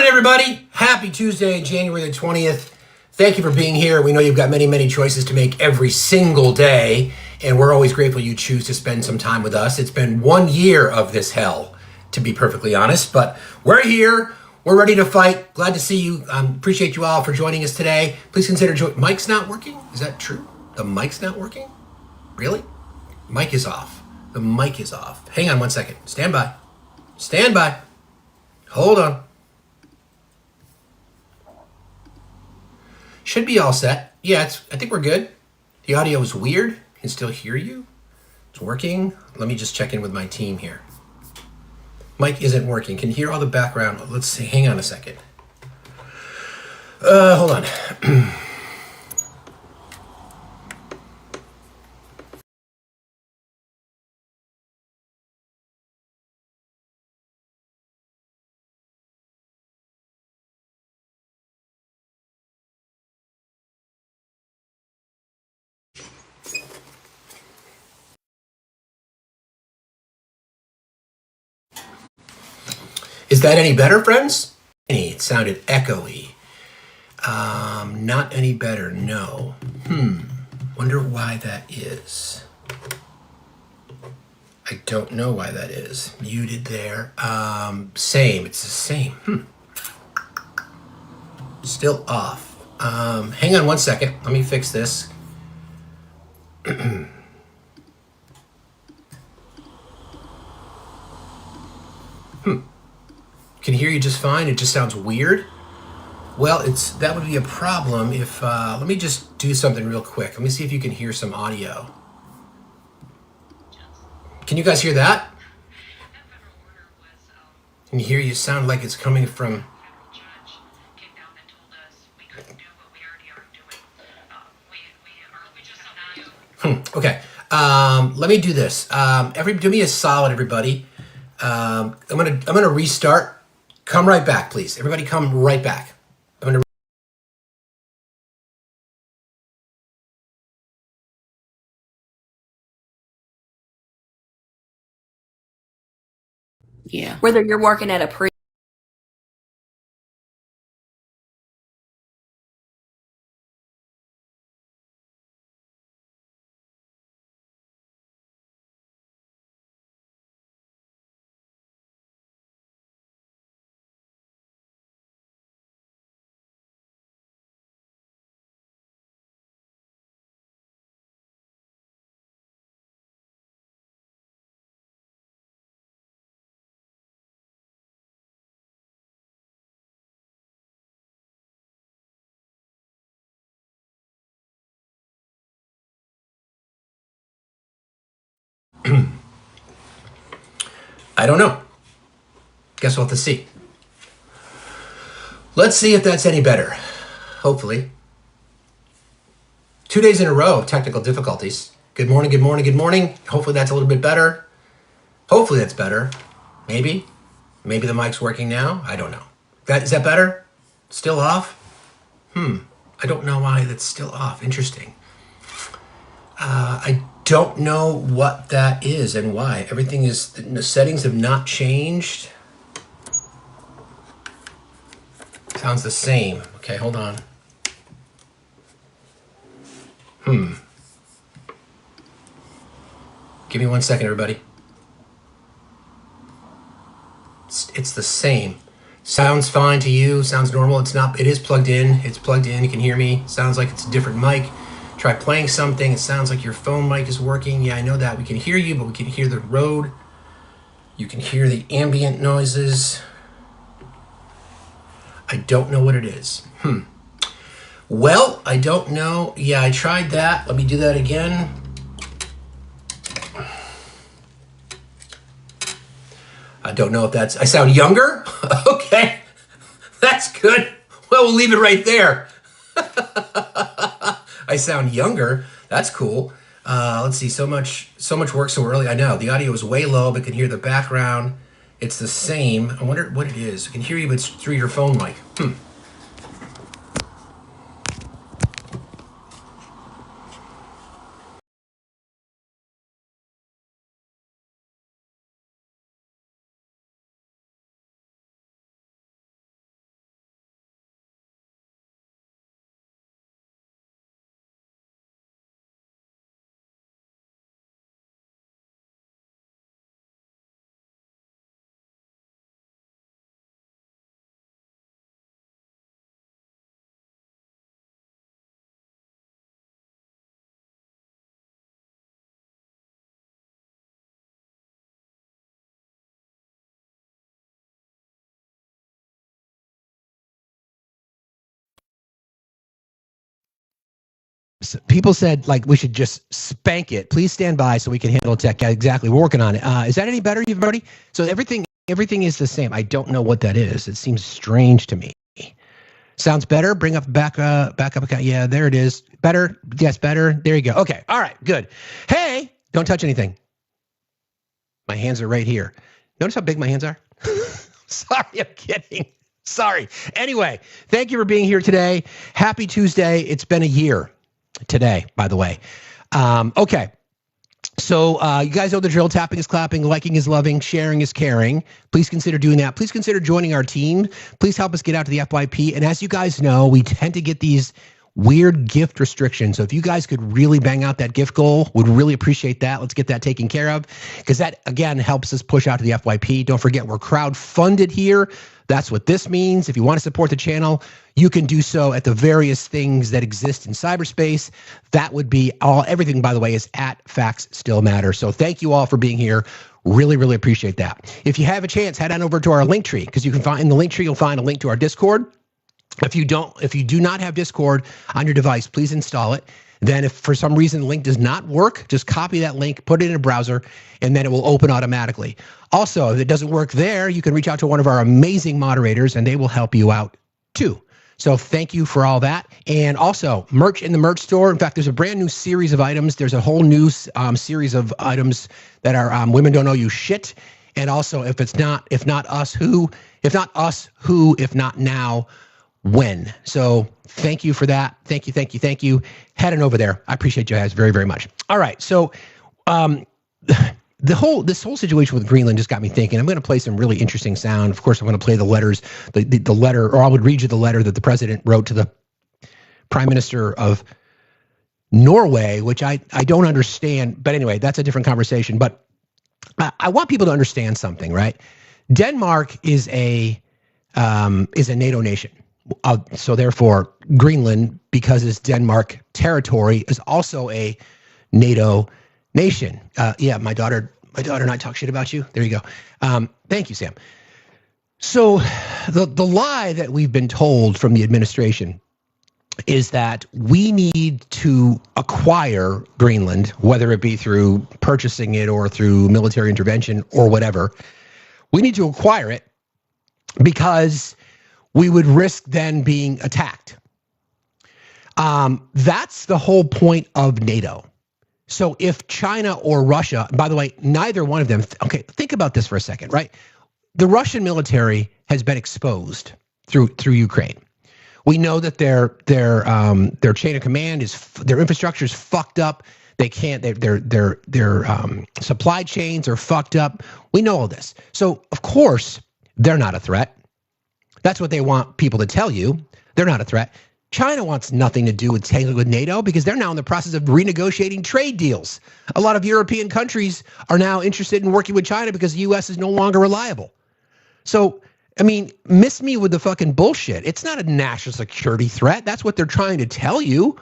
everybody. Happy Tuesday, January the 20th. Thank you for being here. We know you've got many, many choices to make every single day, and we're always grateful you choose to spend some time with us. It's been 1 year of this hell, to be perfectly honest, but we're here. We're ready to fight. Glad to see you. Appreciate you all for joining us today. Please consider Mic's not working? Is that true? The mic's not working? Really? Mic is off. The mic is off. Hang on 1 second. Stand by. Stand by. Hold on. Should be all set. Yeah, I think we're good. The audio is weird. I can still hear you. It's working. Let me just check in with my team here. Mic isn't working. Can you hear all the background? Let's see. Hang on a second. Hold on. Is that any better, friends? It sounded echoey. Not any better, no. Wonder why that is. I don't know why that is. Muted there. Same, it's the same. Still off. Hang on 1 second. Let me fix this. Can hear you just fine. It just sounds weird. Well, that would be a problem if, let me just do something real quick. Let me see if you can hear some audio. Can you guys hear that? Can you hear you sound like it's coming from... Okay. Let me do this. Do me a solid, everybody. I'm gonna restart. Come right back, please. Everybody come right back. Yeah. Whether you're working at a pre I don't know. Guess we'll have to see. Let's see if that's any better. Hopefully. 2 days in a row of technical difficulties. Good morning, good morning, good morning. Hopefully that's a little bit better. Hopefully that's better. Maybe. Maybe the mic's working now. I don't know. Is that better? Still off? I don't know why that's still off. Interesting. I don't know what that is and why. The settings have not changed. Sounds the same. Okay, hold on. Give me 1 second, everybody. It's the same. Sounds fine to you. Sounds normal. It's not. It is plugged in. It's plugged in. You can hear me. Sounds like it's a different mic. Try playing something. It sounds like your phone mic is working. Yeah, I know that. We can hear you, but we can hear the road. You can hear the ambient noises. I don't know what it is. Well, I don't know. Yeah, I tried that. Let me do that again. I don't know if I sound younger? Okay, that's good. Well, we'll leave it right there. I sound younger. That's cool. Let's see, so much work so early. I know, the audio is way low, but can hear the background. It's the same. I wonder what it is. I can hear you, but it's through your phone mic. People said like we should just spank it. Please stand by so we can handle tech. Yeah, exactly. We're working on it. Is that any better, everybody? So everything is the same. I don't know what that is. It seems strange to me. Sounds better. Bring up back up. Yeah, there it is. Better. Yes, better. There you go. Okay. All right. Good. Hey, don't touch anything. My hands are right here. Notice how big my hands are? Sorry, I'm kidding. Sorry. Anyway, thank you for being here today. Happy Tuesday. It's been a year today, by the way. Okay. So you guys know the drill. Tapping is clapping, liking is loving, sharing is caring. Please consider doing that. Please consider joining our team. Please help us get out to the FYP. And as you guys know, we tend to get these weird gift restrictions. So if you guys could really bang out that gift goal, would really appreciate that. Let's get that taken care of because that, again, helps us push out to the FYP. Don't forget, we're crowd-funded here. That's what this means. If you want to support the channel, you can do so at the various things that exist in cyberspace. That would be all. Everything, by the way, is at Factsstillmatter. So thank you all for being here. Really, really appreciate that. If you have a chance, head on over to our link tree because you can find in the link tree, you'll find a link to our Discord. If you do not have Discord on your device, please install it. Then if for some reason the link does not work, just copy that link, put it in a browser, and then it will open automatically. Also, if it doesn't work there, you can reach out to one of our amazing moderators and they will help you out too. So thank you for all that. And also merch in the merch store. In fact, there's a brand new series of items. There's a whole new series of items that are Women Don't Owe You Shit. And also if not us, who? If not us, who? If not now, when? So thank you for that. Thank you. Head on over there. I appreciate you guys very, very much. All right. So this whole situation with Greenland just got me thinking. I'm going to play some really interesting sound. Of course, I'm going to play the letters, the letter, or I would read you the letter that the president wrote to the prime minister of Norway, which I don't understand. But anyway, that's a different conversation. But I want people to understand something, right? Denmark is a NATO nation. So therefore, Greenland, because it's Denmark territory, is also a NATO nation. Yeah, my daughter and I talk shit about you. There you go. Thank you, Sam. So the lie that we've been told from the administration is that we need to acquire Greenland, whether it be through purchasing it or through military intervention or whatever. We need to acquire it because we would risk then being attacked. That's the whole point of NATO. So if China or Russia, by the way, neither one of them, okay, think about this for a second, right? The Russian military has been exposed through Ukraine. We know that their chain of command their infrastructure is fucked up. They can't, their supply chains are fucked up. We know all this. So of course, they're not a threat. That's what they want people to tell you. They're not a threat. China wants nothing to do with tangling with NATO because they're now in the process of renegotiating trade deals. A lot of European countries are now interested in working with China because the U.S. is no longer reliable. So, I mean, miss me with the fucking bullshit. It's not a national security threat. That's what they're trying to tell you.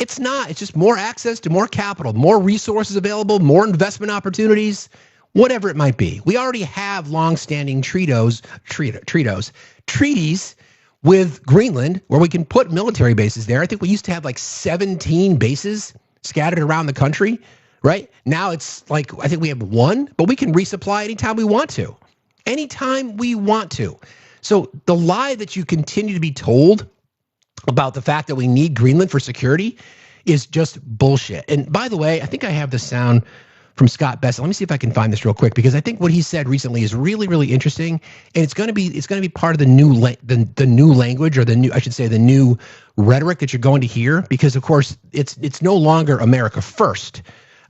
It's not. It's just more access to more capital, more resources available, more investment opportunities, whatever it might be. We already have long-standing treaties with Greenland where we can put military bases there. I think we used to have like 17 bases scattered around the country, right? Now it's like, I think we have one, but we can resupply anytime we want to. Anytime we want to. So the lie that you continue to be told about the fact that we need Greenland for security is just bullshit. And by the way, I think I have the sound from Scott Bessel. Let me see if I can find this real quick because I think what he said recently is really, really interesting, and it's going to be part of the new language, or the new rhetoric that you're going to hear, because of course it's no longer America first,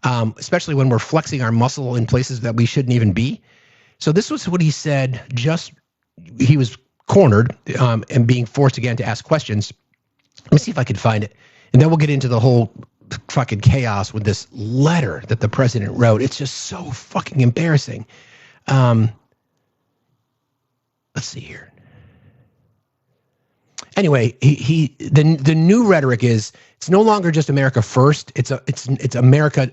especially when we're flexing our muscle in places that we shouldn't even be. So this was what he said. He was cornered and being forced again to ask questions. Let me see if I can find it, and then we'll get into the whole fucking chaos with this letter that the president wrote. It's just so fucking embarrassing. Let's see here. Anyway, the new rhetoric is it's no longer just America first. It's America.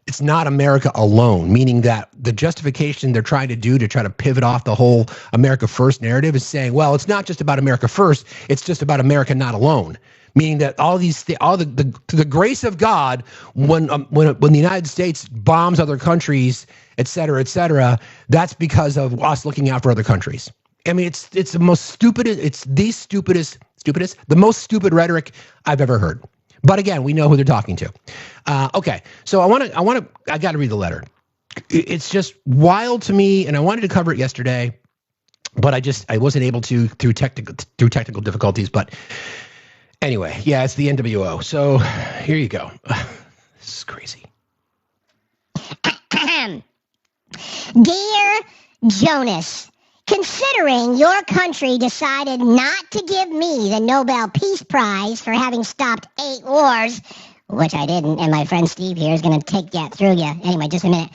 It's not America alone, meaning that the justification they're trying to do to try to pivot off the whole America first narrative is saying, well, it's not just about America first. It's just about America not alone. meaning that all the grace of God, when the United States bombs other countries, et cetera, that's because of us looking out for other countries. I mean, it's the most stupidest, it's the stupidest, the most stupid rhetoric I've ever heard. But again, we know who they're talking to. Okay, so I got to read the letter. It's just wild to me, and I wanted to cover it yesterday, but I wasn't able to through technical difficulties. But anyway, yeah, it's the NWO. So here you go. This is crazy. Dear Jonas, considering your country decided not to give me the Nobel Peace Prize for having stopped 8 wars, which I didn't, and my friend Steve here is going to take that through you. Anyway, just a minute.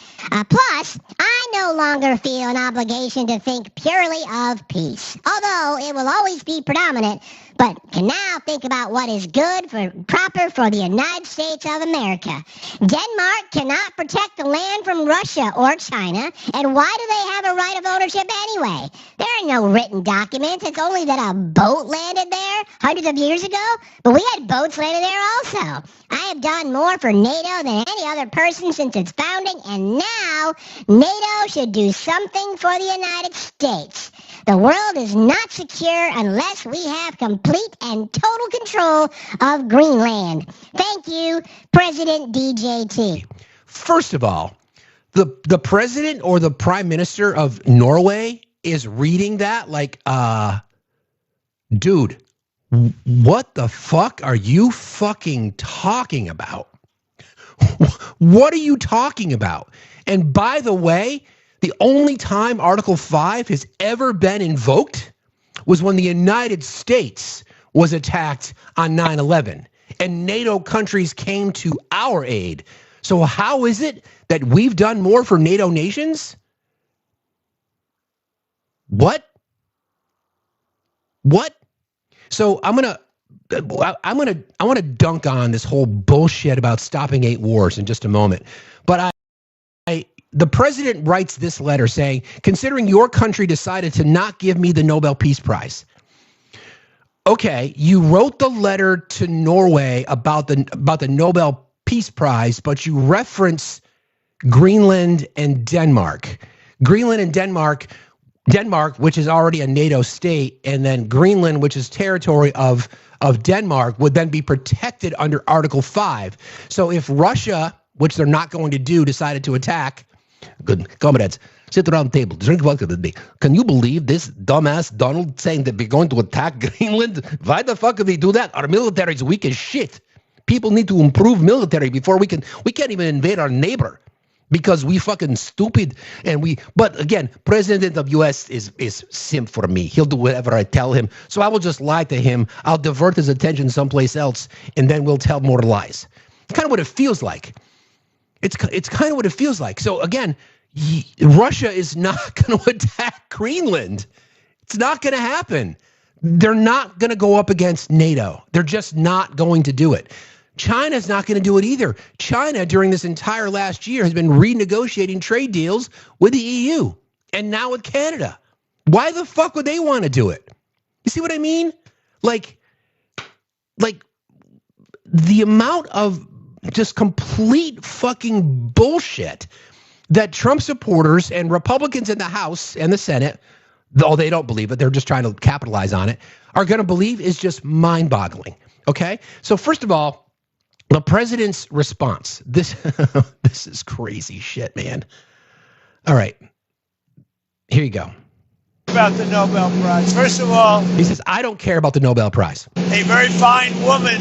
Plus, I no longer feel an obligation to think purely of peace, although it will always be predominant, but can now think about what is proper for the United States of America. Denmark cannot protect the land from Russia or China, and why do they have a right of ownership anyway? There are no written documents. It's only that a boat landed there hundreds of years ago, but we had boats landed there also. I have done more for NATO than any other person since its founding, and now NATO should do something for the United States. The world is not secure unless we have complete and total control of Greenland. Thank you, President DJT. First of all, the president or the prime minister of Norway is reading that like, dude, what the fuck are you fucking talking about? What are you talking about? And by the way, the only time Article 5 has ever been invoked was when the United States was attacked on 9/11 and NATO countries came to our aid. So how is it that we've done more for NATO nations? What? So I want to dunk on this whole bullshit about stopping 8 wars in just a moment. But the president writes this letter saying, considering your country decided to not give me the Nobel Peace Prize. Okay, you wrote the letter to Norway about the Nobel Peace Prize, but you reference Greenland and Denmark. Greenland and Denmark, which is already a NATO state, and then Greenland, which is territory of Denmark, would then be protected under Article 5. So if Russia, which they're not going to do, decided to attack, good comrades, sit around the table, drink vodka with me. Can you believe this dumbass Donald saying that we're going to attack Greenland? Why the fuck would we do that? Our military is weak as shit. People need to improve military before we can't even invade our neighbor because we fucking stupid. But again, president of US is simp for me. He'll do whatever I tell him. So I will just lie to him. I'll divert his attention someplace else and then we'll tell more lies. It's kind of what it feels like. It's kind of what it feels like. So again, Russia is not going to attack Greenland. It's not going to happen. They're not going to go up against NATO. They're just not going to do it. China's not going to do it either. China, during this entire last year, has been renegotiating trade deals with the EU and now with Canada. Why the fuck would they want to do it? You see what I mean? Like the amount of just complete fucking bullshit that Trump supporters and Republicans in the House and the Senate, though they don't believe it, they're just trying to capitalize on it, are going to believe is just mind-boggling. Okay? So first of all, the president's response. This is crazy shit, man. All right. Here you go. About the Nobel Prize. First of all, he says, I don't care about the Nobel Prize. A very fine woman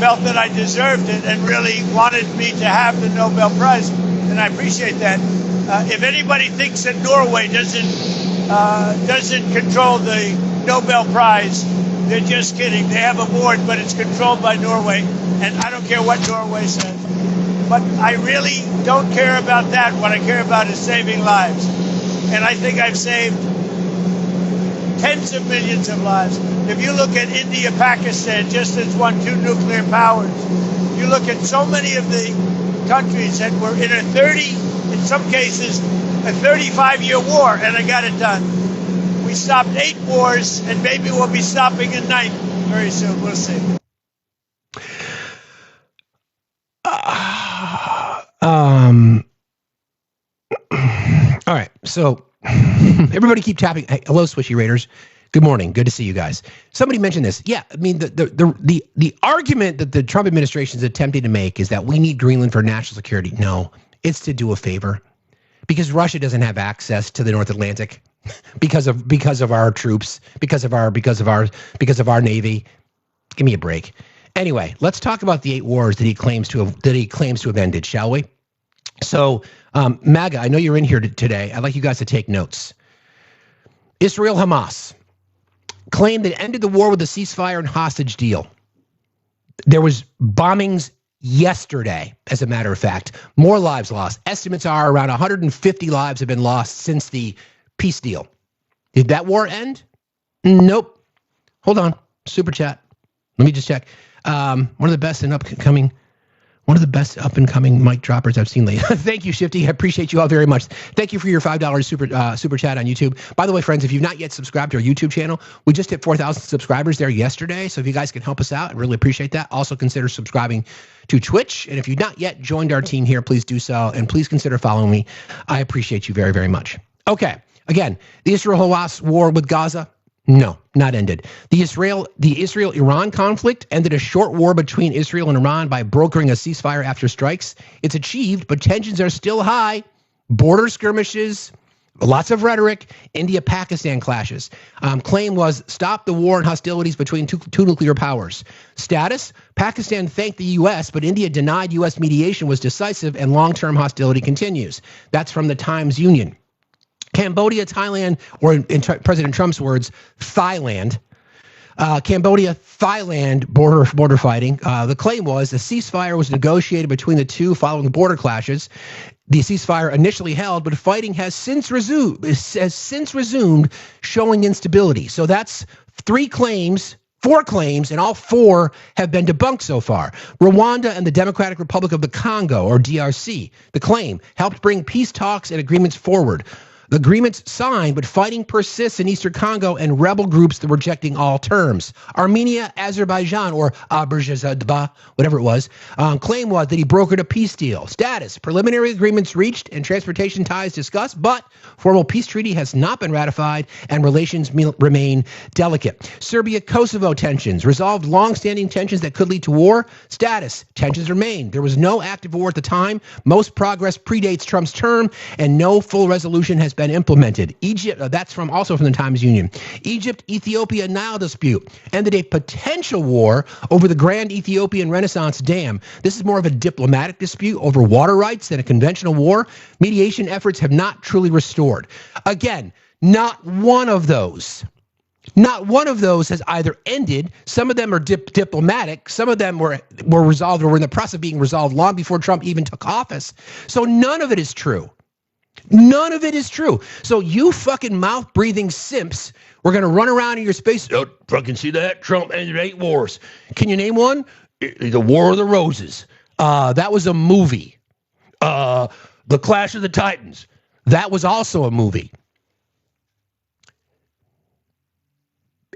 felt that I deserved it and really wanted me to have the Nobel Prize, and I appreciate that. If anybody thinks that Norway doesn't control the Nobel Prize, they're just kidding. They have a board, but it's controlled by Norway, and I don't care what Norway says. But I really don't care about that. What I care about is saving lives, and I think I've saved tens of millions of lives. If you look at India, Pakistan, just as 2 nuclear powers, you look at so many of the countries that were in a 30, in some cases, a 35-year war, and I got it done. We stopped 8 wars, and maybe we'll be stopping a 9th very soon. We'll see. All right. So everybody keep tapping. Hey, hello, Swishy Raiders. Good morning. Good to see you guys. Somebody mentioned this. Yeah, I mean, the argument that the Trump administration is attempting to make is that we need Greenland for national security. No, it's to do a favor because Russia doesn't have access to the North Atlantic because of our troops, because of our Navy. Give me a break. Anyway, let's talk about the 8 wars that he claims to have ended, shall we? So, MAGA, I know you're in here today. I'd like you guys to take notes. Israel Hamas claimed it ended the war with a ceasefire and hostage deal. There was bombings yesterday, as a matter of fact. More lives lost. Estimates are around 150 lives have been lost since the peace deal. Did that war end? Nope. Hold on. Super chat. Let me just check. One of the best up and coming mic droppers I've seen lately. Thank you, Shifty. I appreciate you all very much. Thank you for your $5 super chat on YouTube. By the way, friends, if you've not yet subscribed to our YouTube channel, we just hit 4,000 subscribers there yesterday. So if you guys can help us out, I really appreciate that. Also consider subscribing to Twitch. And if you've not yet joined our team here, please do so. And please consider following me. I appreciate you very, very much. Okay. Again, the Israel-Hamas war with Gaza. No, not ended. The Israel-Iran conflict ended a short war between Israel and Iran by brokering a ceasefire after strikes. It's achieved, but tensions are still high. Border skirmishes, lots of rhetoric, India-Pakistan clashes. Claim was stop the war and hostilities between two nuclear powers. Status, Pakistan thanked the U.S., but India denied U.S. mediation was decisive and long-term hostility continues. That's from the Times-Union. Cambodia, Thailand, or in President Trump's words, Thailand. Cambodia, Thailand border fighting. The claim was a ceasefire was negotiated between the two following border clashes. The ceasefire initially held, but fighting has since resumed, showing instability. So that's 4 claims, and all 4 have been debunked so far. Rwanda and the Democratic Republic of the Congo, or DRC, the claim helped bring peace talks and agreements forward. The agreements signed, but fighting persists in Eastern Congo and rebel groups that are rejecting all terms. Armenia, Azerbaijan, or Azerbaijan, whatever it was, claim was that he brokered a peace deal. Status, preliminary agreements reached and transportation ties discussed, but formal peace treaty has not been ratified and relations remain delicate. Serbia-Kosovo tensions, resolved long-standing tensions that could lead to war. Status, tensions remain. There was no active war at the time. Most progress predates Trump's term, and no full resolution has been implemented. Egypt, that's also from the Times-Union. Egypt-Ethiopia Nile dispute ended a potential war over the Grand Ethiopian Renaissance Dam. This is more of a diplomatic dispute over water rights than a conventional war. Mediation efforts have not truly restored. Again, not one of those has either ended. Some of them are diplomatic. Some of them were resolved or were in the process of being resolved long before Trump even took office. So none of it is true. None of it is true. So you fucking mouth-breathing simps, we're going to run around in your space. Oh, fucking see that? Trump ended 8 wars. Can you name one? The War of the Roses. That was a movie. The Clash of the Titans. That was also a movie.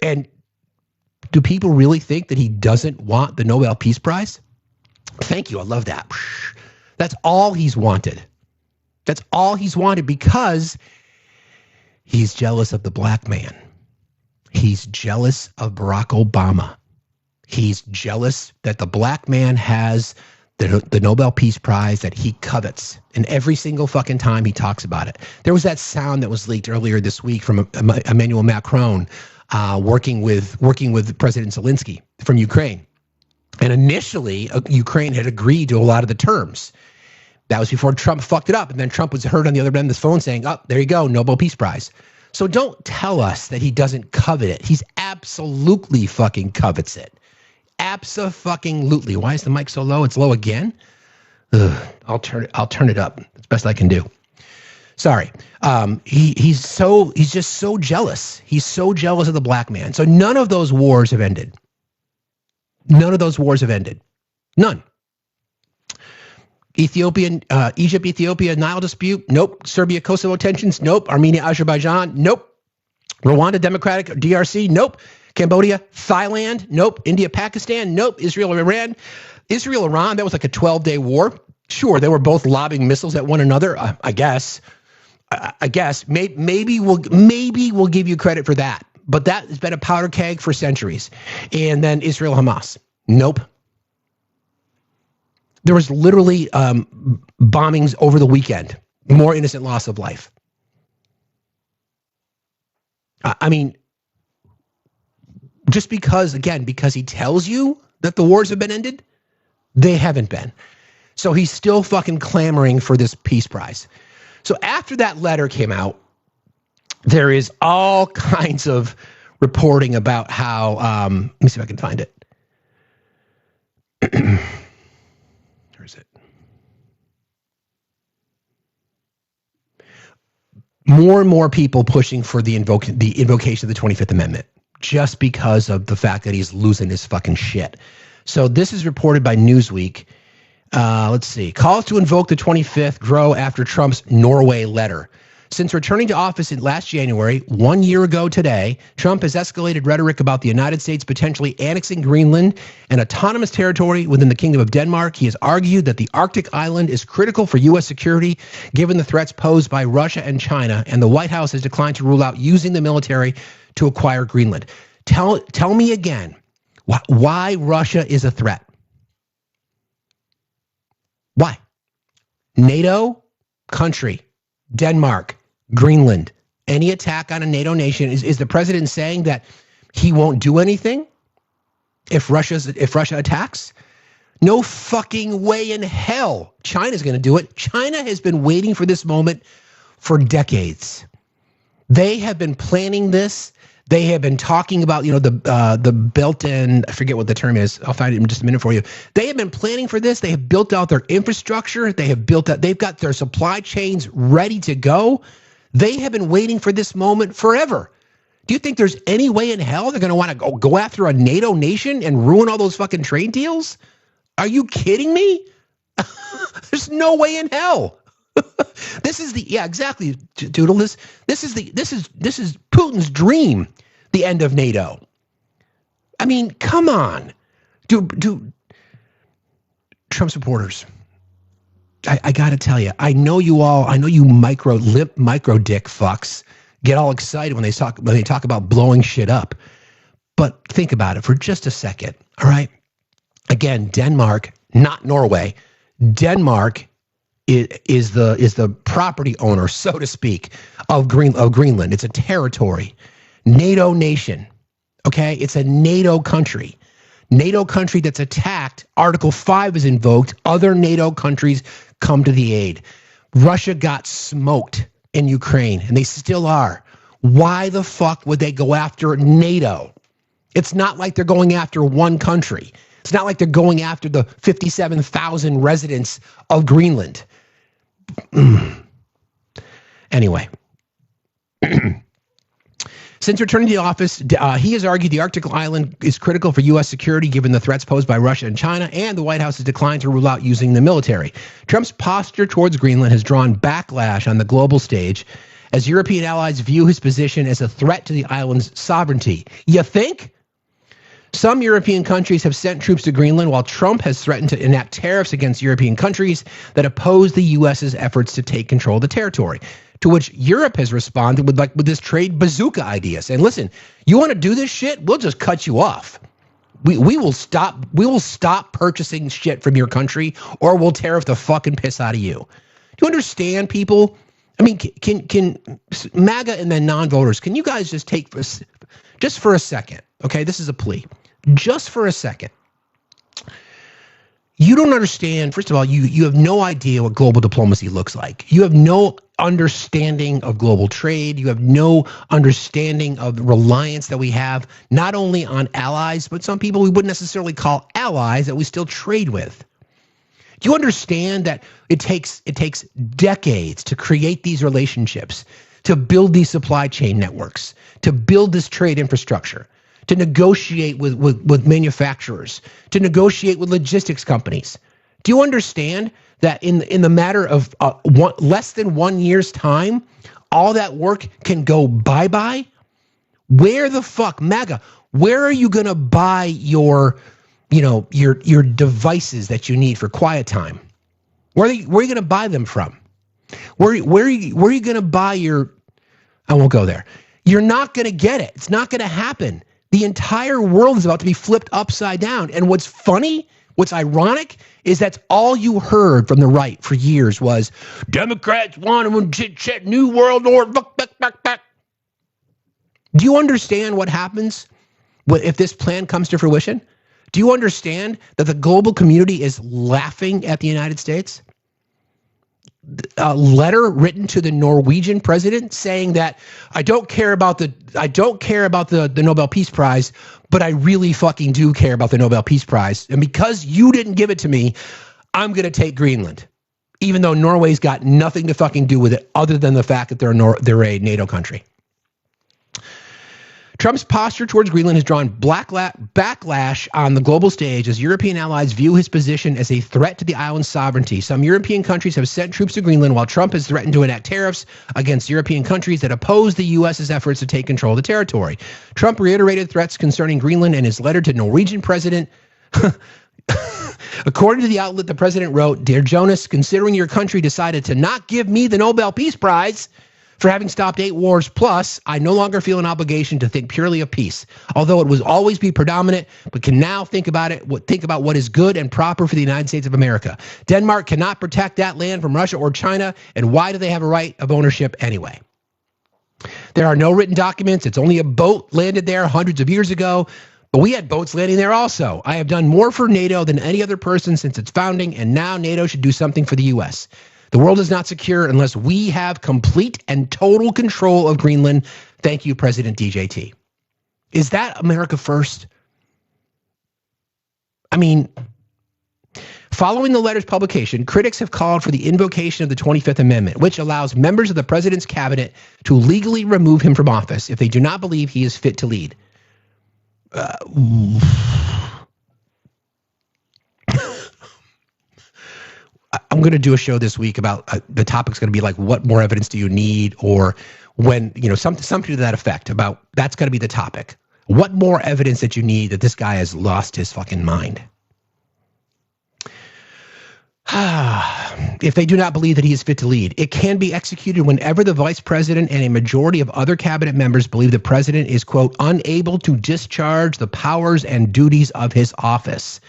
And do people really think that he doesn't want the Nobel Peace Prize? Thank you. I love that. That's all he's wanted. That's all he's wanted because he's jealous of the black man. He's jealous of Barack Obama. He's jealous that the black man has the Nobel Peace Prize that he covets. And every single fucking time he talks about it. There was that sound that was leaked earlier this week from Emmanuel Macron working with President Zelensky from Ukraine. And initially, Ukraine had agreed to a lot of the terms. That was before Trump fucked it up. And then Trump was heard on the other end of the phone saying, oh, there you go, Nobel Peace Prize. So don't tell us that he doesn't covet it. He's absolutely fucking covets it. Abso-fucking-lutely. Why is the mic so low? It's low again? Ugh, I'll turn it up. It's best I can do. Sorry. He's just so jealous. He's so jealous of the black man. So none of those wars have ended. None of those wars have ended. None. Egypt, Ethiopia, Nile dispute, nope. Serbia, Kosovo tensions, nope. Armenia, Azerbaijan, nope. Rwanda, Democratic, DRC, nope. Cambodia, Thailand, nope. India, Pakistan, nope. Israel, Iran. Israel, Iran, that was like a 12-day war. Sure, they were both lobbing missiles at one another, I guess. I guess maybe we'll give you credit for that. But that has been a powder keg for centuries. And then Israel Hamas. Nope. There was literally bombings over the weekend. More innocent loss of life. I mean, just because he tells you that the wars have been ended, they haven't been. So he's still fucking clamoring for this peace prize. So after that letter came out, there is all kinds of reporting about how, let me see if I can find it. Where is it? More and more people pushing for the invocation of the 25th Amendment, just because of the fact that he's losing his fucking shit. So this is reported by Newsweek. Let's see. Calls to invoke the 25th grow after Trump's Norway letter. Since returning to office in last January, 1 year ago today, Trump has escalated rhetoric about the United States potentially annexing Greenland, an autonomous territory within the Kingdom of Denmark. He has argued that the Arctic island is critical for U.S. security, given the threats posed by Russia and China, and the White House has declined to rule out using the military to acquire Greenland. Tell me again why Russia is a threat. Why? NATO country, Denmark, Greenland. Any attack on a NATO nation, is the president saying that he won't do anything if Russia attacks? No fucking way in hell China's going to do it. China has been waiting for this moment for decades. They have been planning this. They have been talking about, the built-in, I forget what the term is. I'll find it in just a minute for you. They have been planning for this. They have built out their infrastructure. They've got their supply chains ready to go. They have been waiting for this moment forever. Do you think there's any way in hell they're going to want to go after a NATO nation and ruin all those fucking trade deals? Are you kidding me? There's no way in hell. This is exactly, Doodle. This is Putin's dream, the end of NATO. I mean, come on. Do Trump supporters. I gotta tell you, I know you micro dick fucks get all excited when they talk about blowing shit up. But think about it for just a second, all right? Again, Denmark, not Norway. Denmark is the property owner, so to speak, of Greenland. It's a territory, NATO nation. Okay, it's a NATO country. NATO country that's attacked. Article 5 is invoked. Other NATO countries come to the aid. Russia got smoked in Ukraine, and they still are. Why the fuck would they go after NATO? It's not like they're going after one country. It's not like they're going after the 57,000 residents of Greenland. Anyway, since returning to the office, he has argued the Arctic island is critical for U.S. security given the threats posed by Russia and China, and the White House has declined to rule out using the military. Trump's posture towards Greenland has drawn backlash on the global stage as European allies view his position as a threat to the island's sovereignty. You think? Some European countries have sent troops to Greenland, while Trump has threatened to enact tariffs against European countries that oppose the U.S.'s efforts to take control of the territory. To which Europe has responded with this trade bazooka idea, saying, "Listen, you want to do this shit? We'll just cut you off. We will stop purchasing shit from your country, or we'll tariff the fucking piss out of you." Do you understand, people? I mean, can MAGA and then non-voters? Can you guys just take just for a second? Okay, this is a plea. Just for a second. You don't understand. First of all, you have no idea what global diplomacy looks like. You have no understanding of global trade. You have no understanding of the reliance that we have, not only on allies, but some people we wouldn't necessarily call allies that we still trade with. Do you understand that it takes decades to create these relationships, to build these supply chain networks, to build this trade infrastructure, to negotiate with manufacturers, to negotiate with logistics companies? Do you understand that in the matter of less than 1 year's time, all that work can go bye-bye? Where the fuck, MAGA, where are you going to buy your devices that you need for quiet time? Where are you going to buy them from? Where are you going to buy your... I won't go there. You're not going to get it. It's not going to happen. The entire world is about to be flipped upside down. And what's funny, what's ironic, is that's all you heard from the right for years was, Democrats want to new world order. Do you understand what happens if this plan comes to fruition? Do you understand that the global community is laughing at the United States? A letter written to the Norwegian president saying that I don't care about the Nobel Peace Prize, but I really fucking do care about the Nobel Peace Prize. And because you didn't give it to me, I'm going to take Greenland, even though Norway's got nothing to fucking do with it other than the fact that they're a NATO country. Trump's posture towards Greenland has drawn backlash on the global stage as European allies view his position as a threat to the island's sovereignty. Some European countries have sent troops to Greenland, while Trump has threatened to enact tariffs against European countries that oppose the U.S.'s efforts to take control of the territory. Trump reiterated threats concerning Greenland in his letter to Norwegian president. According to the outlet, the president wrote, "Dear Jonas, considering your country decided to not give me the Nobel Peace Prize for having stopped 8 wars plus, I no longer feel an obligation to think purely of peace, although it will always be predominant, but can now think about what is good and proper for the United States of America. Denmark cannot protect that land from Russia or China, and why do they have a right of ownership anyway? There are no written documents. It's only a boat landed there hundreds of years ago, but we had boats landing there also. I have done more for NATO than any other person since its founding, and now NATO should do something for the U.S. The world is not secure unless we have complete and total control of Greenland. Thank you, President DJT." Is that America first? I mean, following the letter's publication, critics have called for the invocation of the 25th Amendment, which allows members of the president's cabinet to legally remove him from office if they do not believe he is fit to lead. I'm going to do a show this week about the topic's going to be like, what more evidence do you need? Or when, something to that effect about that's going to be the topic. What more evidence that you need that this guy has lost his fucking mind? If they do not believe that he is fit to lead, it can be executed whenever the vice president and a majority of other cabinet members believe the president is, quote, unable to discharge the powers and duties of his office.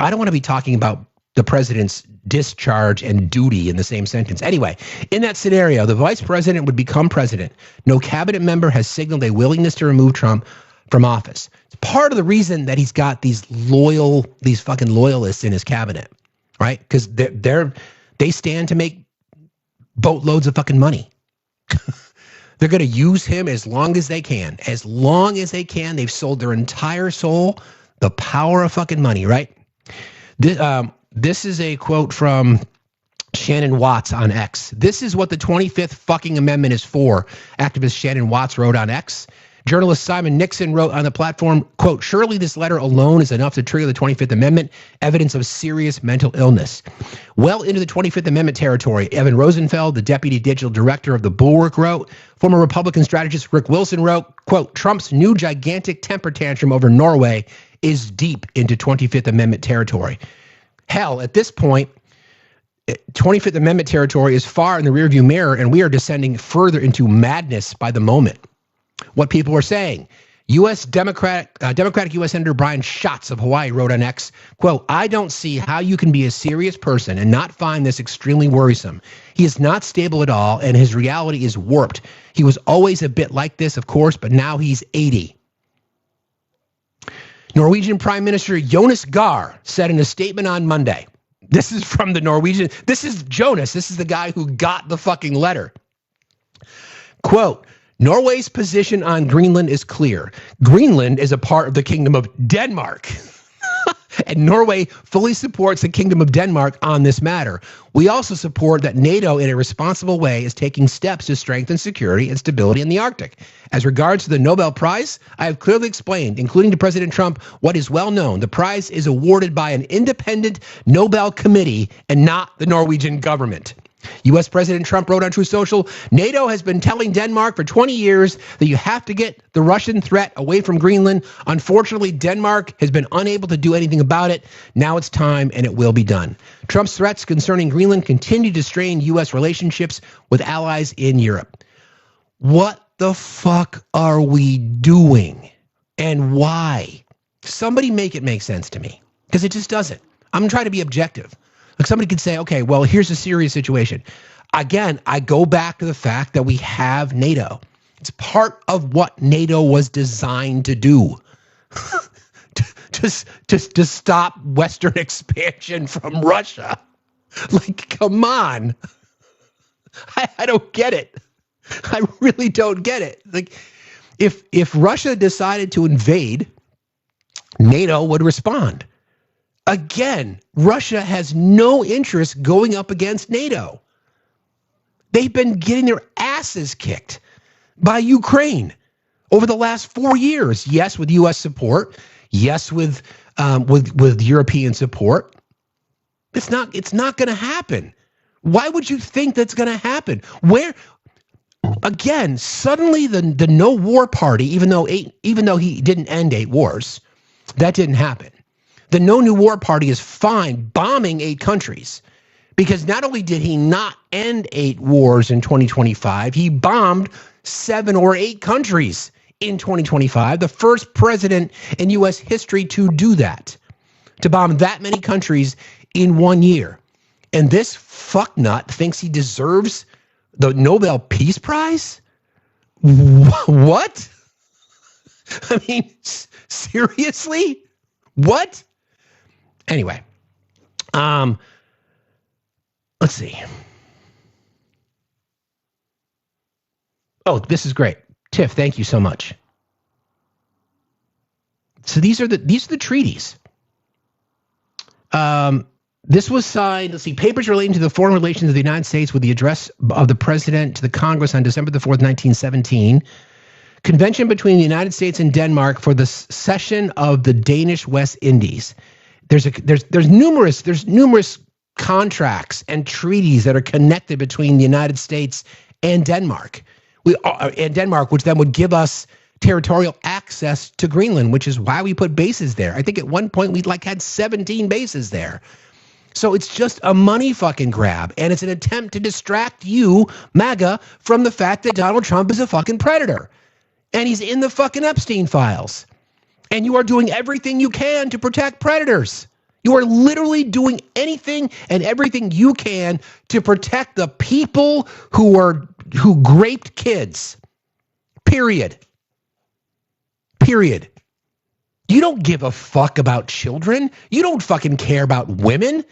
I don't want to be talking about the president's discharge and duty in the same sentence. Anyway, in that scenario, the vice president would become president. No cabinet member has signaled a willingness to remove Trump from office. It's part of the reason that he's got these fucking loyalists in his cabinet, right? Because they stand to make boatloads of fucking money. They're going to use him as long as they can. As long as they can. They've sold their entire soul. The power of fucking money, right? This is a quote from Shannon Watts on X. This is what the 25th fucking amendment is for, activist Shannon Watts wrote on X. Journalist Simon Nixon wrote on the platform, quote, surely this letter alone is enough to trigger the 25th Amendment, evidence of serious mental illness. Well into the 25th Amendment territory, Evan Rosenfeld, the deputy digital director of the Bulwark, wrote. Former Republican strategist Rick Wilson wrote, quote, Trump's new gigantic temper tantrum over Norway is deep into 25th Amendment territory. Hell, at this point, 25th Amendment territory is far in the rearview mirror, and we are descending further into madness by the moment. What people were saying. Democratic U.S. Senator Brian Schatz of Hawaii wrote on X, quote, I don't see how you can be a serious person and not find this extremely worrisome. He is not stable at all, and his reality is warped. He was always a bit like this, of course, but now he's 80. Norwegian Prime Minister Jonas Gahr said in a statement on Monday, this is from the Norwegian, this is Jonas, this is the guy who got the fucking letter. Quote, Norway's position on Greenland is clear. Greenland is a part of the Kingdom of Denmark. And Norway fully supports the Kingdom of Denmark on this matter. We also support that NATO in a responsible way is taking steps to strengthen security and stability in the Arctic. As regards to the Nobel Prize, I have clearly explained, including to President Trump, what is well known. The prize is awarded by an independent Nobel committee and not the Norwegian government. U.S. President Trump wrote on Truth Social, NATO has been telling Denmark for 20 years that you have to get the Russian threat away from Greenland. Unfortunately, Denmark has been unable to do anything about it. Now it's time, and it will be done. Trump's threats concerning Greenland continue to strain U.S. relationships with allies in Europe. What the fuck are we doing? And why? Somebody make it make sense to me, because it just doesn't. I'm trying to be objective. Like somebody could say, okay, well, here's a serious situation. Again, I go back to the fact that we have NATO. It's part of what NATO was designed to do. to stop Western expansion from Russia. Like, come on. I don't get it. I really don't get it. Like, if Russia decided to invade, NATO would respond. Again, Russia has no interest going up against NATO. They've been getting their asses kicked by Ukraine over the last 4 years. Yes, with U.S. support. Yes, with European support. It's not going to happen. Why would you think that's going to happen? Again, suddenly the no war party, even though he didn't end 8 wars, that didn't happen. The no new war party is fine bombing 8 countries, because not only did he not end 8 wars in 2025, he bombed 7 or 8 countries in 2025. The first president in U.S. history to do that, to bomb that many countries in 1 year. And this fucknut thinks he deserves the Nobel Peace Prize? What? I mean, seriously? What? Anyway, let's see. Oh, this is great. Tiff, thank you so much. So these are the treaties. This was signed, let's see, papers relating to the foreign relations of the United States with the address of the president to the Congress on December the 4th, 1917. Convention between the United States and Denmark for the cession of the Danish West Indies. There's numerous contracts and treaties that are connected between the United States and Denmark. Which then would give us territorial access to Greenland, which is why we put bases there. I think at one point we had 17 bases there. So it's just a money fucking grab, and it's an attempt to distract you, MAGA, from the fact that Donald Trump is a fucking predator, and he's in the fucking Epstein files. And you are doing everything you can to protect predators. You are literally doing anything and everything you can to protect the people who raped kids. Period. You don't give a fuck about children. You don't fucking care about women.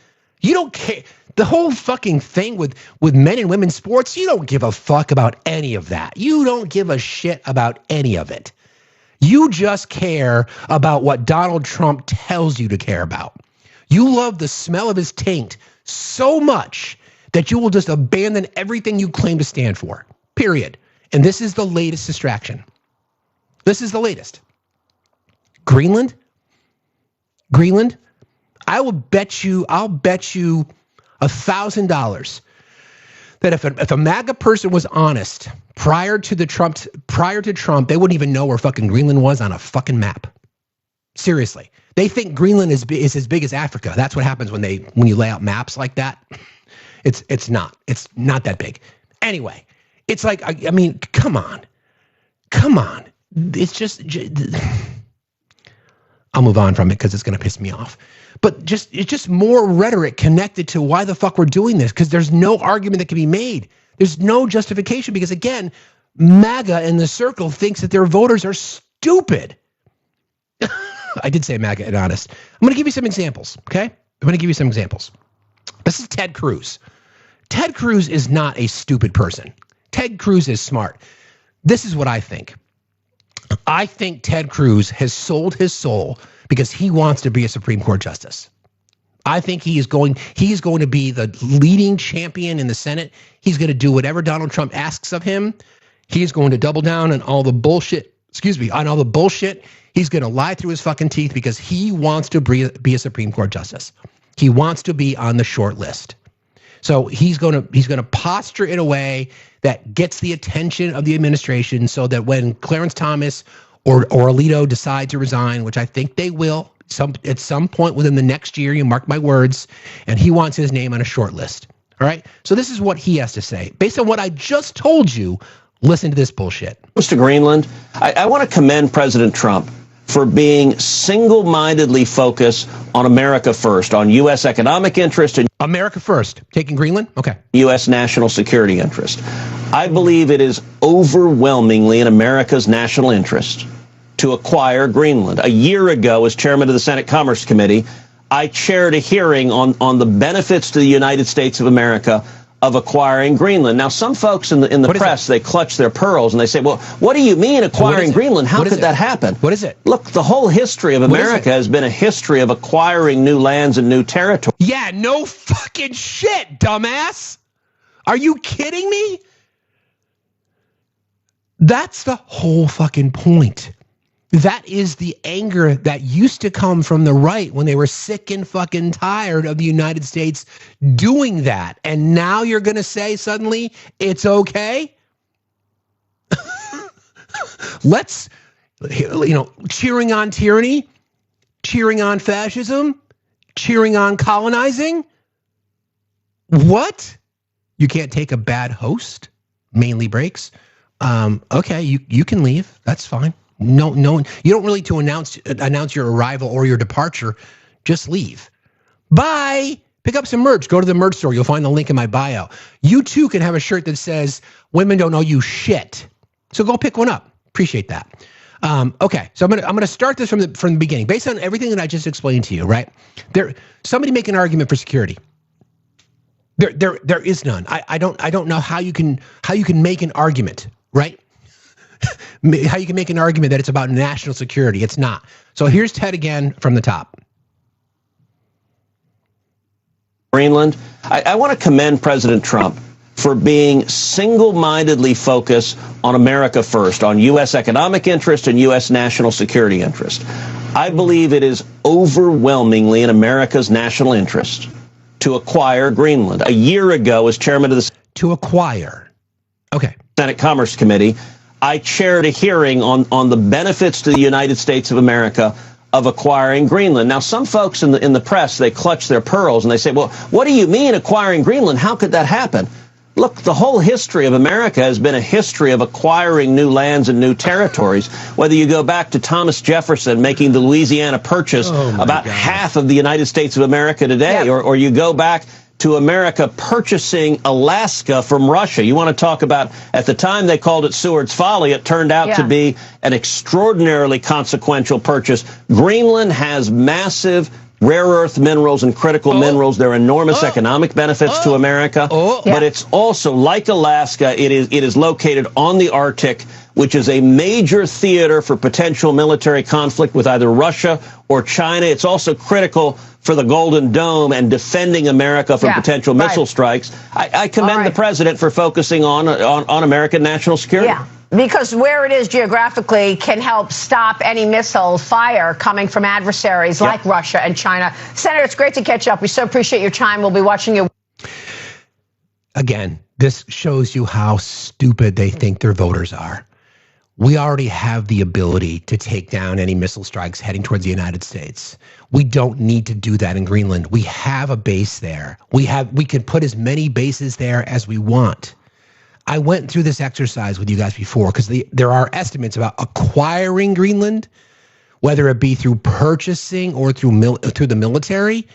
You don't care. The whole fucking thing with men and women's sports, you don't give a fuck about any of that. You don't give a shit about any of it. You just care about what Donald Trump tells you to care about. You love the smell of his taint so much that you will just abandon everything you claim to stand for. Period. And this is the latest distraction. This is the latest. Greenland. I'll bet you $1,000 that if a MAGA person was honest prior to Trump, they wouldn't even know where fucking Greenland was on a fucking map. Seriously. They think Greenland is as big as Africa. That's what happens when you lay out maps like that. It's not that big. Anyway, it's like, I mean, come on. It's just I'll move on from it because it's going to piss me off. But it's just more rhetoric connected to why the fuck we're doing this, because there's no argument that can be made. There's no justification because, again, MAGA in the circle thinks that their voters are stupid. I did say MAGA and honest. I'm going to give you some examples, okay? I'm going to give you some examples. This is Ted Cruz. Ted Cruz is not a stupid person. Ted Cruz is smart. This is what I think. I think Ted Cruz has sold his soul because he wants to be a Supreme Court justice. I think he is going to be the leading champion in the Senate. He's going to do whatever Donald Trump asks of him. He's going to double down on all the bullshit. He's going to lie through his fucking teeth because he wants to be a Supreme Court justice. He wants to be on the short list. So he's going to posture in a way that gets the attention of the administration, so that when Clarence Thomas or Alito decide to resign, which I think they will at some point within the next year, you mark my words, and he wants his name on a short list. All right. So this is what he has to say. Based on what I just told you, listen to this bullshit. To Greenland, I want to commend President Trump for being single-mindedly focused on America first, on U.S. economic interest and America first. Taking Greenland? Okay. U.S. national security interest. I believe it is overwhelmingly in America's national interest to acquire Greenland. A year ago, as chairman of the Senate Commerce Committee, I chaired a hearing on the benefits to the United States of America of acquiring Greenland. Now, some folks in the press, they clutch their pearls and they say, well, what do you mean acquiring Greenland? How could that happen? What is it? Look, the whole history of America has been a history of acquiring new lands and new territory. Yeah, no fucking shit, dumbass. Are you kidding me? That's the whole fucking point. That is the anger that used to come from the right when they were sick and fucking tired of the United States doing that. And now you're going to say suddenly it's okay? Let's, cheering on tyranny, cheering on fascism, cheering on colonizing. What? You can't take a bad host? Mainly breaks. Okay, you can leave. That's fine. No, you don't really to announce your arrival or your departure. Just leave. Bye. Pick up some merch. Go to the merch store. You'll find the link in my bio. You too can have a shirt that says "Women don't know you shit." So go pick one up. Appreciate that. Okay, so I'm gonna start this from the beginning, based on everything that I just explained to you. Right there, somebody make an argument for security. There is none. I don't know how you can make an argument, right? How you can make an argument that it's about national security. It's not. So here's Ted again from the top. Greenland, I want to commend President Trump for being single-mindedly focused on America first, on U.S. economic interest and U.S. national security interest. I believe it is overwhelmingly in America's national interest to acquire Greenland. A year ago, as chairman of the Senate Commerce Committee, I chaired a hearing on the benefits to the United States of America of acquiring Greenland. Now, some folks in the press, they clutch their pearls and they say, well, what do you mean acquiring Greenland? How could that happen? Look, the whole history of America has been a history of acquiring new lands and new territories. Whether you go back to Thomas Jefferson making the Louisiana Purchase, about half of the United States of America today, or you go back to America purchasing Alaska from Russia. You want to talk about, at the time they called it Seward's Folly, it turned out to be an extraordinarily consequential purchase. Greenland has massive rare earth minerals and critical minerals. There are enormous economic benefits to America, but it's also, like Alaska, it is located on the Arctic, which is a major theater for potential military conflict with either Russia or China. It's also critical for the Golden Dome and defending America from potential missile strikes. I commend the president for focusing on American national security. Yeah. Because where it is geographically can help stop any missile fire coming from adversaries like Russia and China. Senator, it's great to catch up. We so appreciate your time. We'll be watching you. Again, this shows you how stupid they think their voters are. We already have the ability to take down any missile strikes heading towards the United States. We don't need to do that in Greenland. We have a base there. We can put as many bases there as we want. I went through this exercise with you guys before because there are estimates about acquiring Greenland, whether it be through purchasing or through the military.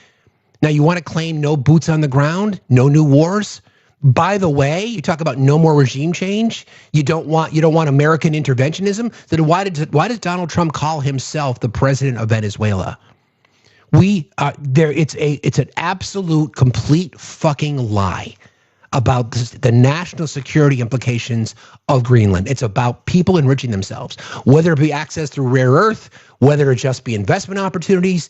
Now, you want to claim no boots on the ground, no new wars. By the way, you talk about no more regime change. You don't want American interventionism. Then why does Donald Trump call himself the president of Venezuela? It's an absolute, complete fucking lie about the national security implications of Greenland. It's about people enriching themselves, whether it be access through rare earth, whether it just be investment opportunities.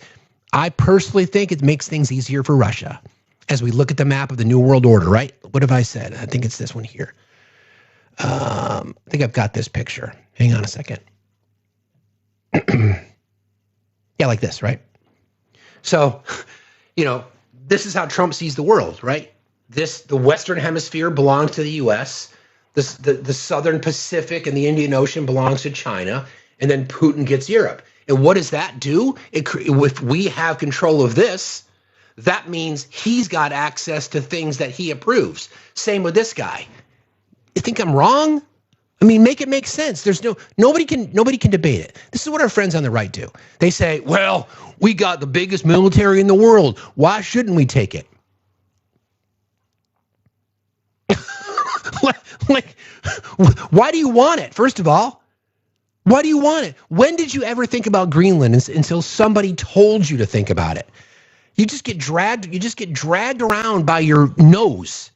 I personally think it makes things easier for Russia as we look at the map of the New World Order, right? What have I said? I think it's this one here. I think I've got this picture. Hang on a second. Yeah, like this, right? So, this is how Trump sees the world, right? the Western Hemisphere belongs to the U.S. The Southern Pacific and the Indian Ocean belongs to China, and then Putin gets Europe. And what does that do? If we have control of this, that means he's got access to things that he approves. Same with this guy. You think I'm wrong? I mean, make it make sense. There's nobody can debate it. This is what our friends on the right do. They say, well, we got the biggest military in the world. Why shouldn't we take it? like, why do you want it? First of all, why do you want it? When did you ever think about Greenland until somebody told you to think about it? You just get dragged around by your nose.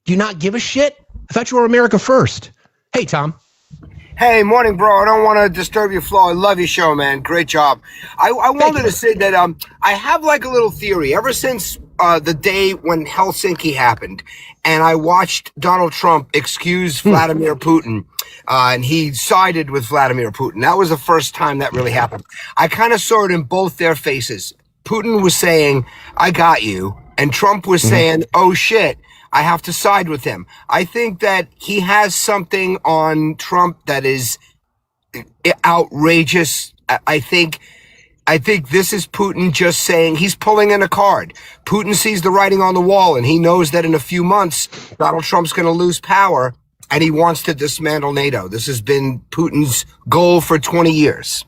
Do you not give a shit? I thought you were America first. Hey, Tom. Hey, morning, bro. I don't want to disturb your flow. I love your show, man. Great job. I wanted to say that I have like a little theory. Ever since the day when Helsinki happened, and I watched Donald Trump excuse Vladimir Putin, and he sided with Vladimir Putin. That was the first time that really happened. I kind of saw it in both their faces. Putin was saying, I got you. And Trump was saying, oh, shit, I have to side with him. I think that he has something on Trump that is outrageous. I think this is Putin just saying he's pulling in a card. Putin sees the writing on the wall, and he knows that in a few months, Donald Trump's going to lose power, and he wants to dismantle NATO. This has been Putin's goal for 20 years.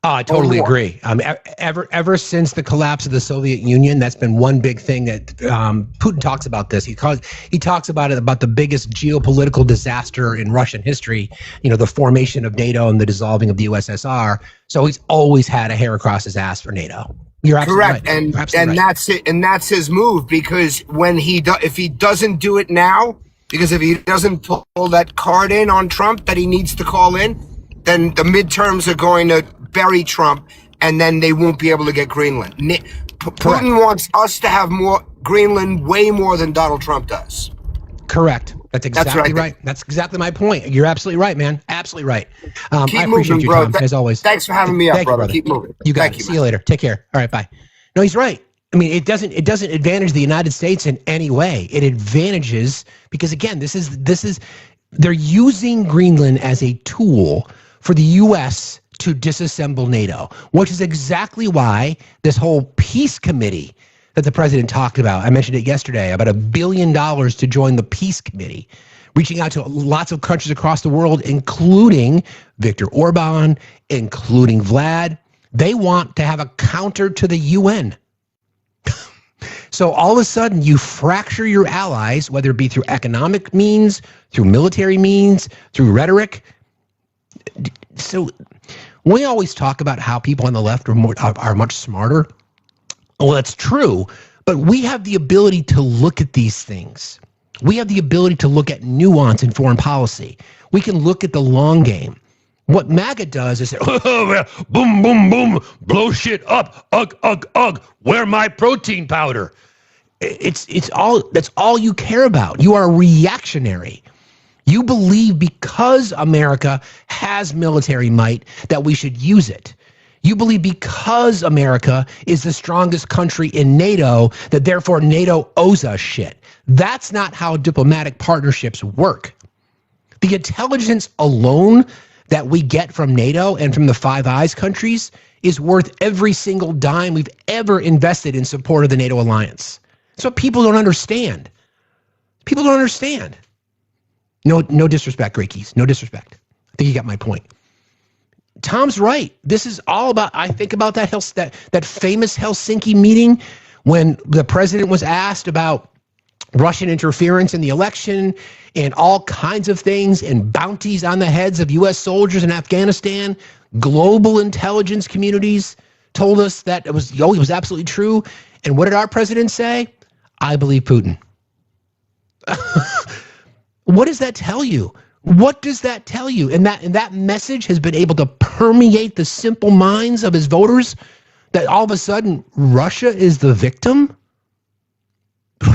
I totally agree. Ever since the collapse of the Soviet Union, that's been one big thing that Putin talks about. This he talks about it, about the biggest geopolitical disaster in Russian history. You know, the formation of NATO and the dissolving of the USSR. So he's always had a hair across his ass for NATO. You're absolutely correct, right. And that's it. And that's his move, because when if he doesn't do it now, because if he doesn't pull that card in on Trump that he needs to call in, then the midterms are going to bury Trump, and then they won't be able to get Greenland. Putin wants us to have more Greenland, way more than Donald Trump does. Correct. That's exactly right. That's exactly my point. You're absolutely right, man. Absolutely right. I appreciate moving, you, bro. Tom, as always. Thanks for having me up, brother. brother. Keep moving. You got it. See you later. Take care. All right, bye. No, he's right. I mean, it doesn't advantage the United States in any way. It advantages because, again, they're using Greenland as a tool for the U.S. to disassemble NATO, which is exactly why this whole peace committee that the president talked about, I mentioned it yesterday, about $1 billion to join the peace committee, reaching out to lots of countries across the world, including Viktor Orban, including Vlad. They want to have a counter to the UN. So all of a sudden you fracture your allies, whether it be through economic means, through military means, through rhetoric. So we always talk about how people on the left are much smarter. Well, that's true, but we have the ability to look at these things. We have the ability to look at nuance in foreign policy. We can look at the long game. What MAGA does is say, oh, boom, boom, boom, blow shit up, ugh, ugh, ugh, where my protein powder? That's all you care about. You are reactionary. You believe because America has military might that we should use it. You believe because America is the strongest country in NATO that therefore NATO owes us shit. That's not how diplomatic partnerships work. The intelligence alone that we get from NATO and from the Five Eyes countries is worth every single dime we've ever invested in support of the NATO alliance. That's what people don't understand. People don't understand. No disrespect, Great Keys. No disrespect. I think you got my point. Tom's right. This is all about, I think about that famous Helsinki meeting when the president was asked about Russian interference in the election and all kinds of things and bounties on the heads of U.S. soldiers in Afghanistan. Global intelligence communities told us that it was absolutely true. And what did our president say? I believe Putin. What does that tell you? What does that tell you? And that message has been able to permeate the simple minds of his voters that all of a sudden Russia is the victim?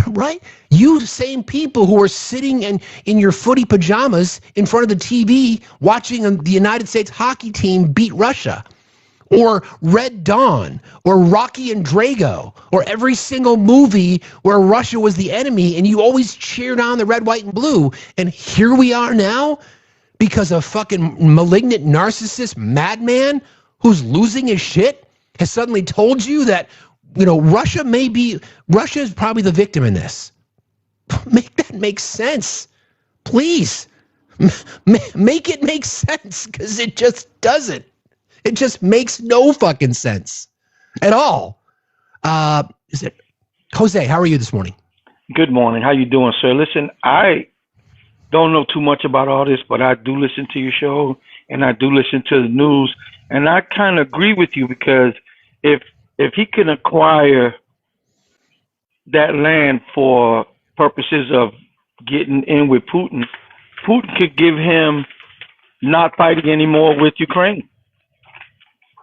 Right? You same people who are sitting in your footy pajamas in front of the TV watching the United States hockey team beat Russia. or Red Dawn, or Rocky and Drago, or every single movie where Russia was the enemy and you always cheered on the red, white, and blue. And here we are now because a fucking malignant narcissist madman who's losing his shit has suddenly told you that, Russia is probably the victim in this. Make that make sense. Please. Make it make sense, because it just doesn't. It just makes no fucking sense at all. Is it Jose? How are you this morning? Good morning. How you doing, sir? Listen, I don't know too much about all this, but I do listen to your show and I do listen to the news, and I kind of agree with you, because if he can acquire that land for purposes of getting in with Putin, Putin could give him not fighting anymore with Ukraine.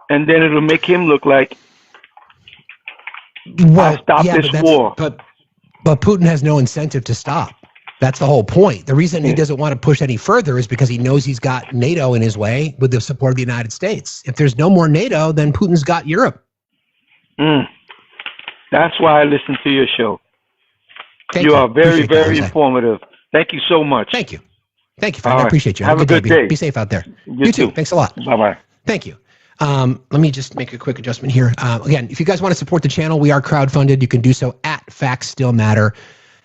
And then it'll make him look like, I stopped this war. But Putin has no incentive to stop. That's the whole point. The reason he doesn't want to push any further is because he knows he's got NATO in his way with the support of the United States. If there's no more NATO, then Putin's got Europe. That's why I listen to your show. You are very, very informative. Thank you so much. Thank you. Thank you, friend. I appreciate you. Have a good day. Be safe out there. You too. Thanks a lot. Bye-bye. Thank you. Let me just make a quick adjustment here. Again, if you guys want to support the channel, we are crowdfunded. You can do so at Factsstillmatter.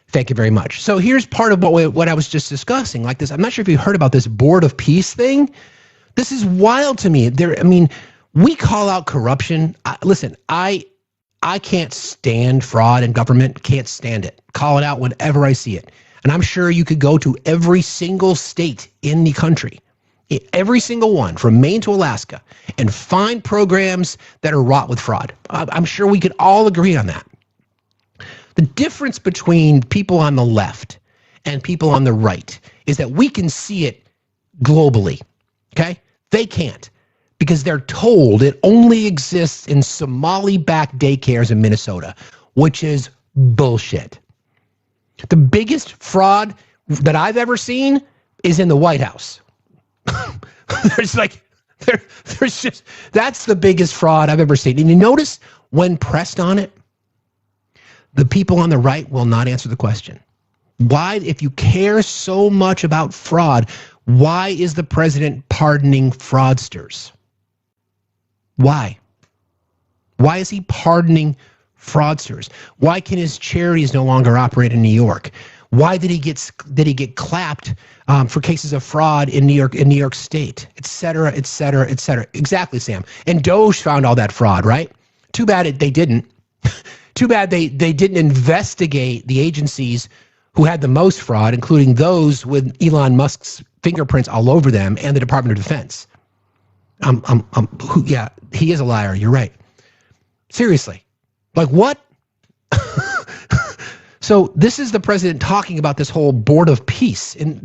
Thank you very much. So here's part of what I was just discussing. Like this, I'm not sure if you heard about this Board of Peace thing. This is wild to me. We call out corruption. Listen, I can't stand fraud in government. Can't stand it. Call it out whenever I see it. And I'm sure you could go to every single state in the country, every single one from Maine to Alaska, and find programs that are wrought with fraud. I'm sure we could all agree on that. The difference between people on the left and people on the right is that we can see it globally, okay? They can't, because they're told it only exists in Somali-backed daycares in Minnesota, which is bullshit. The biggest fraud that I've ever seen is in the White House. There's just, that's the biggest fraud I've ever seen. And you notice when pressed on it, the people on the right will not answer the question. Why, if you care so much about fraud, why is the president pardoning fraudsters? Why? Why is he pardoning fraudsters? Why can his charities no longer operate in New York? Why did he get clapped for cases of fraud in New York State, et cetera, et cetera, et cetera? Exactly, Sam. And Doge found all that fraud, right? Too bad they didn't. Too bad they didn't investigate the agencies who had the most fraud, including those with Elon Musk's fingerprints all over them and the Department of Defense. Yeah, he is a liar. You're right. Seriously. Like what? So this is the president talking about this whole Board of Peace. And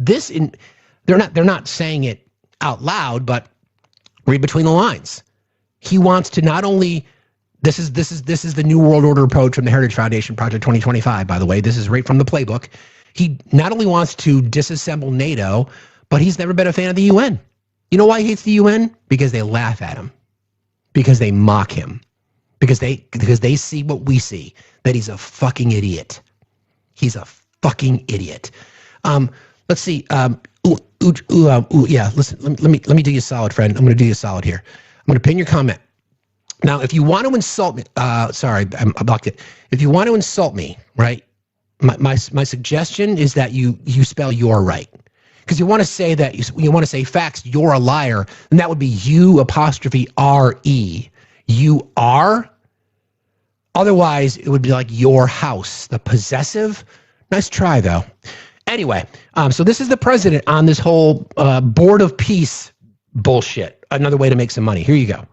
they're not saying it out loud, but read between the lines. He wants to not only, this is the New World Order approach from the Heritage Foundation, Project 2025, by the way. This is right from the playbook. He not only wants to disassemble NATO, but he's never been a fan of the UN. You know why he hates the UN? Because they laugh at him. Because they mock him. Because they see what we see, that he's a fucking idiot. He's a fucking idiot. Let's see. Yeah, listen, let me do you a solid, friend. I'm going to do you a solid here. I'm going to pin your comment. Now, if you want to insult me, sorry, I blocked it. If you want to insult me, right, my suggestion is that you spell "you're" right. Because you want to say that, you want to say facts, you're a liar, and that would be U''RE. You are? Otherwise, it would be like your house, the possessive. Nice try, though. Anyway, so this is the president on this whole Board of Peace bullshit. Another way to make some money. Here you go.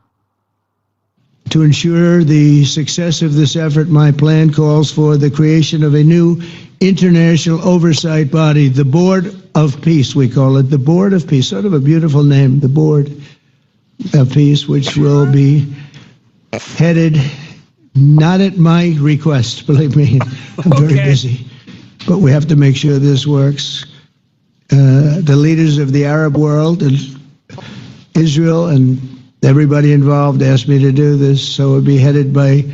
To ensure the success of this effort, my plan calls for the creation of a new international oversight body, the Board of Peace, we call it, the Board of Peace. Sort of a beautiful name, the Board of Peace, which will be headed, not at my request, believe me, I'm very busy, but we have to make sure this works. The leaders of the Arab world and Israel and Everybody involved asked me to do this, so it would be headed by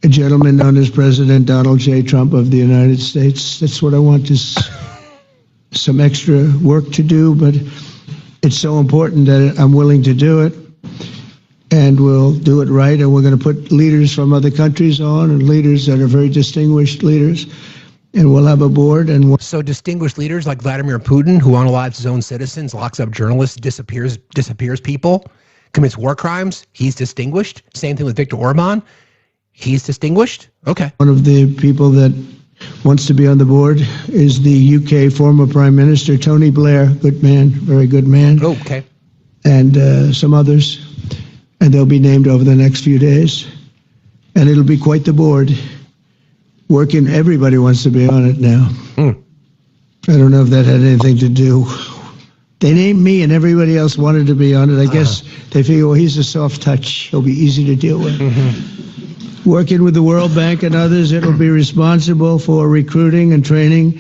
a gentleman known as President Donald J. Trump of the United States. That's what I want, is some extra work to do, but it's so important that I'm willing to do it, and we'll do it right, and we're going to put leaders from other countries on, and leaders that are very distinguished leaders, and we'll have a board. And So distinguished leaders like Vladimir Putin, who unalives his own citizens, locks up journalists, disappears people, commits war crimes, he's distinguished. Same thing with Viktor Orban. He's distinguished. Okay. one of the people that wants to be on the board is the UK former Prime Minister, Tony Blair. Good man, very good man. Oh, okay. And some others. And they'll be named over the next few days. And it'll be quite the board. Working, everybody wants to be on it now. I don't know if that had anything to do. They named me and everybody else wanted to be on it. I guess they figure, well, he's a soft touch. He'll be easy to deal with. Working with the World Bank and others, it'll be responsible for recruiting and training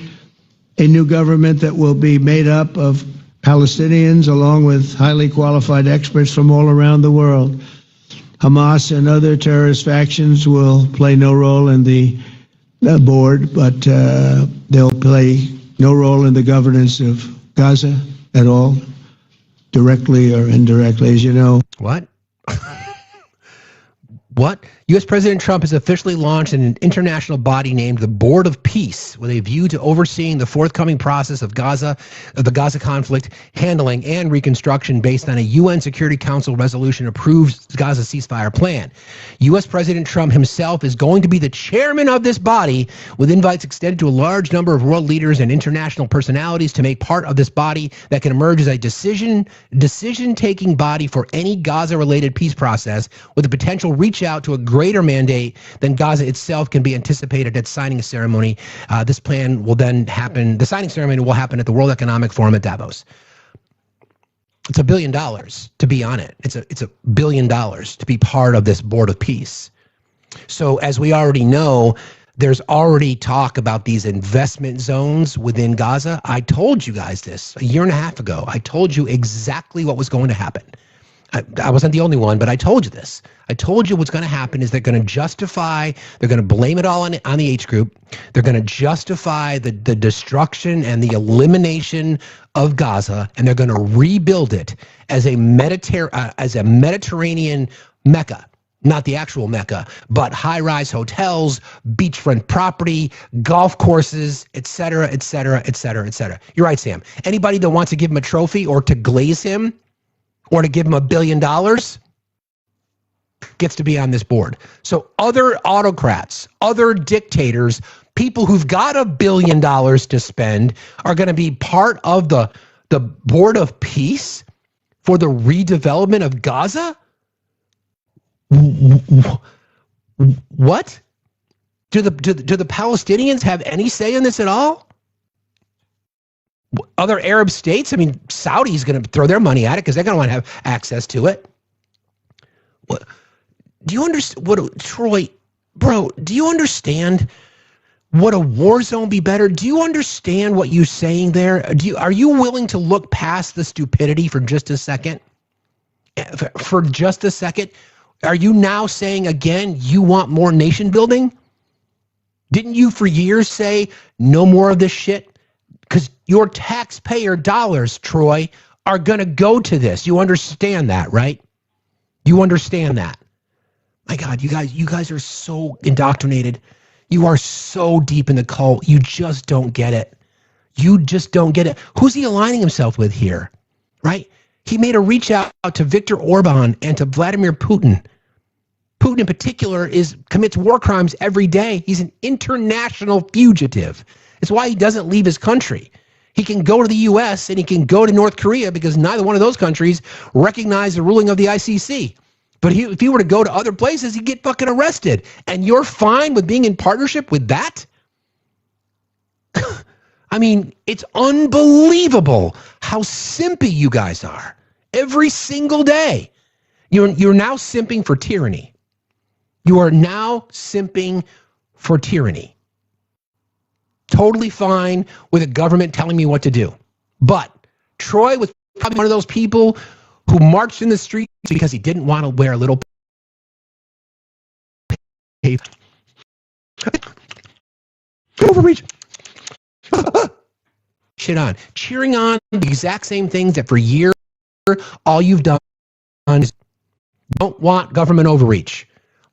a new government that will be made up of Palestinians along with highly qualified experts from all around the world. Hamas and other terrorist factions will play no role in the board, but they'll play no role in the governance of Gaza at all, directly or indirectly, as you know. What? What? U.S. President Trump has officially launched an international body named the Board of Peace with a view to overseeing the forthcoming process of the Gaza conflict, handling and reconstruction based on a UN Security Council resolution approved Gaza ceasefire plan. U.S. President Trump himself is going to be the chairman of this body, with invites extended to a large number of world leaders and international personalities to make part of this body that can emerge as a decision-taking body for any Gaza-related peace process, with a potential reach out to a greater mandate than Gaza itself can be anticipated at signing ceremony. This plan will then happen. The signing ceremony will happen at the World Economic Forum at Davos. It's $1 billion to be on it. It's $1 billion to be part of this Board of Peace. So as we already know, there's already talk about these investment zones within Gaza. I told you guys this a year and a half ago. I told you exactly what was going to happen. I wasn't the only one, but I told you this. I told you what's going to happen is they're going to justify, they're going to blame it all on the H group. They're going to justify the destruction and the elimination of Gaza, and they're going to rebuild it as a Mediterranean Mecca. Not the actual Mecca, but high-rise hotels, beachfront property, golf courses, et cetera, et cetera, et cetera, et cetera. You're right, Sam. Anybody that wants to give him a trophy or to glaze him, or to give him $1 billion, gets to be on this board. So other autocrats, other dictators, people who've got $1 billion to spend are going to be part of the Board of Peace for the redevelopment of Gaza? What? Do the Palestinians have any say in this at all? Other Arab states, I mean, Saudi's going to throw their money at it because they're going to want to have access to it. What? Do you understand what, Troy, bro, do you understand would a war zone be better? Do you understand what you're saying there? Are you willing to look past the stupidity for just a second? For just a second? Are you now saying again you want more nation building? Didn't you for years say no more of this shit? Because your taxpayer dollars, Troy, are going to go to this. You understand that, right? You understand that. My God, you guys are so indoctrinated. You are so deep in the cult. You just don't get it. You just don't get it. Who's he aligning himself with here, right? He made a reach out to Viktor Orban and to Vladimir Putin. Putin in particular commits war crimes every day. He's an international fugitive. It's why he doesn't leave his country. He can go to the U.S. and he can go to North Korea because neither one of those countries recognize the ruling of the ICC. But if he were to go to other places, he'd get fucking arrested. And you're fine with being in partnership with that? I mean, it's unbelievable how simpy you guys are every single day. You're now simping for tyranny. You are now simping for tyranny. Totally fine with a government telling me what to do. But Troy was probably one of those people who marched in the streets because he didn't want to wear a little overreach. Shit on. Cheering on the exact same things that for years all you've done is don't want government overreach.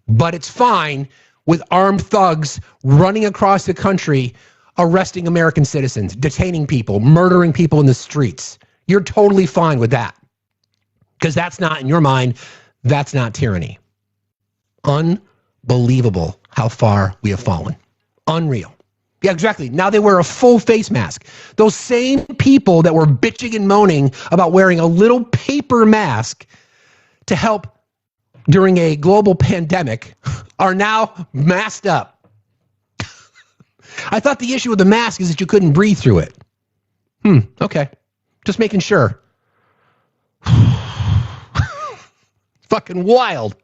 But it's fine with armed thugs running across the country, arresting American citizens, detaining people, murdering people in the streets. You're totally fine with that. Because that's not, in your mind, that's not tyranny. Unbelievable how far we have fallen. Unreal. Yeah, exactly. Now they wear a full face mask. Those same people that were bitching and moaning about wearing a little paper mask to help during a global pandemic are now masked up. I thought the issue with the mask is that you couldn't breathe through it. Okay. Just making sure. Fucking wild.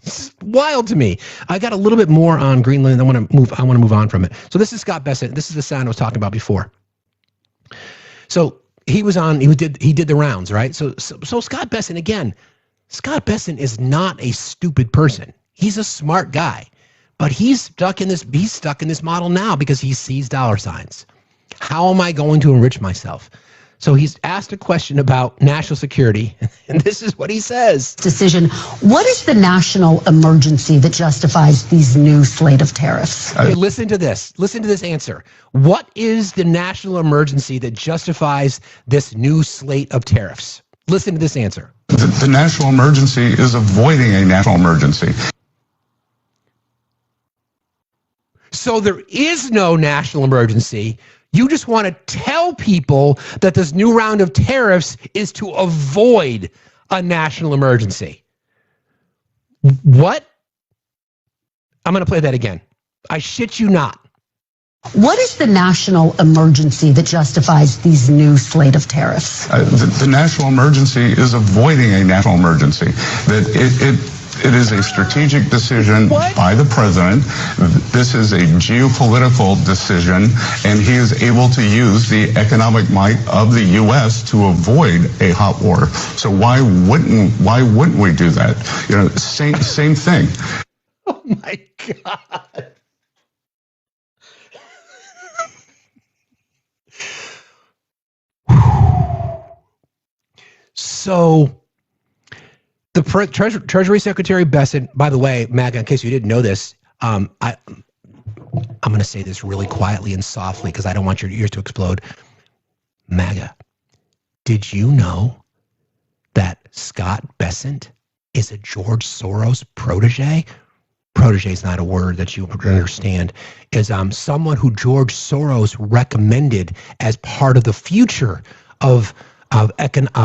It's wild to me. I got a little bit more on Greenland. I want to move on from it. So this is Scott Bessent. This is the sound I was talking about before. So he did the rounds, right? So Scott Bessent, again, Scott Bessent is not a stupid person. He's a smart guy. But he's stuck in this model now because he sees dollar signs. How am I going to enrich myself? So he's asked a question about national security, and this is what he says. Decision. What is the national emergency that justifies these new slate of tariffs? Okay, listen to this. Listen to this answer. What is the national emergency that justifies this new slate of tariffs? Listen to this answer. The national emergency is avoiding a national emergency. So there is no national emergency. You just want to tell people that this new round of tariffs is to avoid a national emergency. What? I'm going to play that again. I shit you not. What is the national emergency that justifies these new slate of tariffs? The national emergency is avoiding a national emergency. That it is a strategic decision by the president. This is a geopolitical decision, and he is able to use the economic might of the U.S. to avoid a hot war. So why wouldn't we do that? You know, same thing. Oh my God. So the Treasury Secretary Bessent, by the way, MAGA, in case you didn't know this, I'm going to say this really quietly and softly because I don't want your ears to explode. MAGA, did you know that Scott Bessent is a George Soros protege? Protege is not a word that you understand. Is someone who George Soros recommended as part of the future of economic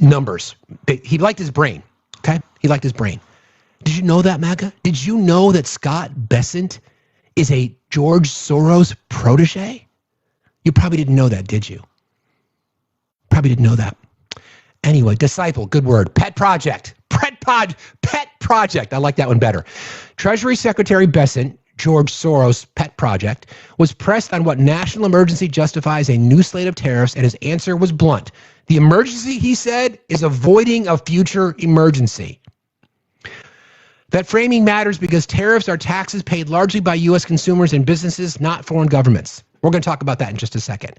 numbers. He liked his brain. Okay, he liked his brain. Did you know that, MAGA? Did you know that Scott Bessent is a George Soros protege? You probably didn't know that, did you? Probably didn't know that. Anyway, disciple, good word. Pet project. Pet project. I like that one better. Treasury Secretary Bessent, George Soros' pet project, was pressed on what national emergency justifies a new slate of tariffs, and his answer was blunt. The emergency, he said, is avoiding a future emergency. That framing matters because tariffs are taxes paid largely by U.S. consumers and businesses, not foreign governments. We're going to talk about that in just a second.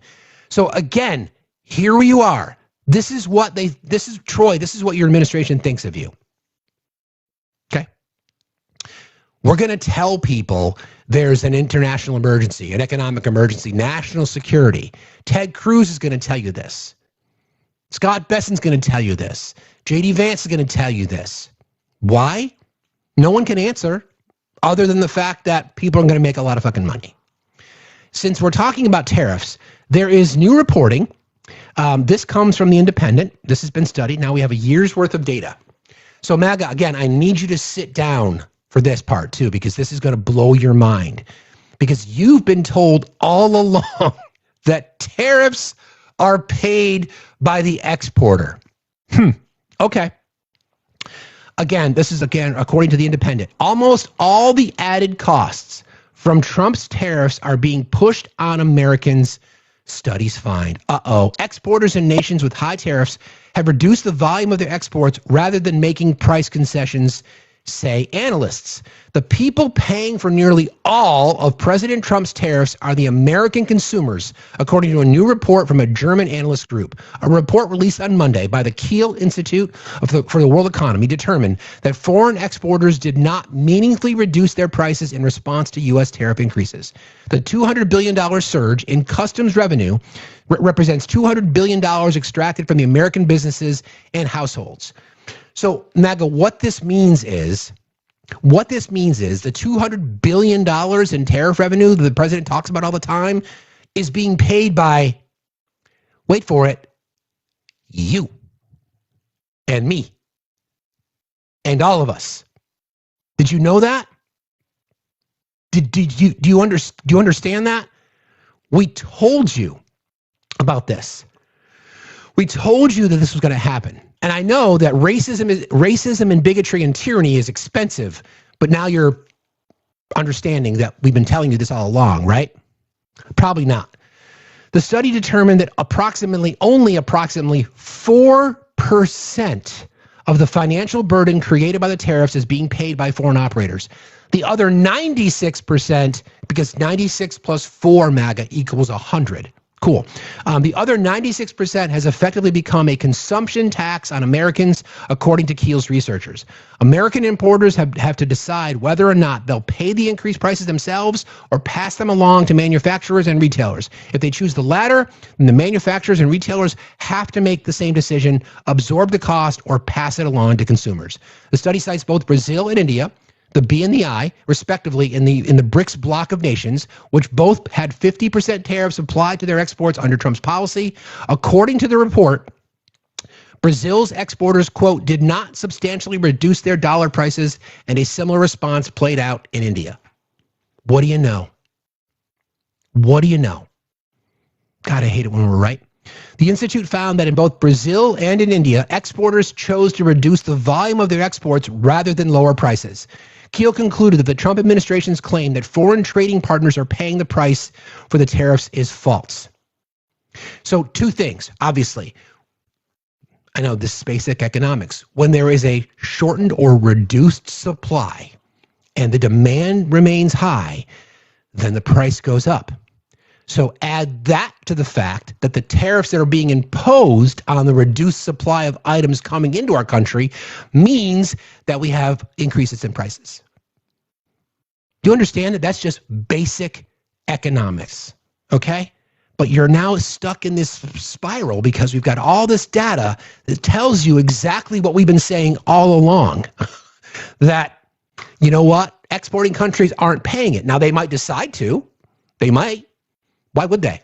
So again, here you are. This is Troy, this is what your administration thinks of you. Okay? We're going to tell people there's an international emergency, an economic emergency, national security. Ted Cruz is going to tell you this. Scott Bessent's going to tell you this. J.D. Vance is going to tell you this. Why? No one can answer other than the fact that people are going to make a lot of fucking money. Since we're talking about tariffs, there is new reporting. This comes from The Independent. This has been studied. Now we have a year's worth of data. So MAGA, again, I need you to sit down for this part too, because this is going to blow your mind. Because you've been told all along that tariffs are paid by the exporter. Okay. Again, this is according to The Independent. Almost all the added costs from Trump's tariffs are being pushed on Americans Studies find, exporters in nations with high tariffs have reduced the volume of their exports rather than making price concessions, say analysts. The people paying for nearly all of President Trump's tariffs are the American consumers, according to a new report from a German analyst group. A report released on Monday by the Kiel Institute for the World Economy determined that foreign exporters did not meaningfully reduce their prices in response to U.S. tariff increases. The $200 billion surge in customs revenue represents $200 billion extracted from the American businesses and households. So, MAGA, what this means is the $200 billion in tariff revenue that the president talks about all the time is being paid by, wait for it, you and me and all of us. Did you know that? Do you understand that? We told you about this. We told you that this was going to happen. And I know that racism and bigotry and tyranny is expensive, but now you're understanding that we've been telling you this all along, right? Probably not. The study determined that only approximately 4% of the financial burden created by the tariffs is being paid by foreign operators. The other 96%, because 96 plus 4, MAGA, equals 100. Cool. The other 96% has effectively become a consumption tax on Americans, according to Kiel's researchers. American importers have to decide whether or not they'll pay the increased prices themselves or pass them along to manufacturers and retailers. If they choose the latter, then the manufacturers and retailers have to make the same decision, absorb the cost, or pass it along to consumers. The study cites both Brazil and India, the B and the I, respectively, in the BRICS bloc of nations, which both had 50% tariffs applied to their exports under Trump's policy. According to the report, Brazil's exporters, quote, did not substantially reduce their dollar prices, and a similar response played out in India. What do you know? What do you know? God, I hate it when we're right. The Institute found that in both Brazil and in India, exporters chose to reduce the volume of their exports rather than lower prices. Kiel concluded that the Trump administration's claim that foreign trading partners are paying the price for the tariffs is false. So, two things, obviously. I know this is basic economics. When there is a shortened or reduced supply and the demand remains high, then the price goes up. So add that to the fact that the tariffs that are being imposed on the reduced supply of items coming into our country means that we have increases in prices. Do you understand that that's just basic economics, okay? But you're now stuck in this spiral because we've got all this data that tells you exactly what we've been saying all along, that, you know what, exporting countries aren't paying it. Now, they might decide to. They might. Why would they?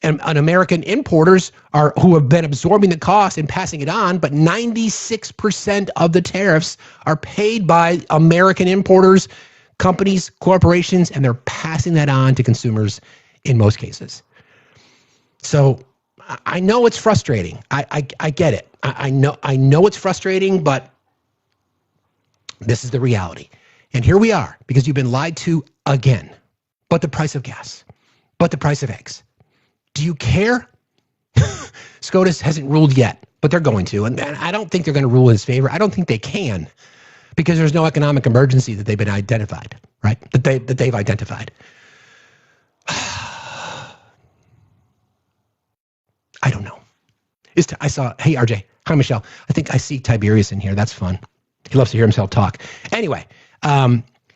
And American importers who have been absorbing the cost and passing it on, but 96% of the tariffs are paid by American importers, companies, corporations, and they're passing that on to consumers in most cases. So I know it's frustrating. I get it. I know it's frustrating, but this is the reality. And here we are, because you've been lied to again. But the price of gas. But the price of eggs. Do you care? SCOTUS hasn't ruled yet, but they're going to. And I don't think they're going to rule in his favor. I don't think they can, because there's no economic emergency that they've been identified, right? That they've identified. I don't know. I saw, hey, RJ. Hi, Michelle. I think I see Tiberius in here. That's fun. He loves to hear himself talk. Anyway,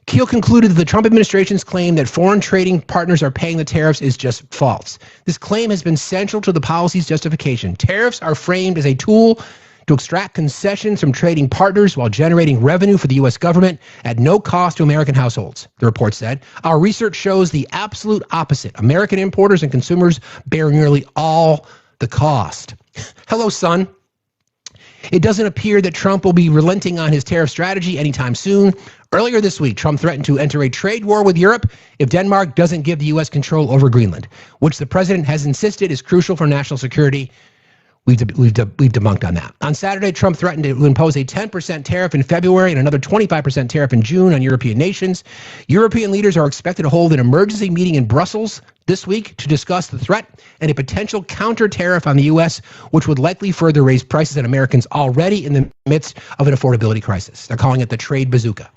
Kiel concluded that the Trump administration's claim that foreign trading partners are paying the tariffs is just false. This claim has been central to the policy's justification. Tariffs are framed as a tool to extract concessions from trading partners while generating revenue for the U.S. government at no cost to American households, the report said. Our research shows the absolute opposite. American importers and consumers bear nearly all the cost. Hello, son. It doesn't appear that Trump will be relenting on his tariff strategy anytime soon. Earlier this week, Trump threatened to enter a trade war with Europe if Denmark doesn't give the U.S. control over Greenland, which the president has insisted is crucial for national security. We've debunked on that. On Saturday, Trump threatened to impose a 10% tariff in February and another 25% tariff in June on European nations. European leaders are expected to hold an emergency meeting in Brussels this week to discuss the threat and a potential counter tariff on the U.S., which would likely further raise prices on Americans already in the midst of an affordability crisis. They're calling it the trade bazooka.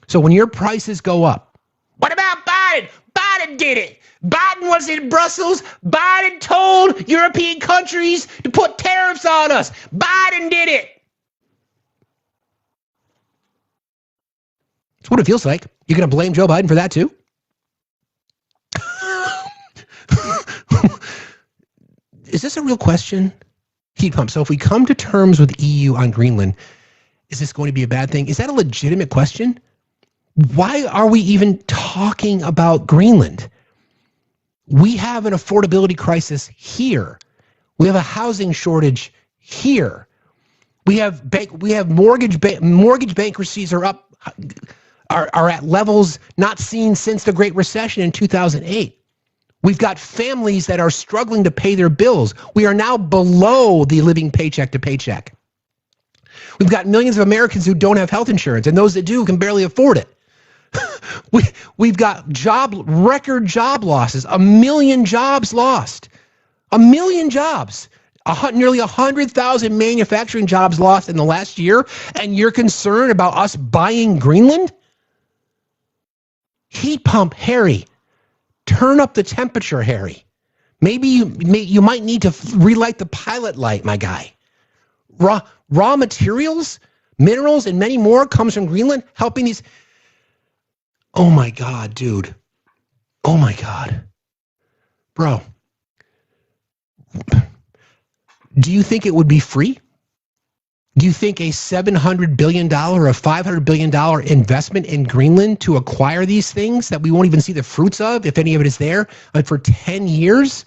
So when your prices go up, what about Biden? Biden did it. Biden was in Brussels. Biden told European countries to put tariffs on us. Biden did it. That's what it feels like. You're going to blame Joe Biden for that too? Is this a real question? Heat pump. So if we come to terms with EU on Greenland, is this going to be a bad thing? Is that a legitimate question? Why are we even talking about Greenland? We have an affordability crisis here. We have a housing shortage here. We have mortgage bankruptcies are at levels not seen since the Great Recession in 2008. We've got families that are struggling to pay their bills. We are now below the living paycheck to paycheck. We've got millions of Americans who don't have health insurance, and those that do can barely afford it. We've got record job losses, 1 million jobs lost, 1 million jobs, nearly 100,000 manufacturing jobs lost in the last year, and you're concerned about us buying Greenland? Heat pump, Harry. Turn up the temperature, Harry. Maybe you might need to relight the pilot light, my guy. Raw materials, minerals, and many more comes from Greenland, helping these. Oh my God, dude. Oh my God. Bro. Do you think it would be free? Do you think a $700 billion or a $500 billion investment in Greenland to acquire these things that we won't even see the fruits of, if any of it is there, like for 10 years?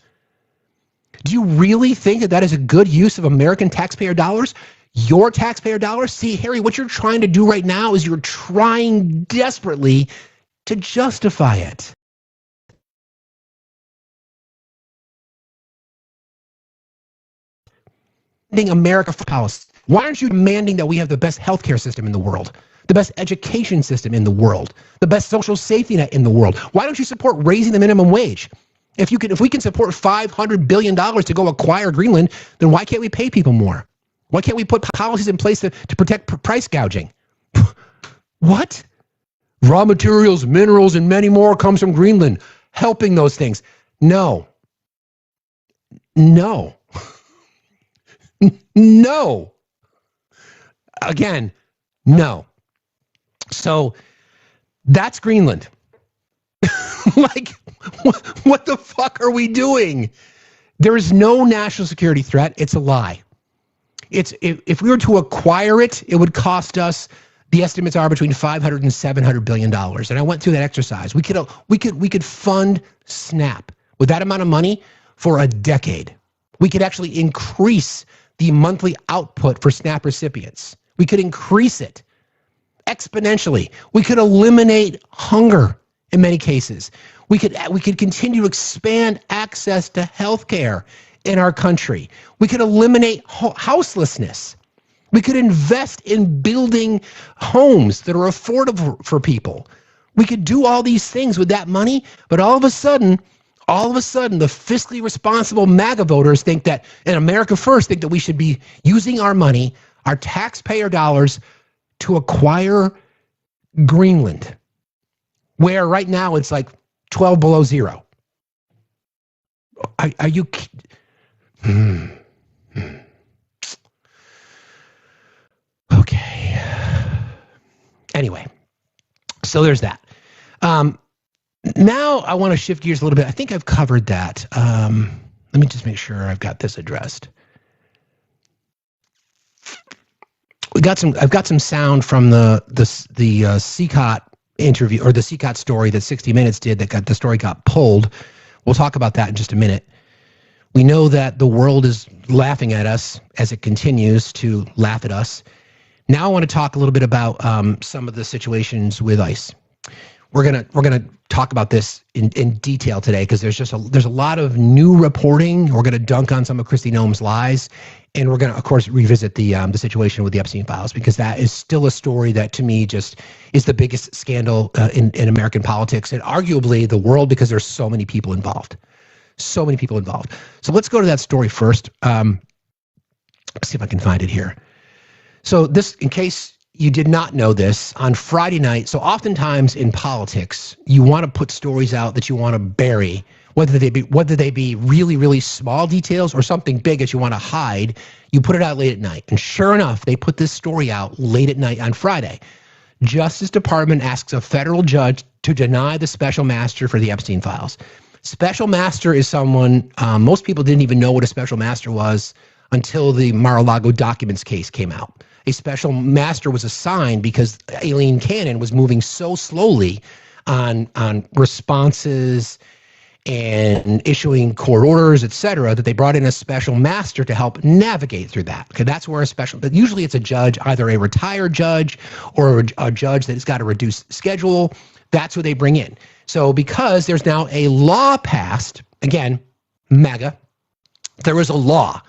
Do you really think that that is a good use of American taxpayer dollars? Your taxpayer dollars? See, Harry, what you're trying to do right now is you're trying desperately to justify it. America for policy. Why aren't you demanding that we have the best healthcare system in the world, the best education system in the world, the best social safety net in the world? Why don't you support raising the minimum wage? If we can support $500 billion to go acquire Greenland, then why can't we pay people more? Why can't we put policies in place to protect price gouging? What? Raw materials, minerals, and many more comes from Greenland, helping those things. No. No. No. Again, no. So that's Greenland. Like, what the fuck are we doing? There is no national security threat. It's a lie. If we were to acquire it, it would cost us. The estimates are between $500 and $700 billion. And I went through that exercise. We could fund SNAP with that amount of money for a decade. We could actually increase the monthly output for SNAP recipients. We could increase it exponentially. We could eliminate hunger in many cases. We could continue to expand access to health care in our country. We could eliminate houselessness. We could invest in building homes that are affordable for people. We could do all these things with that money, but all of a sudden, the fiscally responsible MAGA voters think that, and America First think that we should be using our money, our taxpayer dollars, to acquire Greenland, where right now it's like 12 below zero. Are you? Okay. Anyway, so there's that. Now I want to shift gears a little bit. I think I've covered that. Let me just make sure I've got this addressed. I've got some sound from the CCOT interview, or the CCOT story that 60 Minutes did the story got pulled. We'll talk about that in just a minute. We know that the world is laughing at us as it continues to laugh at us. Now I want to talk a little bit about some of the situations with ICE. we're gonna talk about this in detail today because there's a lot of new reporting. We're gonna dunk on some of Kristi Noem's lies, and we're gonna, of course, revisit the situation with the Epstein files because that is still a story that to me just is the biggest scandal in American politics and arguably the world because there's so many people involved. So many people involved. So let's go to that story first. Let's see if I can find it here. So this, in case you did not know this, on Friday night, so oftentimes in politics, you want to put stories out that you want to bury, whether they be really, really small details or something big that you want to hide, you put it out late at night. And sure enough, they put this story out late at night on Friday. Justice Department asks a federal judge to deny the special master for the Epstein files. Special master is someone, most people didn't even know what a special master was until the Mar-a-Lago documents case came out. A special master was assigned because Aileen Cannon was moving so slowly on responses and issuing court orders, et cetera, that they brought in a special master to help navigate through that. Okay, that's where usually it's a judge, either a retired judge or a judge that has got a reduced schedule. That's who they bring in. So because there's now a law passed, again, MAGA, there was a law.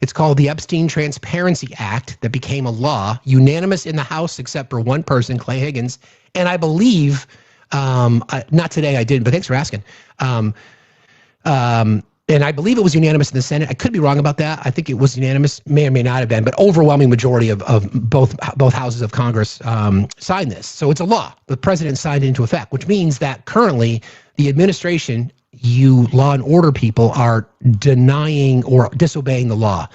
It's called the Epstein Transparency Act that became a law, unanimous in the House except for one person, Clay Higgins. And I believe, not today I didn't, but thanks for asking. And I believe it was unanimous in the Senate. I could be wrong about that. I think it was unanimous, may or may not have been, but overwhelming majority of both houses of Congress signed this. So it's a law. The president signed it into effect, which means that currently the administration, you law and order people, are denying or disobeying the law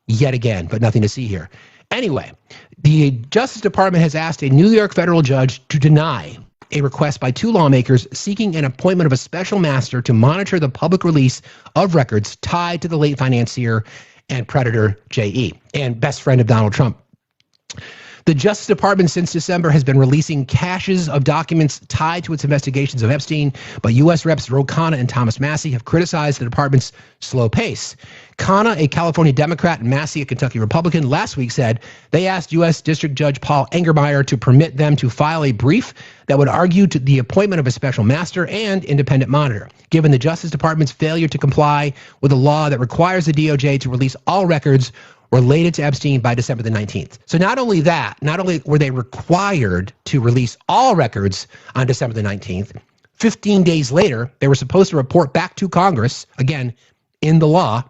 yet again, but nothing to see here. Anyway, the Justice Department has asked a New York federal judge to deny a request by two lawmakers seeking an appointment of a special master to monitor the public release of records tied to the late financier and predator J.E. and best friend of Donald Trump. The Justice Department since December has been releasing caches of documents tied to its investigations of Epstein, but U.S. Reps Ro Khanna and Thomas Massie have criticized the department's slow pace. Khanna, a California Democrat, and Massie, a Kentucky Republican, last week said they asked U.S. District Judge Paul Engermeyer to permit them to file a brief that would argue to the appointment of a special master and independent monitor, given the Justice Department's failure to comply with a law that requires the DOJ to release all records related to Epstein by December the 19th. So not only were they required to release all records on December the 19th, 15 days later, they were supposed to report back to Congress, again, in the law.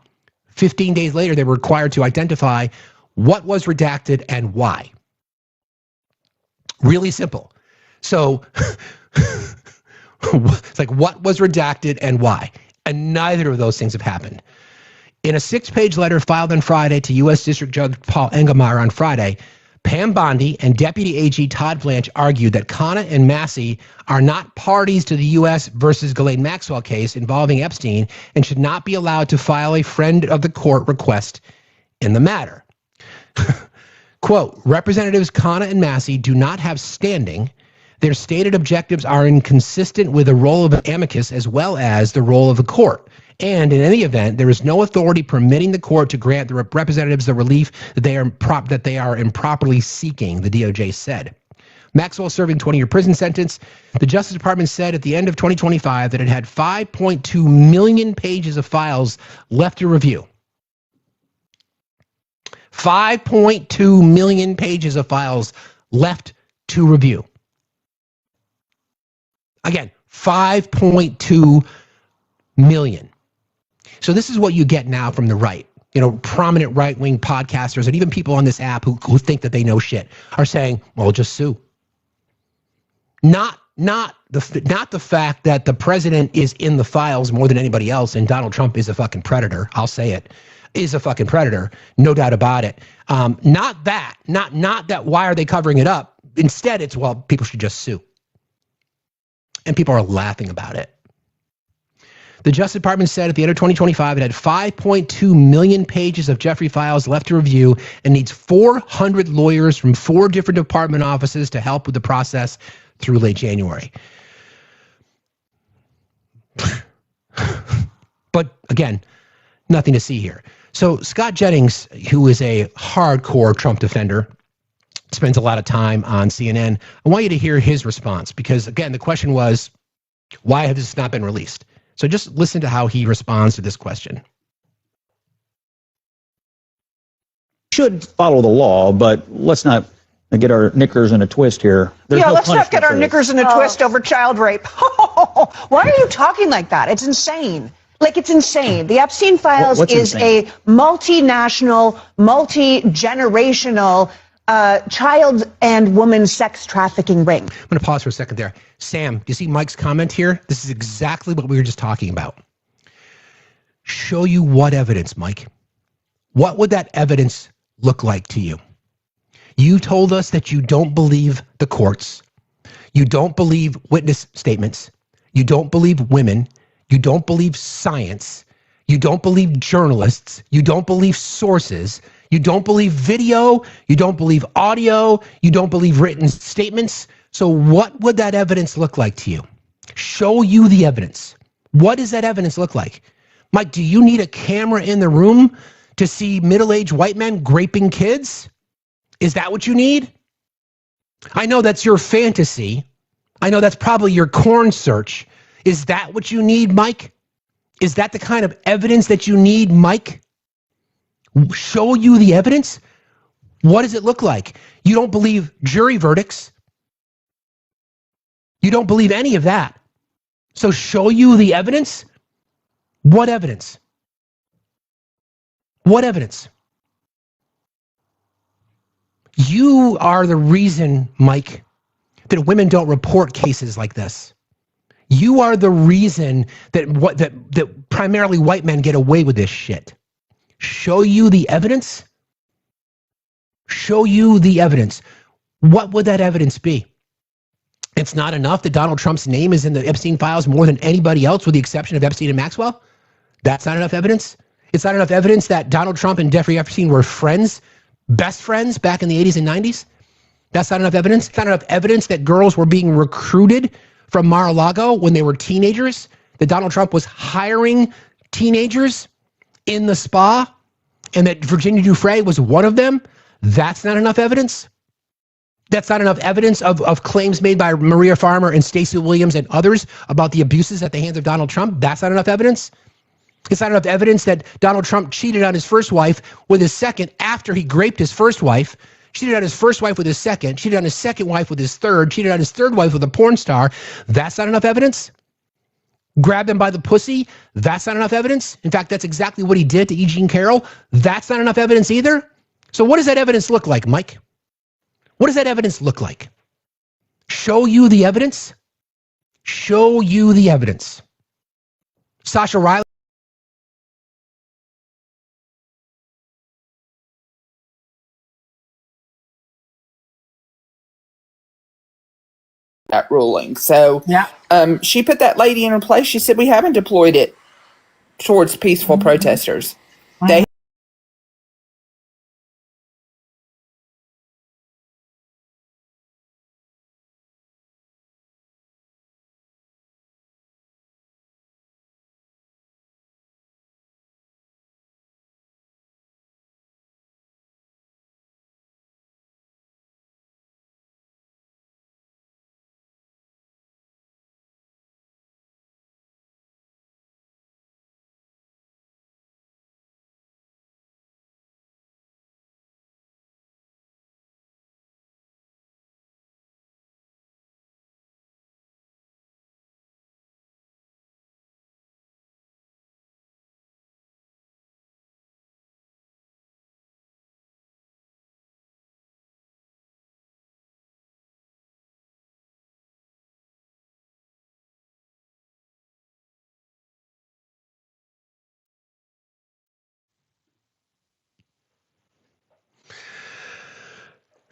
15 days later, they were required to identify what was redacted and why. Really simple. So it's like what was redacted and why. And neither of those things have happened. In a 6-page letter filed on Friday to U.S. District Judge Paul Engermeyer on Friday, Pam Bondi and Deputy AG Todd Blanche argued that Khanna and Massie are not parties to the U.S. versus Ghislaine Maxwell case involving Epstein and should not be allowed to file a friend of the court request in the matter. Quote, Representatives Khanna and Massie do not have standing. Their stated objectives are inconsistent with the role of an amicus as well as the role of the court. And in any event, there is no authority permitting the court to grant the representatives the relief that they are improperly seeking, the DOJ said. Maxwell serving 20-year prison sentence. The Justice Department said at the end of 2025 that it had 5.2 million pages of files left to review. 5.2 million pages of files left to review. Again, 5.2 million. So this is what you get now from the right. You know, prominent right-wing podcasters and even people on this app who think that they know shit are saying, well, just sue. Not the fact that the president is in the files more than anybody else and Donald Trump is a fucking predator. I'll say it. Is a fucking predator. No doubt about it. Not that why are they covering it up? Instead, it's, well, people should just sue. And people are laughing about it. The Justice Department said at the end of 2025 it had 5.2 million pages of Jeffrey files left to review and needs 400 lawyers from 4 different department offices to help with the process through late January. But again, nothing to see here. So Scott Jennings, who is a hardcore Trump defender, spends a lot of time on CNN. I want you to hear his response because, again, the question was, why has this not been released? So just listen to how he responds to this question. Should follow the law, but let's not get our knickers in a twist here. There's no let's not punishment get our for this. knickers in a twist over child rape. Why are you talking like that? It's insane. Like, it's insane. The Epstein Files What's is insane? a multinational, multi-generational child and woman sex trafficking ring. I'm going to pause for a second there. Sam, do you see Mike's comment here? This is exactly what we were just talking about. Show you what evidence, Mike? What would that evidence look like to you? You told us that you don't believe the courts. You don't believe witness statements. You don't believe women. You don't believe science. You don't believe journalists. You don't believe sources. You don't believe video. You don't believe audio. You don't believe written statements. So what would that evidence look like to you? Show you the evidence. What does that evidence look like? Mike, do you need a camera in the room to see middle-aged white men graping kids? Is that what you need? I know that's your fantasy. I know that's probably your corn search. Is that what you need, Mike? Is that the kind of evidence that you need, Mike? Show you the evidence? What does it look like? You don't believe jury verdicts. You don't believe any of that. So show you the evidence? What evidence? What evidence? You are the reason, Mike, that women don't report cases like this. You are the reason that primarily white men get away with this shit. Show you the evidence? Show you the evidence. What would that evidence be? It's not enough that Donald Trump's name is in the Epstein files more than anybody else with the exception of Epstein and Maxwell? That's not enough evidence? It's not enough evidence that Donald Trump and Jeffrey Epstein were friends, best friends back in the 80s and 90s? That's not enough evidence? It's not enough evidence that girls were being recruited from Mar-a-Lago when they were teenagers? That Donald Trump was hiring teenagers in the spa? And that Virginia Giuffre was one of them? That's not enough evidence? That's not enough evidence of claims made by Maria Farmer and Stacey Williams and others about the abuses at the hands of Donald Trump? That's not enough evidence? It's not enough evidence that Donald Trump cheated on his first wife with his second after he raped his first wife, cheated on his first wife with his second, cheated on his second wife with his third, cheated on his third wife with a porn star. That's not enough evidence? Grabbed him by the pussy? That's not enough evidence? In fact, that's exactly what he did to E. Jean Carroll. That's not enough evidence either? So what does that evidence look like, Mike? What does that evidence look like? Show you the evidence? Show you the evidence. Sasha Riley. That ruling. So Yeah. She put that lady in her place. She said, we haven't deployed it towards peaceful protesters. They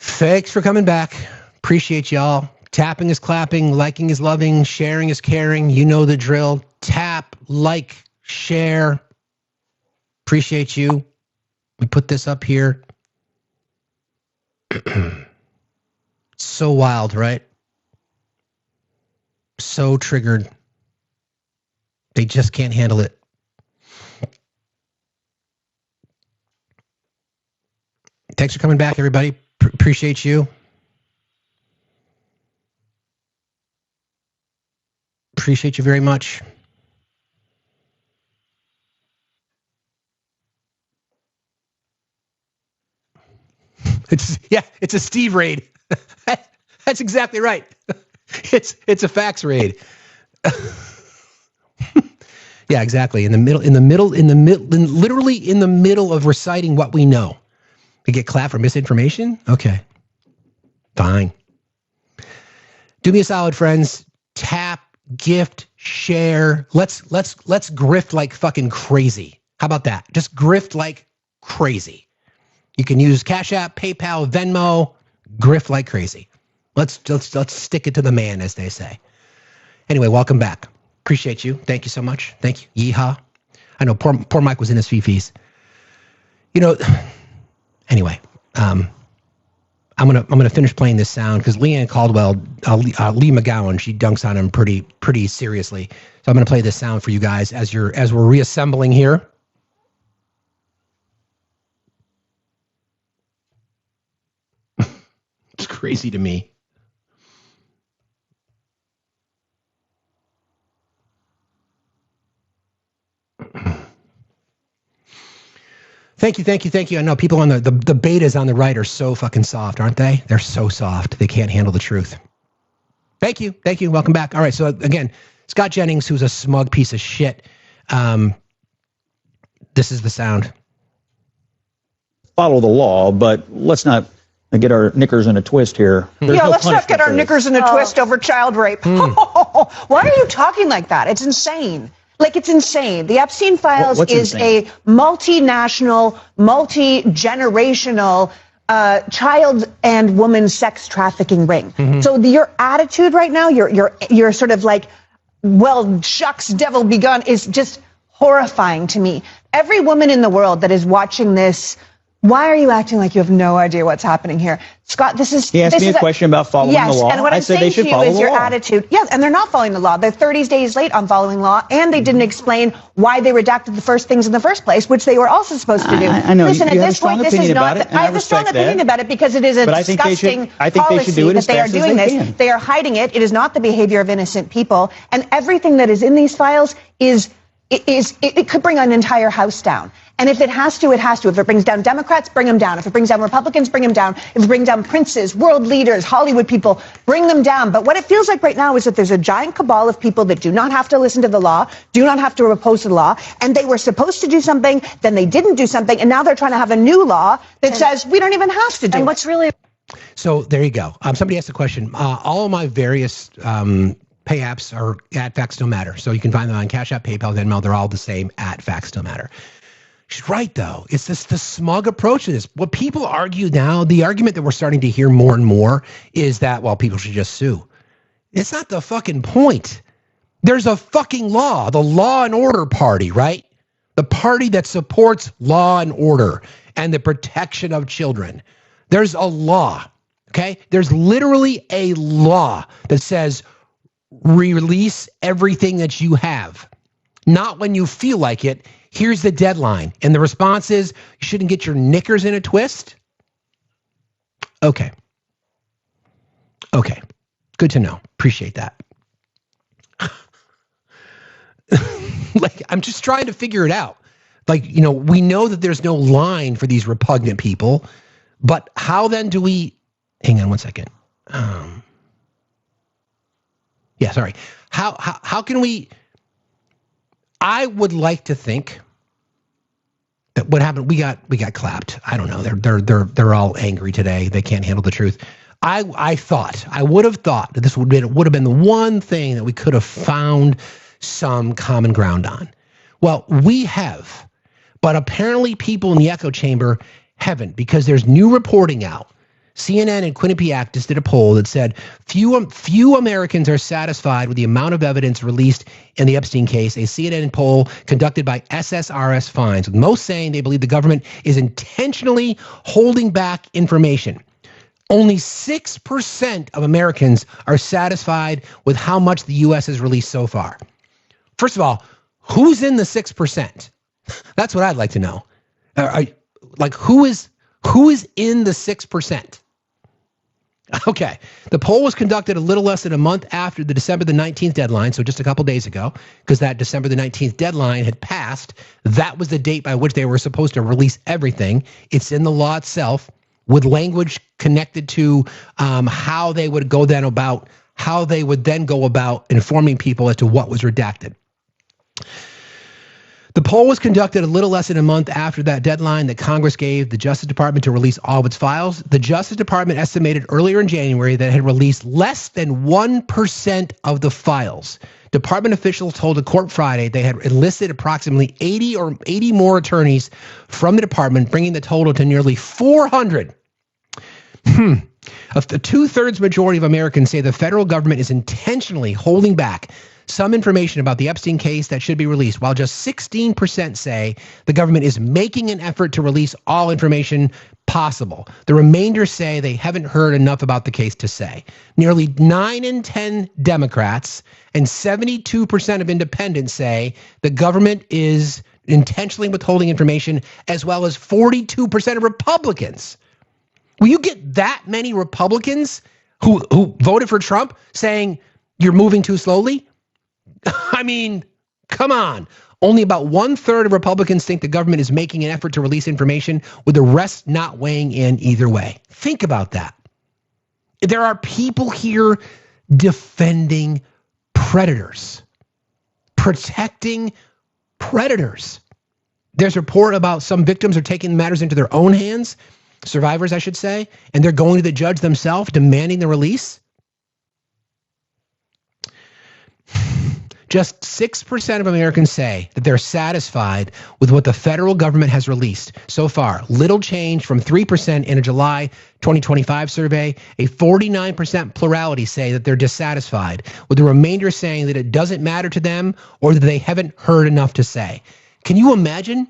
Thanks for coming back. Appreciate y'all. Tapping is clapping, liking is loving, sharing is caring. You know the drill. Tap, like, share. Appreciate you. We put this up here. So wild, right? So triggered. They just can't handle it. Thanks for coming back, everybody. Appreciate you. appreciate you very much. It's a Steve raid. That's exactly right. It's a fax raid. Yeah, exactly. Literally in the middle of reciting what we know. We get clapped for misinformation? Okay. Fine. Do me a solid, friends. Tap, gift, share. Let's grift like fucking crazy. How about that? Just grift like crazy. You can use Cash App, PayPal, Venmo, grift like crazy. Let's stick it to the man, as they say. Anyway, welcome back. Appreciate you. Thank you so much. Thank you. Yeehaw. I know poor Mike was in his fifis. Anyway, I'm gonna finish playing this sound because Leanne Caldwell, Lee McGowan, she dunks on him pretty seriously. So I'm gonna play this sound for you guys as we're reassembling here. It's crazy to me. Thank you. I know people on the betas on the right are so fucking soft, aren't they? They're so soft. They can't handle the truth. Thank you. Welcome back. All right. So again, Scott Jennings, who's a smug piece of shit. This is the sound. Follow the law, but let's not get our knickers in a twist here. Let's not get our knickers in a twist over child rape. Why are you talking like that? It's insane. It's insane. The Epstein Files is insane? A multinational, multi-generational child and woman sex trafficking ring. Mm-hmm. So your attitude right now, you're sort of like, well, shucks, devil be gone, is just horrifying to me. Every woman in the world that is watching this, why are you acting like you have no idea what's happening here? Scott, He asked me a question about following the law. And what I'm saying to you is your attitude. Yes, and they're not following the law. They're 30 days late on following law, and they didn't explain why they redacted the first things in the first place, which they were also supposed to do. I know. Listen, you at this point, this is not. I have a strong opinion about it because it is a disgusting policy that they are doing this. They are hiding it. It is not the behavior of innocent people, and everything that is in these files it could bring an entire house down. And if it has to, it has to. If it brings down Democrats, bring them down. If it brings down Republicans, bring them down. If it brings down princes, world leaders, Hollywood people, bring them down. But what it feels like right now is that there's a giant cabal of people that do not have to listen to the law, do not have to oppose the law, and they were supposed to do something, then they didn't do something, and now they're trying to have a new law that says we don't even have to do it. And what's really... So there you go. Somebody asked a question. All of my various pay apps are at Factsstillmatter. So you can find them on Cash App, PayPal, Venmo. They're all the same at Factsstillmatter. She's right, though. It's just the smug approach to this. What people argue now, the argument that we're starting to hear more and more is that, well, people should just sue. It's not the fucking point. There's a fucking law, the Law and Order Party, right? The party that supports law and order and the protection of children. There's a law, okay? There's literally a law that says release everything that you have. Not when you feel like it. Here's the deadline. And the response is, you shouldn't get your knickers in a twist? Okay. Good to know. Appreciate that. I'm just trying to figure it out. We know that there's no line for these repugnant people, but how then do we... Hang on one second. Sorry. How can we... I would like to think that what happened, we got clapped. I don't know. They're all angry today. They can't handle the truth. I would have thought that this would have been the one thing that we could have found some common ground on. Well, we have, but apparently people in the echo chamber haven't, because there's new reporting out. CNN and Quinnipiac just did a poll that said few Americans are satisfied with the amount of evidence released in the Epstein case, a CNN poll conducted by SSRS Finds, with most saying they believe the government is intentionally holding back information. Only 6% of Americans are satisfied with how much the U.S. has released so far. First of all, who's in the 6%? That's what I'd like to know. Who is in the 6%? Okay. The poll was conducted a little less than a month after the December the 19th deadline, so just a couple days ago, because that December the 19th deadline had passed. That was the date by which they were supposed to release everything. It's in the law itself with language connected to how they would then go about informing people as to what was redacted. The poll was conducted a little less than a month after that deadline that Congress gave the Justice Department to release all of its files. The Justice Department estimated earlier in January that it had released less than 1% of the files. Department officials told the court Friday they had enlisted approximately 80 more attorneys from the department, bringing the total to nearly 400. A two-thirds majority of Americans say the federal government is intentionally holding back some information about the Epstein case that should be released, while just 16% say the government is making an effort to release all information possible. The remainder say they haven't heard enough about the case to say. Nearly 9 in 10 Democrats and 72% of independents say the government is intentionally withholding information, as well as 42% of Republicans. Will you get that many Republicans who voted for Trump saying you're moving too slowly? I mean, come on. Only about 1/3 of Republicans think the government is making an effort to release information, with the rest not weighing in either way. Think about that. There are people here defending predators, protecting predators. There's a report about some victims are taking matters into their own hands, survivors, I should say, and they're going to the judge themselves demanding the release. Just 6% of Americans say that they're satisfied with what the federal government has released so far. Little change from 3% in a July 2025 survey. A 49% plurality say that they're dissatisfied, with the remainder saying that it doesn't matter to them or that they haven't heard enough to say. Can you imagine?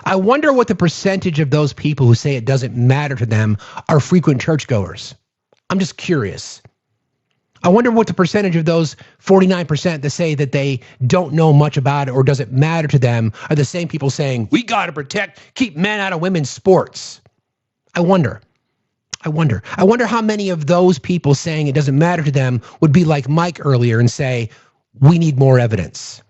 I wonder what the percentage of those people who say it doesn't matter to them are frequent churchgoers. I'm just curious. I wonder what the percentage of those 49% that say that they don't know much about it or doesn't matter to them are the same people saying, we got to keep men out of women's sports. I wonder how many of those people saying it doesn't matter to them would be like Mike earlier and say, we need more evidence.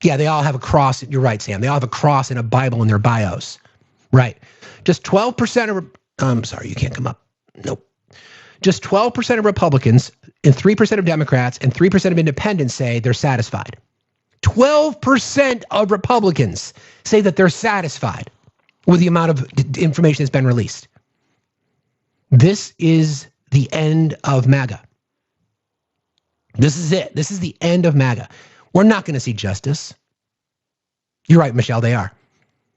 Yeah, they all have a cross. You're right, Sam. They all have a cross and a Bible in their bios. Right. Just 12% of, sorry, you can't come up. Nope. Just 12% of Republicans and 3% of Democrats and 3% of independents say they're satisfied. 12% of Republicans say that they're satisfied with the amount of information that's been released. This is the end of MAGA. This is it. This is the end of MAGA. We're not going to see justice. You're right, Michelle, they are.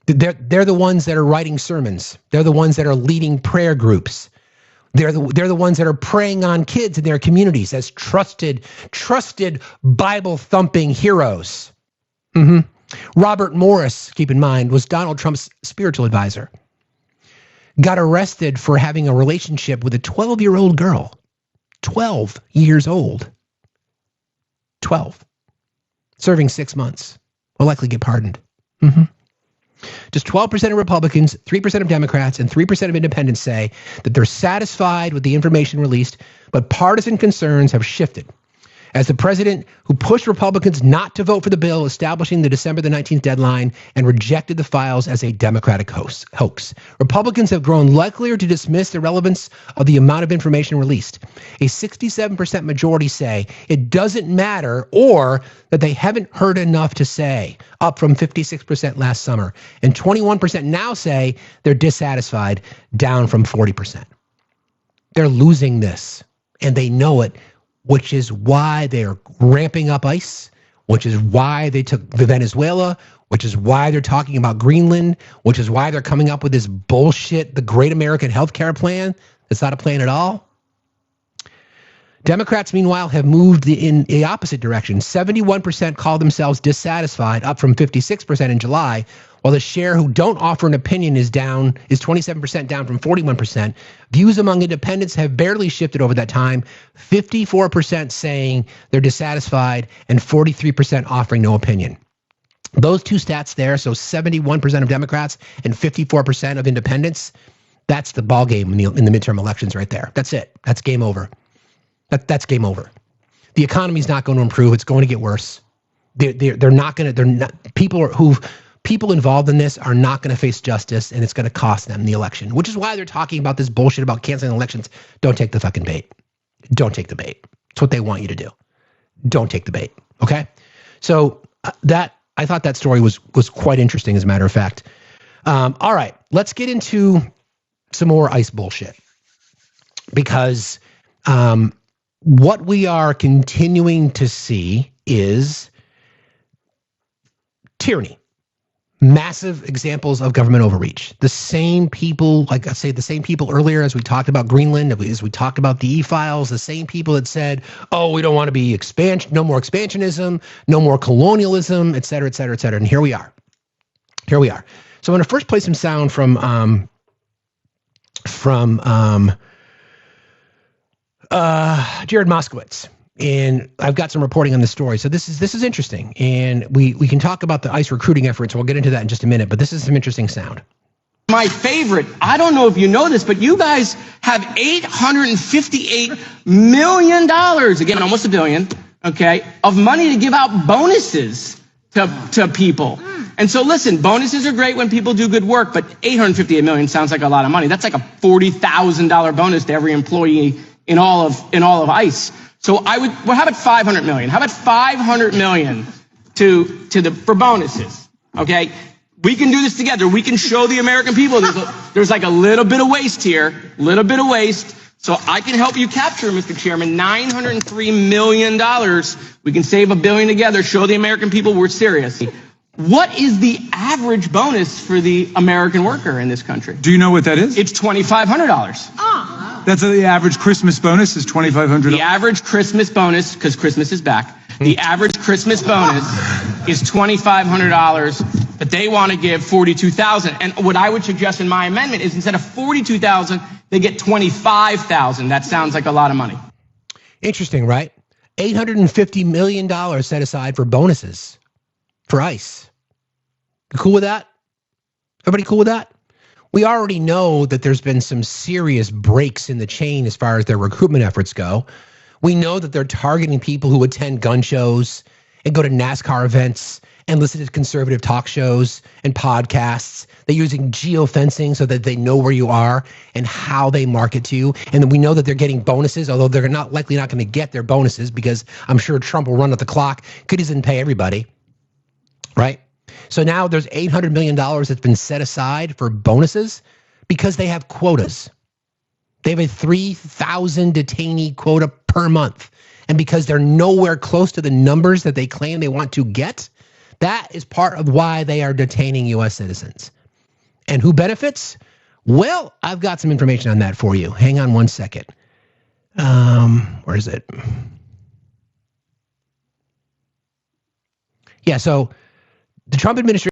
They're the ones that are writing sermons. They're the ones that are leading prayer groups. They're the ones that are preying on kids in their communities as trusted Bible-thumping heroes. Robert Morris, keep in mind, was Donald Trump's spiritual advisor. Got arrested for having a relationship with a 12-year-old girl. 12 years old. 12. Serving 6 months. Will likely get pardoned. Just 12% of Republicans, 3% of Democrats, and 3% of independents say that they're satisfied with the information released, but partisan concerns have shifted. As the president who pushed Republicans not to vote for the bill establishing the December the 19th deadline and rejected the files as a Democratic hoax. Republicans have grown likelier to dismiss the relevance of the amount of information released. A 67% majority say it doesn't matter or that they haven't heard enough to say, up from 56% last summer. And 21% now say they're dissatisfied, down from 40%. They're losing this, and they know it, which is why they're ramping up ICE, which is why they took Venezuela, which is why they're talking about Greenland, which is why they're coming up with this bullshit, the Great American Healthcare Plan. That's not a plan at all. Democrats, meanwhile, have moved in the opposite direction. 71% call themselves dissatisfied, up from 56% in July, while the share who don't offer an opinion is 27% down from 41%. Views among independents have barely shifted over that time, 54% saying they're dissatisfied and 43% offering no opinion. Those two stats there, so 71% of Democrats and 54% of independents, That's the ball game in the midterm elections right there. That's it. That's game over. That's game over. The economy's not going to improve. It's going to get worse. They're not going to. They're not. People involved in this are not going to face justice, and it's going to cost them the election. Which is why they're talking about this bullshit about canceling elections. Don't take the fucking bait. Don't take the bait. It's what they want you to do. Don't take the bait. Okay. So I thought that story was quite interesting, as a matter of fact. All right, let's get into some more ICE bullshit, because what we are continuing to see is tyranny. Massive examples of government overreach. The same people, like I say, the same people earlier, as we talked about Greenland, as we talked about the e-files, the same people that said, oh, we don't want to be no more expansionism, no more colonialism, et cetera, et cetera, et cetera. And here we are. So I'm going to first play some sound from Jared Moskowitz. And I've got some reporting on this story. So this is interesting. And we can talk about the ICE recruiting efforts. We'll get into that in just a minute. But this is some interesting sound. My favorite, I don't know if you know this, but you guys have $858 million, again, almost $1 billion, okay, of money to give out bonuses to people. And so listen, bonuses are great when people do good work, but $858 million sounds like a lot of money. That's like a $40,000 bonus to every employee in all of ICE. So how about $500 million? How about $500 million for bonuses? Okay, we can do this together. We can show the American people there's like a little bit of waste here, So I can help you capture, Mr. Chairman, $903 million. We can save $1 billion together. Show the American people we're serious. What is the average bonus for the American worker in this country? Do you know what that is? It's $2,500. That's the average Christmas bonus is $2,500. The average Christmas bonus, because Christmas is back, the average Christmas bonus is $2,500, but they want to give $42,000. And what I would suggest in my amendment is instead of $42,000, they get $25,000. That sounds like a lot of money. Interesting, right? $850 million set aside for bonuses for ICE. You cool with that? Everybody cool with that? We already know that there's been some serious breaks in the chain as far as their recruitment efforts go. We know that they're targeting people who attend gun shows and go to NASCAR events and listen to conservative talk shows and podcasts. They're using geofencing so that they know where you are and how they market to you. And then we know that they're getting bonuses, although they're likely not going to get their bonuses because I'm sure Trump will run out the clock. He doesn't pay everybody, right? So now there's $800 million that's been set aside for bonuses because they have quotas. They have a 3,000 detainee quota per month. And because they're nowhere close to the numbers that they claim they want to get, that is part of why they are detaining U.S. citizens. And who benefits? Well, I've got some information on that for you. Hang on one second. Where is it? Yeah, so the Trump administration,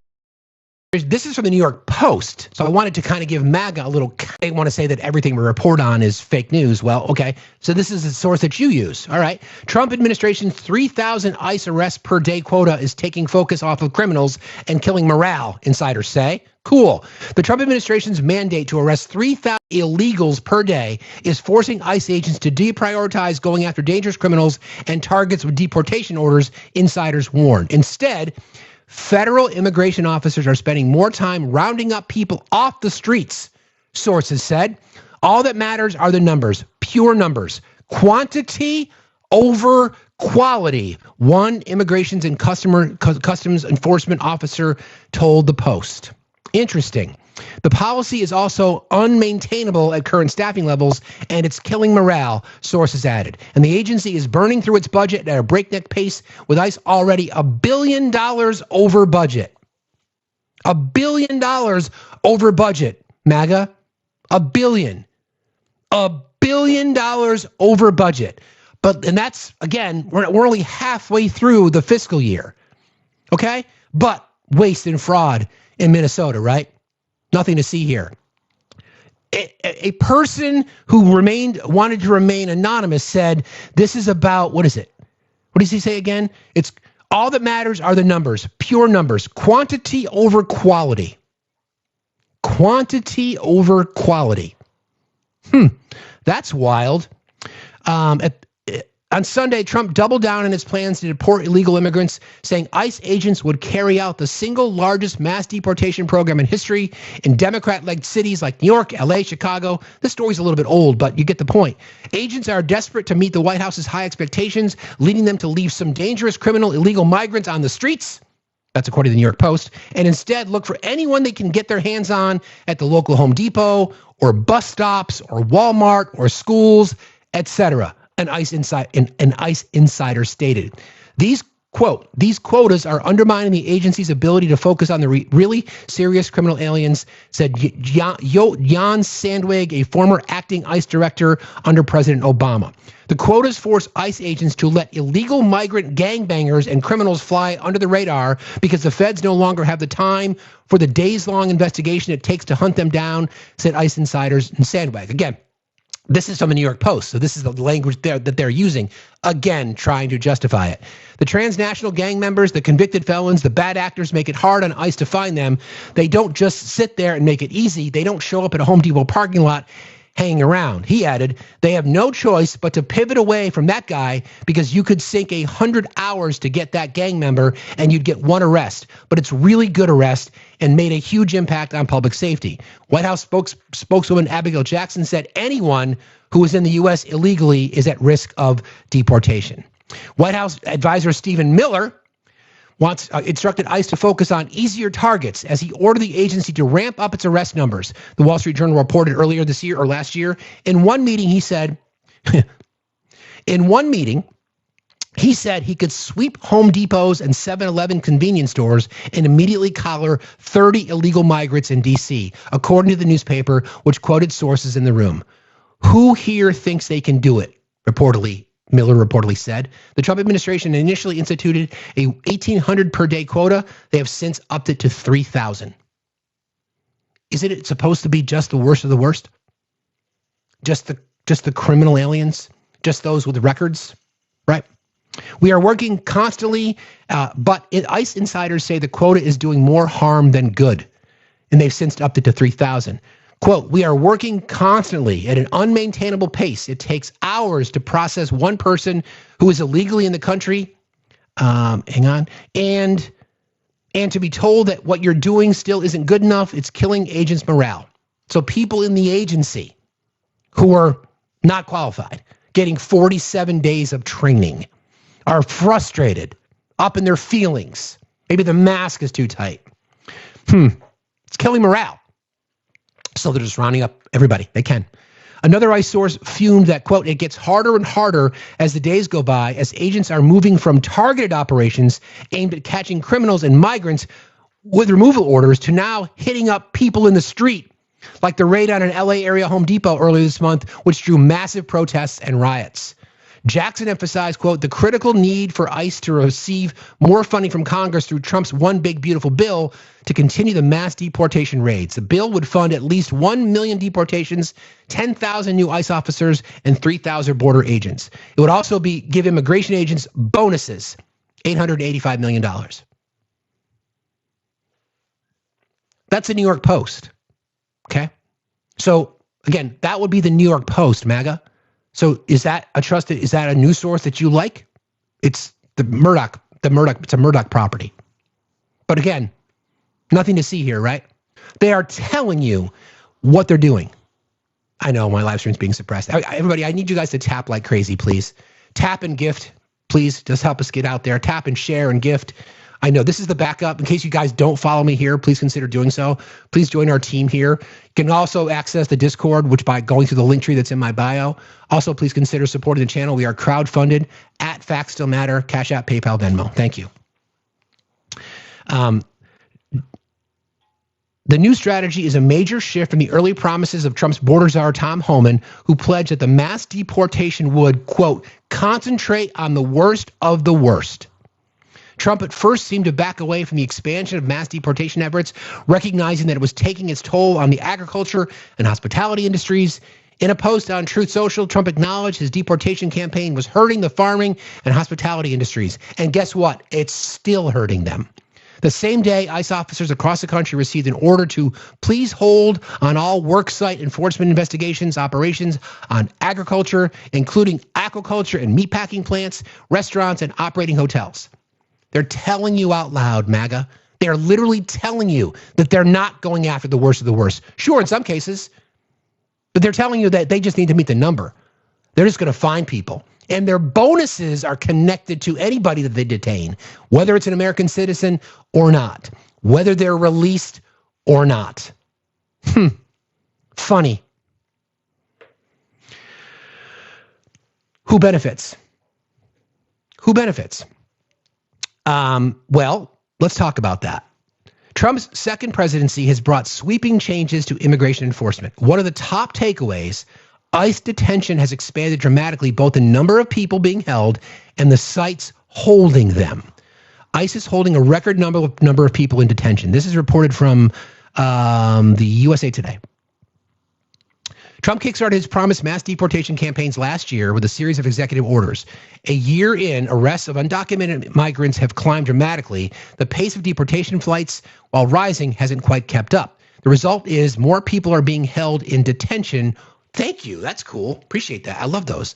this is from the New York Post. So I wanted to kind of give MAGA a little, they want to say that everything we report on is fake news. Well, okay. So this is the source that you use. All right. Trump administration's 3,000 ICE arrests per day quota is taking focus off of criminals and killing morale, insiders say. Cool. The Trump administration's mandate to arrest 3,000 illegals per day is forcing ICE agents to deprioritize going after dangerous criminals and targets with deportation orders, insiders warn. Instead, federal immigration officers are spending more time rounding up people off the streets, sources said. All that matters are the numbers, pure numbers, quantity over quality, one Immigrations and Customs Enforcement officer told the Post. Interesting. The policy is also unmaintainable at current staffing levels, and it's killing morale, sources added. And the agency is burning through its budget at a breakneck pace, with ICE already $1 billion over budget. $1 billion over budget, MAGA. $1 billion. $1 billion over budget. And that's, again, we're only halfway through the fiscal year. Okay? But waste and fraud in Minnesota, right? Nothing to see here. A person who wanted to remain anonymous said, this is about, what is it? What does he say again? It's all that matters are the numbers, pure numbers, quantity over quality. Quantity over quality. That's wild. On Sunday, Trump doubled down on his plans to deport illegal immigrants, saying ICE agents would carry out the single largest mass deportation program in history in Democrat-led cities like New York, LA, Chicago. This story's a little bit old, but you get the point. Agents are desperate to meet the White House's high expectations, leading them to leave some dangerous criminal illegal migrants on the streets. That's according to the New York Post. And instead look for anyone they can get their hands on at the local Home Depot or bus stops or Walmart or schools, etc. An ICE insider stated. These quotas are undermining the agency's ability to focus on the really serious criminal aliens, said Jan Sandwig, a former acting ICE director under President Obama. The quotas force ICE agents to let illegal migrant gangbangers and criminals fly under the radar because the feds no longer have the time for the days-long investigation it takes to hunt them down, said ICE insiders in Sandwig. Again, this is from the New York Post, so this is the language that they're using, again, trying to justify it. The transnational gang members, the convicted felons, the bad actors make it hard on ICE to find them. They don't just sit there and make it easy. They don't show up at a Home Depot parking lot hanging around. He added, they have no choice but to pivot away from that guy because you could sink 100 hours to get that gang member and you'd get one arrest. But it's really good arrest and made a huge impact on public safety. White House spokeswoman Abigail Jackson said anyone who is in the U.S. illegally is at risk of deportation. White House advisor Stephen Miller instructed ICE to focus on easier targets as he ordered the agency to ramp up its arrest numbers. The Wall Street Journal reported earlier this year or last year. In one meeting, he said he could sweep Home Depots and 7-Eleven convenience stores and immediately collar 30 illegal migrants in D.C., according to the newspaper, which quoted sources in the room. Who here thinks they can do it? Miller reportedly said. The Trump administration initially instituted a 1,800 per day quota. They have since upped it to 3,000. Isn't it supposed to be just the worst of the worst? Just the criminal aliens? Just those with records? Right? We are working constantly, but ICE insiders say the quota is doing more harm than good. And they've since upped it to 3,000. Quote, we are working constantly at an unmaintainable pace. It takes hours to process one person who is illegally in the country. And to be told that what you're doing still isn't good enough, it's killing agents' morale. So people in the agency who are not qualified, getting 47 days of training, are frustrated, up in their feelings. Maybe the mask is too tight. It's killing morale. So they're just rounding up everybody they can. Another ICE source fumed that, quote, it gets harder and harder as the days go by as agents are moving from targeted operations aimed at catching criminals and migrants with removal orders to now hitting up people in the street, like the raid on an LA area Home Depot earlier this month, which drew massive protests and riots. Jackson emphasized, quote, the critical need for ICE to receive more funding from Congress through Trump's One Big Beautiful Bill to continue the mass deportation raids. The bill would fund at least 1 million deportations, 10,000 new ICE officers, and 3,000 border agents. It would also give immigration agents bonuses, $885 million. That's the New York Post. Okay? So, again, that would be the New York Post, MAGA. So is that a news source that you like? It's it's a Murdoch property. But again, nothing to see here, right? They are telling you what they're doing. I know my live stream's being suppressed. Everybody, I need you guys to tap like crazy, please. Tap and gift, please. Just help us get out there. Tap and share and gift. I know this is the backup. In case you guys don't follow me here, please consider doing so. Please join our team here. You can also access the Discord, which by going through the link tree that's in my bio. Also, please consider supporting the channel. We are crowdfunded at Factsstillmatter, Cash App, PayPal, Venmo. Thank you. The new strategy is a major shift from the early promises of Trump's border czar, Tom Homan, who pledged that the mass deportation would, quote, concentrate on the worst of the worst. Trump at first seemed to back away from the expansion of mass deportation efforts, recognizing that it was taking its toll on the agriculture and hospitality industries. In a post on Truth Social, Trump acknowledged his deportation campaign was hurting the farming and hospitality industries. And guess what? It's still hurting them. The same day, ICE officers across the country received an order to please hold on all worksite enforcement investigations, operations on agriculture, including aquaculture and meatpacking plants, restaurants, and operating hotels. They're telling you out loud, MAGA. They're literally telling you that they're not going after the worst of the worst. Sure, in some cases, but they're telling you that they just need to meet the number. They're just going to find people. And their bonuses are connected to anybody that they detain, whether it's an American citizen or not, whether they're released or not. Funny. Who benefits? Who benefits? Well, let's talk about that. Trump's second presidency has brought sweeping changes to immigration enforcement. One of the top takeaways, ICE detention has expanded dramatically, both the number of people being held and the sites holding them. ICE is holding a record number of people in detention. This is reported from the USA Today. Trump kickstarted his promised mass deportation campaigns last year with a series of executive orders. A year in, arrests of undocumented migrants have climbed dramatically. The pace of deportation flights, while rising, hasn't quite kept up. The result is more people are being held in detention. Thank you. That's cool. Appreciate that. I love those.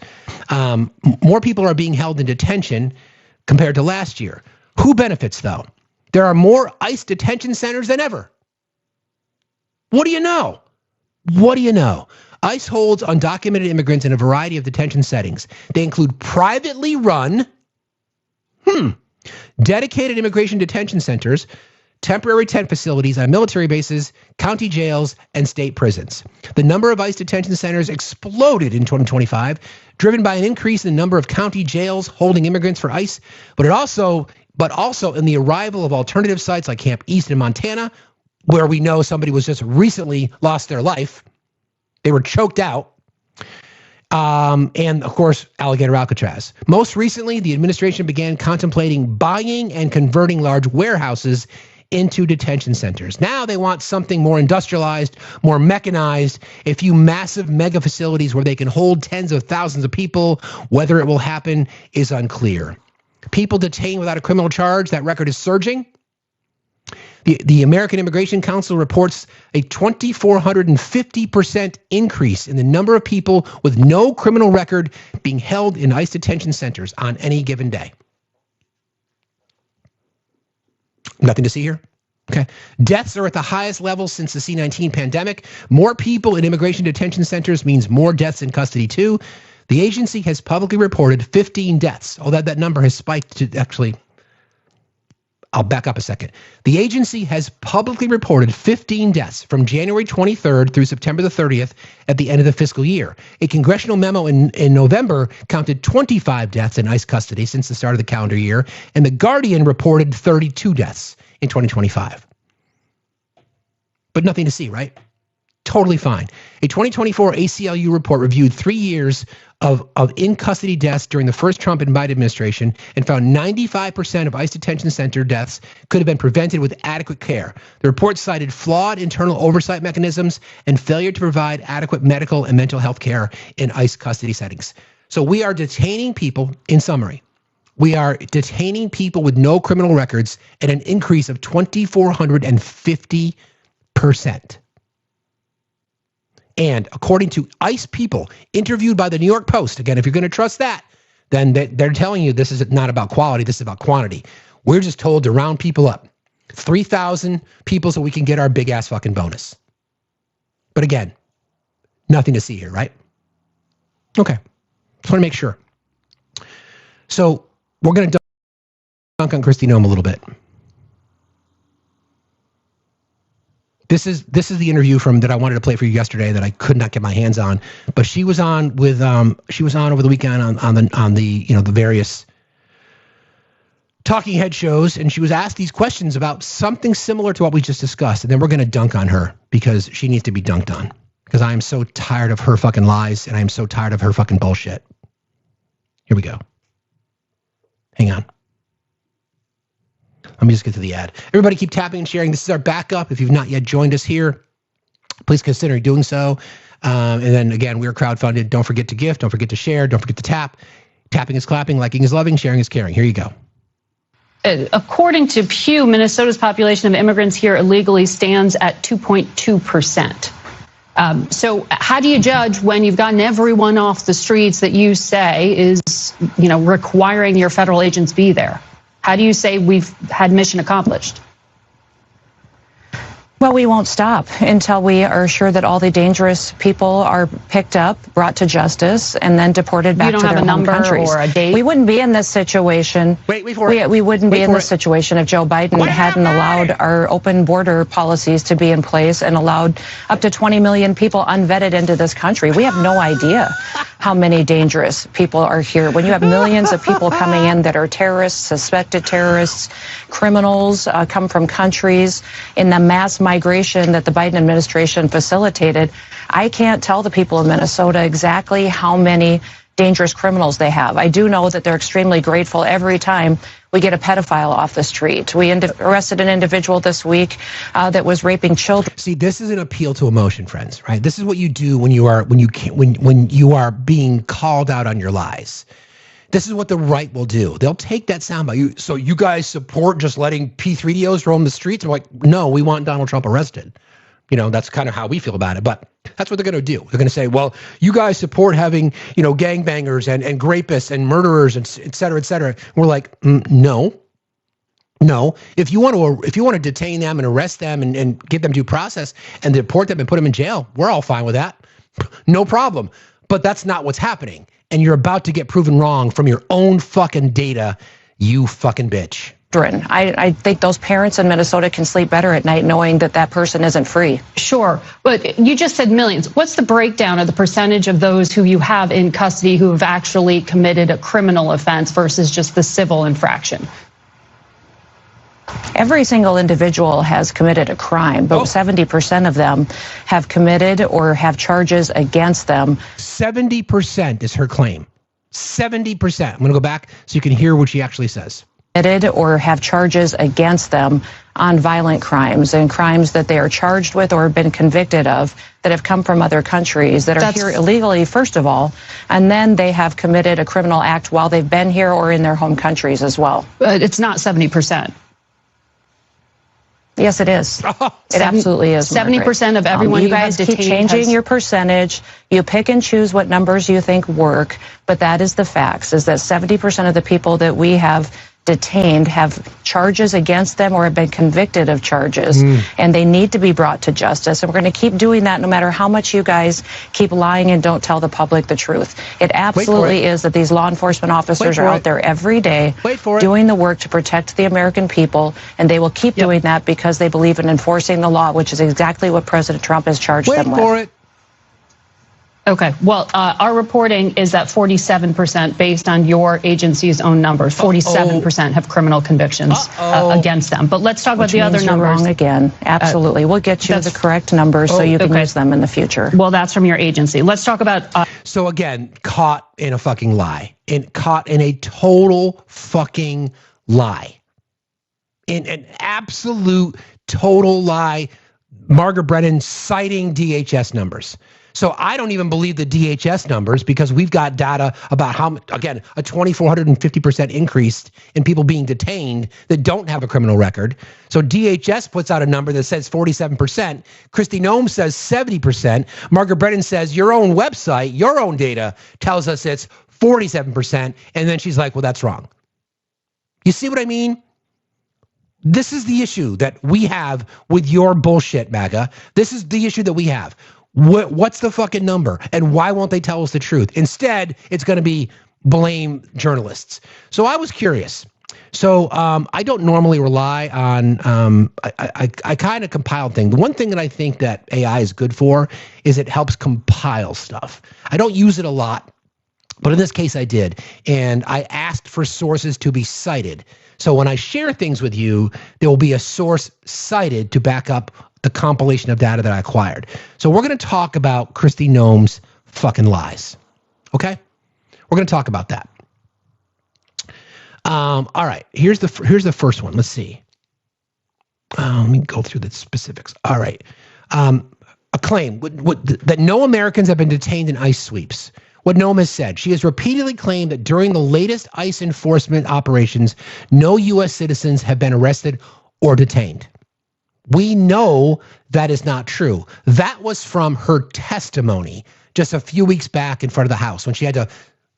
More people are being held in detention compared to last year. Who benefits, though? There are more ICE detention centers than ever. What do you know? What do you know? ICE holds undocumented immigrants in a variety of detention settings. They include privately run, dedicated immigration detention centers, temporary tent facilities on military bases, county jails, and state prisons. The number of ICE detention centers exploded in 2025, driven by an increase in the number of county jails holding immigrants for ICE, but also in the arrival of alternative sites like Camp East in Montana, where we know somebody was just recently lost their life. They were choked out. And of course, Alligator Alcatraz. Most recently, the administration began contemplating buying and converting large warehouses into detention centers. Now they want something more industrialized, more mechanized, a few massive mega facilities where they can hold tens of thousands of people. Whether it will happen is unclear. People detained without a criminal charge, that record is surging. The American Immigration Council reports a 2,450% increase in the number of people with no criminal record being held in ICE detention centers on any given day. Nothing to see here? Okay. Deaths are at the highest level since the C-19 pandemic. More people in immigration detention centers means more deaths in custody too. The agency has publicly reported 15 deaths. Although that number has spiked to actually... I'll back up a second. The agency has publicly reported 15 deaths from January 23rd through September the 30th at the end of the fiscal year. A congressional memo in November counted 25 deaths in ICE custody since the start of the calendar year, and The Guardian reported 32 deaths in 2025. But nothing to see, right? Totally fine. A 2024 ACLU report reviewed 3 years of in-custody deaths during the first Trump and Biden administration and found 95% of ICE detention center deaths could have been prevented with adequate care. The report cited flawed internal oversight mechanisms and failure to provide adequate medical and mental health care in ICE custody settings. So we are detaining people, in summary, we are detaining people with no criminal records at an increase of 2,450%. And according to ICE people interviewed by the New York Post, again, if you're going to trust that, then they're telling you this is not about quality, this is about quantity. We're just told to round people up. 3,000 people so we can get our big ass fucking bonus. But again, nothing to see here, right? Okay. Just want to make sure. So we're going to dunk on Kristi Noem a little bit. This is the interview that I wanted to play for you yesterday that I could not get my hands on, but she was on with she was on over the weekend on the the various talking head shows, and she was asked these questions about something similar to what we just discussed, and then we're going to dunk on her because she needs to be dunked on, because I am so tired of her fucking lies and I am so tired of her fucking bullshit. Here we go. Hang on. Let me just get to the ad. Everybody keep tapping and sharing. This is our backup. If you've not yet joined us here, please consider doing so. And then again, we're crowdfunded. Don't forget to gift. Don't forget to share. Don't forget to tap. Tapping is clapping. Liking is loving. Sharing is caring. Here you go. according to Pew, Minnesota's population of immigrants here illegally stands at 2.2%. So how do you judge when you've gotten everyone off the streets that you say is, requiring your federal agents be there? How do you say we've had mission accomplished? Well, we won't stop until we are sure that all the dangerous people are picked up, brought to justice, and then deported back to their home countries. Or a date? We wouldn't be in this situation. Wait for it. We wouldn't be in this situation if Joe Biden hadn't allowed our open border policies to be in place and allowed up to 20 million people unvetted into this country. We have no idea how many dangerous people are here. When you have millions of people coming in that are terrorists, suspected terrorists, criminals, come from countries in the mass migration that the Biden administration facilitated, I can't tell the people of Minnesota exactly how many dangerous criminals they have. I do know that they're extremely grateful every time we get a pedophile off the street. We arrested an individual this week that was raping children. See, this is an appeal to emotion, friends, right? This is what you do when you are being called out on your lies. This is what the right will do. They'll take that soundbite. So you guys support just letting P3DOs roam the streets? I'm like, no, we want Donald Trump arrested. That's kind of how we feel about it. But that's what they're going to do. They're going to say, well, you guys support having, gangbangers and rapists and murderers and et cetera, et cetera. And we're like, no. If you want to detain them and arrest them and give them due process and deport them and put them in jail, we're all fine with that. No problem. But that's not what's happening. And you're about to get proven wrong from your own fucking data, you fucking bitch. I think those parents in Minnesota can sleep better at night knowing that that person isn't free. Sure, but you just said millions. What's the breakdown of the percentage of those who you have in custody who have actually committed a criminal offense versus just the civil infraction? Every single individual has committed a crime, but 70% of them have committed or have charges against them. 70% is her claim. 70%. I'm going to go back so you can hear what she actually says. Or have charges against them on violent crimes and crimes that they are charged with or have been convicted of that have come from other countries that are here illegally, first of all, and then they have committed a criminal act while they've been here or in their home countries as well. But it's not 70%. Yes, it is. It absolutely is. 70% of everyone you guys keep changing your percentage. You pick and choose what numbers you think work, but that is the facts, is that 70% of the people that we have detained have charges against them or have been convicted of charges, and they need to be brought to justice. And we're going to keep doing that no matter how much you guys keep lying and don't tell the public the truth. It absolutely is that these law enforcement officers are out there every day doing the work to protect the American people, and they will keep doing that because they believe in enforcing the law, which is exactly what President Trump has charged them with. Okay, well, our reporting is that 47%, based on your agency's own numbers, 47% have criminal convictions against them. But let's talk about the other numbers. Wrong again. Absolutely. We'll get you the correct numbers so you can use them in the future. Well, that's from your agency. Let's talk about... So again, caught in a fucking lie. Caught in a total fucking lie. In an absolute total lie. Margaret Brennan citing DHS numbers. So I don't even believe the DHS numbers because we've got data about how, again, a 2,450% increase in people being detained that don't have a criminal record. So DHS puts out a number that says 47%. Kristi Noem says 70%. Margaret Brennan says your own website, your own data tells us it's 47%. And then she's like, well, that's wrong. You see what I mean? This is the issue that we have with your bullshit, MAGA. This is the issue that we have. What's the fucking number? And why won't they tell us the truth? Instead, it's going to be blame journalists. So I was curious. So I don't normally rely on, I kind of compile things. The one thing that I think that AI is good for is it helps compile stuff. I don't use it a lot, but in this case I did. And I asked for sources to be cited. So when I share things with you, there will be a source cited to back up the compilation of data that I acquired. So we're going to talk about Kristi Noem's fucking lies. Okay? We're going to talk about that. All right. Here's the first one. Let's see. Let me go through the specifics. All right. A claim that no Americans have been detained in ICE sweeps. what Noam has said. She has repeatedly claimed that during the latest ICE enforcement operations, no U.S. citizens have been arrested or detained. We know that is not true. That was from her testimony just a few weeks back in front of the House when she had to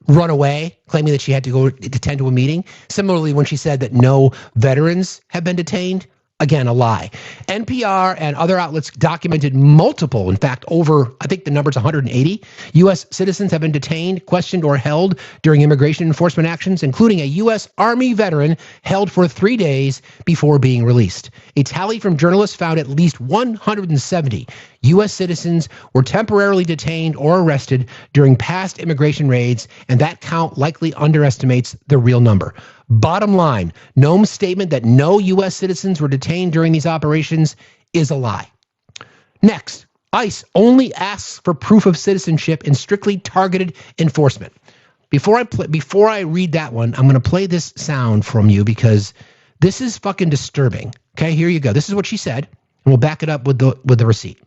run away, claiming that she had to go attend to a meeting. Similarly, when she said that no veterans have been detained, again, a lie. NPR and other outlets documented multiple, in fact, over, I think the number's 180, U.S. citizens have been detained, questioned, or held during immigration enforcement actions, including a U.S. Army veteran held for 3 days before being released. A tally from journalists found at least 170 U.S. citizens were temporarily detained or arrested during past immigration raids, and that count likely underestimates the real number. Bottom line, Noam's statement that no U.S. citizens were detained during these operations is a lie. Next, ICE only asks for proof of citizenship in strictly targeted enforcement. Before I read that one, I'm going to play this sound from you because this is fucking disturbing. Okay, here you go. This is what she said, and we'll back it up with the receipt.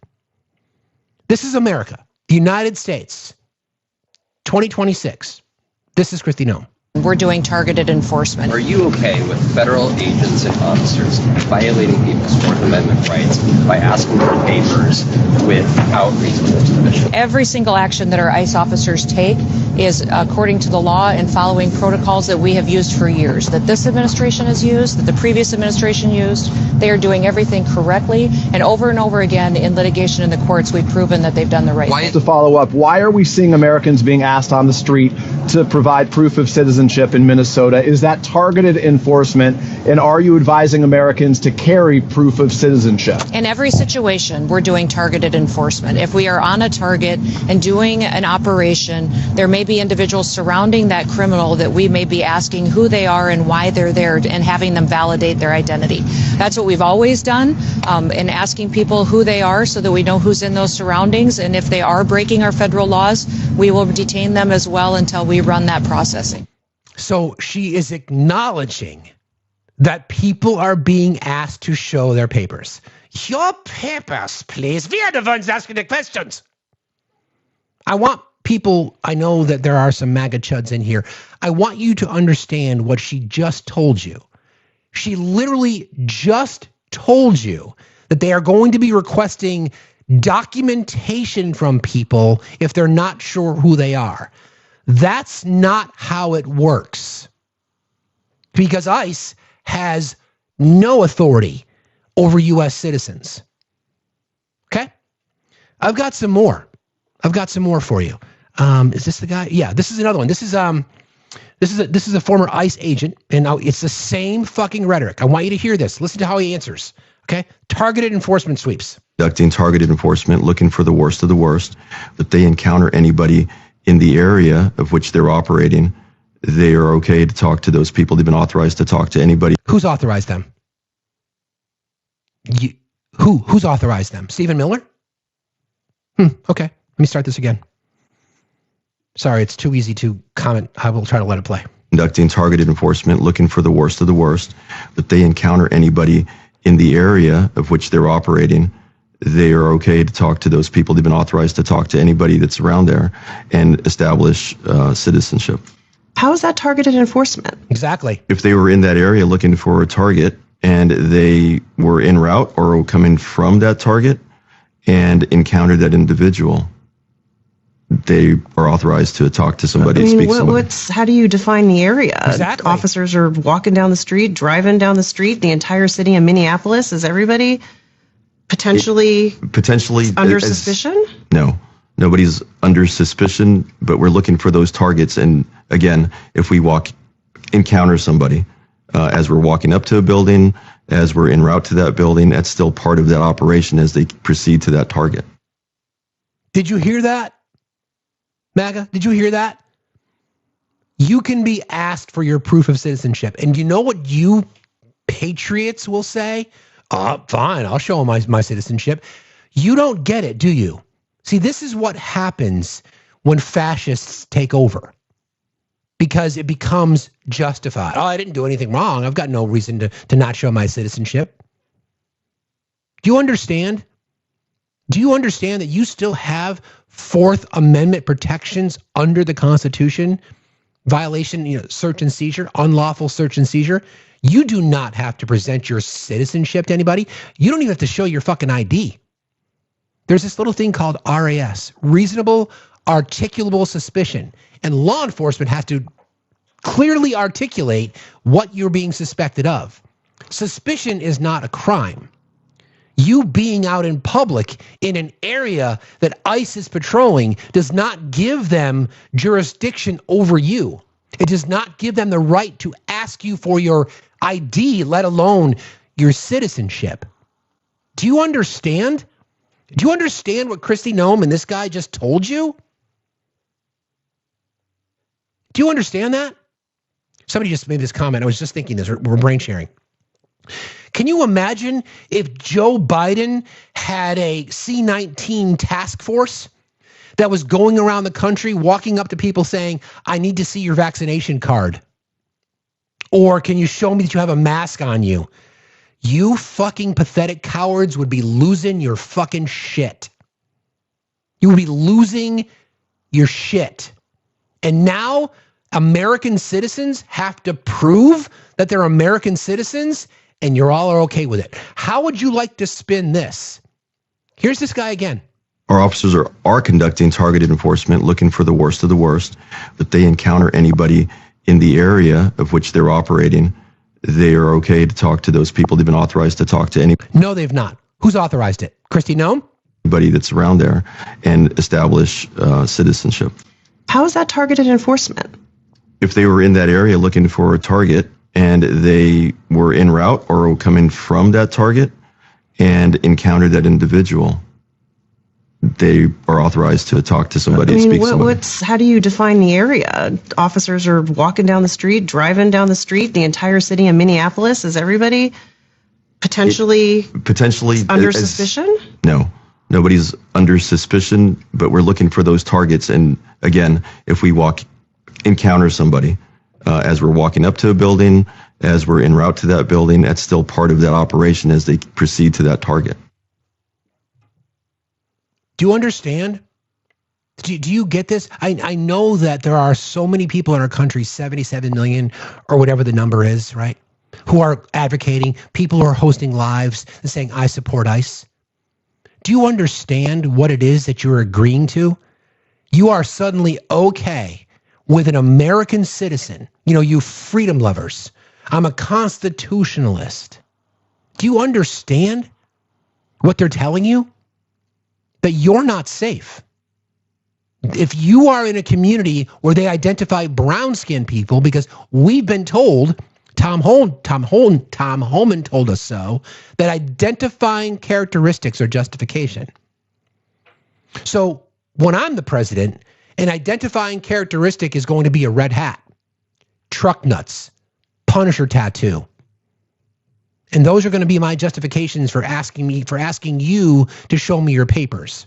This is America, the United States, 2026. This is Kristi Noem. We're doing targeted enforcement. Are you okay with federal agents and officers violating people's Fourth Amendment rights by asking for papers without reasonable suspicion? Every single action that our ICE officers take is according to the law and following protocols that we have used for years, that this administration has used, that the previous administration used. They are doing everything correctly, and over again in litigation in the courts, we've proven that they've done the right thing. To follow up, why are we seeing Americans being asked on the street to provide proof of citizenship in Minnesota? Is that targeted enforcement? And are you advising Americans to carry proof of citizenship? In every situation, we're doing targeted enforcement. If we are on a target and doing an operation, there may be individuals surrounding that criminal that we may be asking who they are and why they're there and having them validate their identity. That's what we've always done, in asking people who they are so that we know who's in those surroundings. And if they are breaking our federal laws, we will detain them as well until we run that processing. So she is acknowledging that people are being asked to show their papers. Your papers, please. We are the ones asking the questions. I want people, I know that there are some MAGA chuds in here. I want you to understand what she just told you. She literally just told you that they are going to be requesting documentation from people if they're not sure who they are. That's not how it works, because ICE has no authority over U.S. citizens. Okay? I've got some more for you. Is this the guy? Yeah, this is another one. This is a former ICE agent, and now it's the same fucking rhetoric. I want you to hear this. Listen to how he answers. Okay? Targeted enforcement sweeps. Conducting targeted enforcement, looking for the worst of the worst, but they encounter anybody in the area of which they're operating, they are okay to talk to those people. They've been authorized to talk to anybody. Who's authorized them? Who's authorized them? Stephen Miller? Okay. Let me start this again. Sorry, it's too easy to comment. I will try to let it play. Conducting targeted enforcement, looking for the worst of the worst, but they encounter anybody in the area of which they're operating, they are okay to talk to those people. They've been authorized to talk to anybody that's around there and establish citizenship. How is that targeted enforcement? Exactly. If they were in that area looking for a target and they were en route or coming from that target and encountered that individual, they are authorized to talk to somebody and speak to somebody. How do you define the area? Exactly. Officers are walking down the street, driving down the street, the entire city of Minneapolis. Is everybody potentially under suspicion? No, nobody's under suspicion, but we're looking for those targets. And again, if we encounter somebody as we're walking up to a building, as we're en route to that building, that's still part of that operation as they proceed to that target. Did you hear that, MAGA? Did you hear that? You can be asked for your proof of citizenship. And you know what you patriots will say? Fine, I'll show them my citizenship. You don't get it, do you? See, this is what happens when fascists take over, because it becomes justified. I didn't do anything wrong. I've got no reason to not show my citizenship. Do you understand Do you understand that you still have Fourth Amendment protections under the Constitution? Violation, search and seizure, unlawful search and seizure. You do not have to present your citizenship to anybody. You don't even have to show your fucking ID. There's this little thing called RAS, reasonable articulable suspicion. And law enforcement has to clearly articulate what you're being suspected of. Suspicion is not a crime. You being out in public in an area that ICE is patrolling does not give them jurisdiction over you. It does not give them the right to ask you for your ID, let alone your citizenship. Do you understand? Do you understand what Kristi Noem and this guy just told you? Do you understand that? Somebody just made this comment. I was just thinking this. We're brain sharing. Can you imagine if Joe Biden had a C-19 task force that was going around the country, walking up to people saying, I need to see your vaccination card? Or can you show me that you have a mask on you? You fucking pathetic cowards would be losing your fucking shit. You would be losing your shit. And now American citizens have to prove that they're American citizens, and you're all are okay with it. How would you like to spin this? Here's this guy again. Our officers are conducting targeted enforcement, looking for the worst of the worst. If they encounter anybody in the area of which they're operating, they are okay to talk to those people. They've been authorized to talk to anybody. No, they've not. Who's authorized it? Kristi Noem? Anybody that's around there and establish citizenship. How is that targeted enforcement? If they were in that area looking for a target and they were en route or coming from that target and encountered that individual, they are authorized to talk to somebody and speak to somebody. How do you define the area? Officers are walking down the street, driving down the street, the entire city of Minneapolis. Is everybody potentially under suspicion? No, nobody's under suspicion, but we're looking for those targets. And again, if we encounter somebody as we're walking up to a building, as we're en route to that building, that's still part of that operation as they proceed to that target. Do you understand? Do you get this? I know that there are so many people in our country, 77 million or whatever the number is, right? Who are advocating, people who are hosting lives and saying, I support ICE. Do you understand what it is that you're agreeing to? You are suddenly okay with an American citizen. You freedom lovers. I'm a constitutionalist. Do you understand what they're telling you? That you're not safe. If you are in a community where they identify brown-skinned people, because we've been told, Tom Homan told us so, that identifying characteristics are justification. So when I'm the president, an identifying characteristic is going to be a red hat, truck nuts, Punisher tattoo. And those are going to be my justifications for asking you to show me your papers.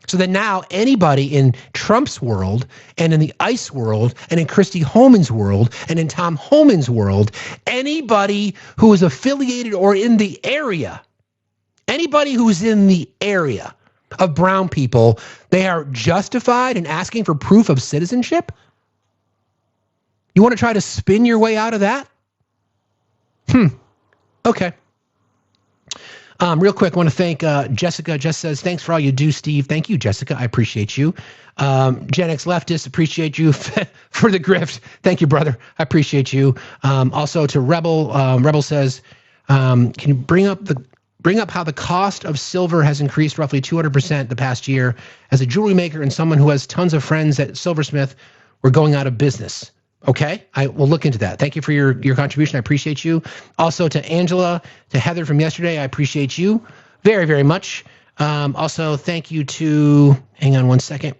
So that now anybody in Trump's world and in the ICE world and in Kristi Homan's world and in Tom Homan's world, anybody who is affiliated or in the area, anybody who's in the area of brown people, they are justified in asking for proof of citizenship? You want to try to spin your way out of that? Okay. Real quick, I want to thank Jessica. Just says, thanks for all you do, Steve. Thank you, Jessica. I appreciate you. Gen X Leftist, appreciate you for the grift. Thank you, brother. I appreciate you. Also to Rebel, Rebel says, can you bring up how the cost of silver has increased roughly 200% the past year? As a jewelry maker and someone who has tons of friends at silversmith, we're going out of business. Okay, I will look into that. Thank you for your contribution. I appreciate you. Also to Angela, to Heather from yesterday, I appreciate you very, very much. Also, thank you to, hang on one second.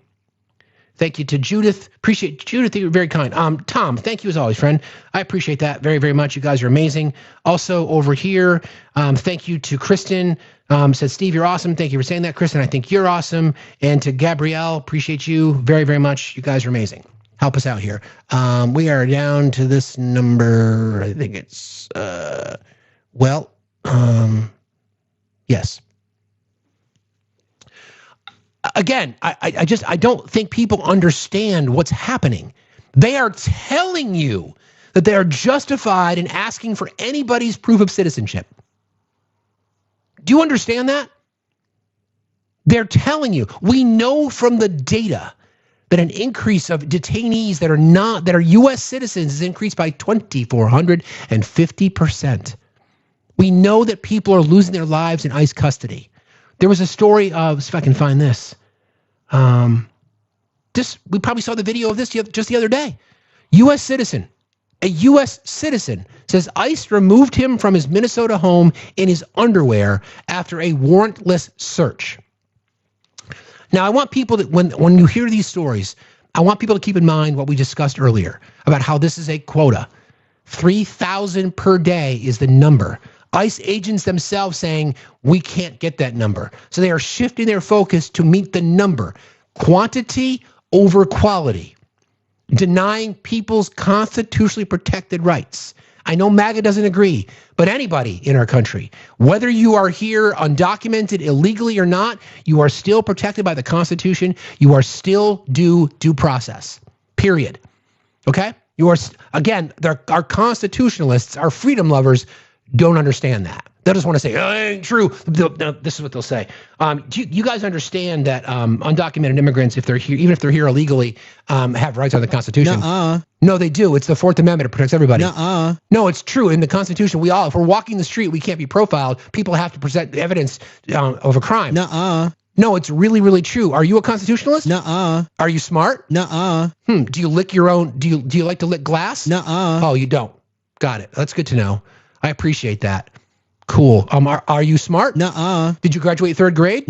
Thank you to Judith. Appreciate Judith, you're very kind. Tom, thank you as always, friend. I appreciate that very, very much. You guys are amazing. Also over here, thank you to Kristen. Says, Steve, you're awesome. Thank you for saying that, Kristen. I think you're awesome. And to Gabrielle, appreciate you very, very much. You guys are amazing. Help us out here. We are down to this number. I think it's, yes. again, I don't think people understand what's happening. They are telling you that they are justified in asking for anybody's proof of citizenship. Do you understand that? They're telling you. We know from the data that an increase of detainees that are U.S. citizens is increased by 2,450%. We know that people are losing their lives in ICE custody. There was a story of, if I can find this, we probably saw the video of this just the other day. A U.S. citizen says ICE removed him from his Minnesota home in his underwear after a warrantless search. Now, I want people that when you hear these stories, I want people to keep in mind what we discussed earlier about how this is a quota. 3,000 per day is the number. ICE agents themselves saying, we can't get that number. So they are shifting their focus to meet the number. Quantity over quality. Denying people's constitutionally protected rights. I know MAGA doesn't agree, but anybody in our country, whether you are here undocumented, illegally or not, you are still protected by the Constitution. You are still due process, period. Okay? You are, again, our constitutionalists, our freedom lovers don't understand that. They just want to say, oh, it ain't true. This is what they'll say. Do you guys understand that undocumented immigrants, if they're here, even if they're here illegally, have rights under the Constitution? No, they do. It's the Fourth Amendment. It protects everybody. No, it's true. In the Constitution, if we're walking the street, we can't be profiled. People have to present evidence of a crime. No, it's really, really true. Are you a constitutionalist? Are you smart? Do you lick your own? Do you like to lick glass? Oh, you don't. Got it. That's good to know. I appreciate that. Cool. Are you smart? Did you graduate 3rd grade?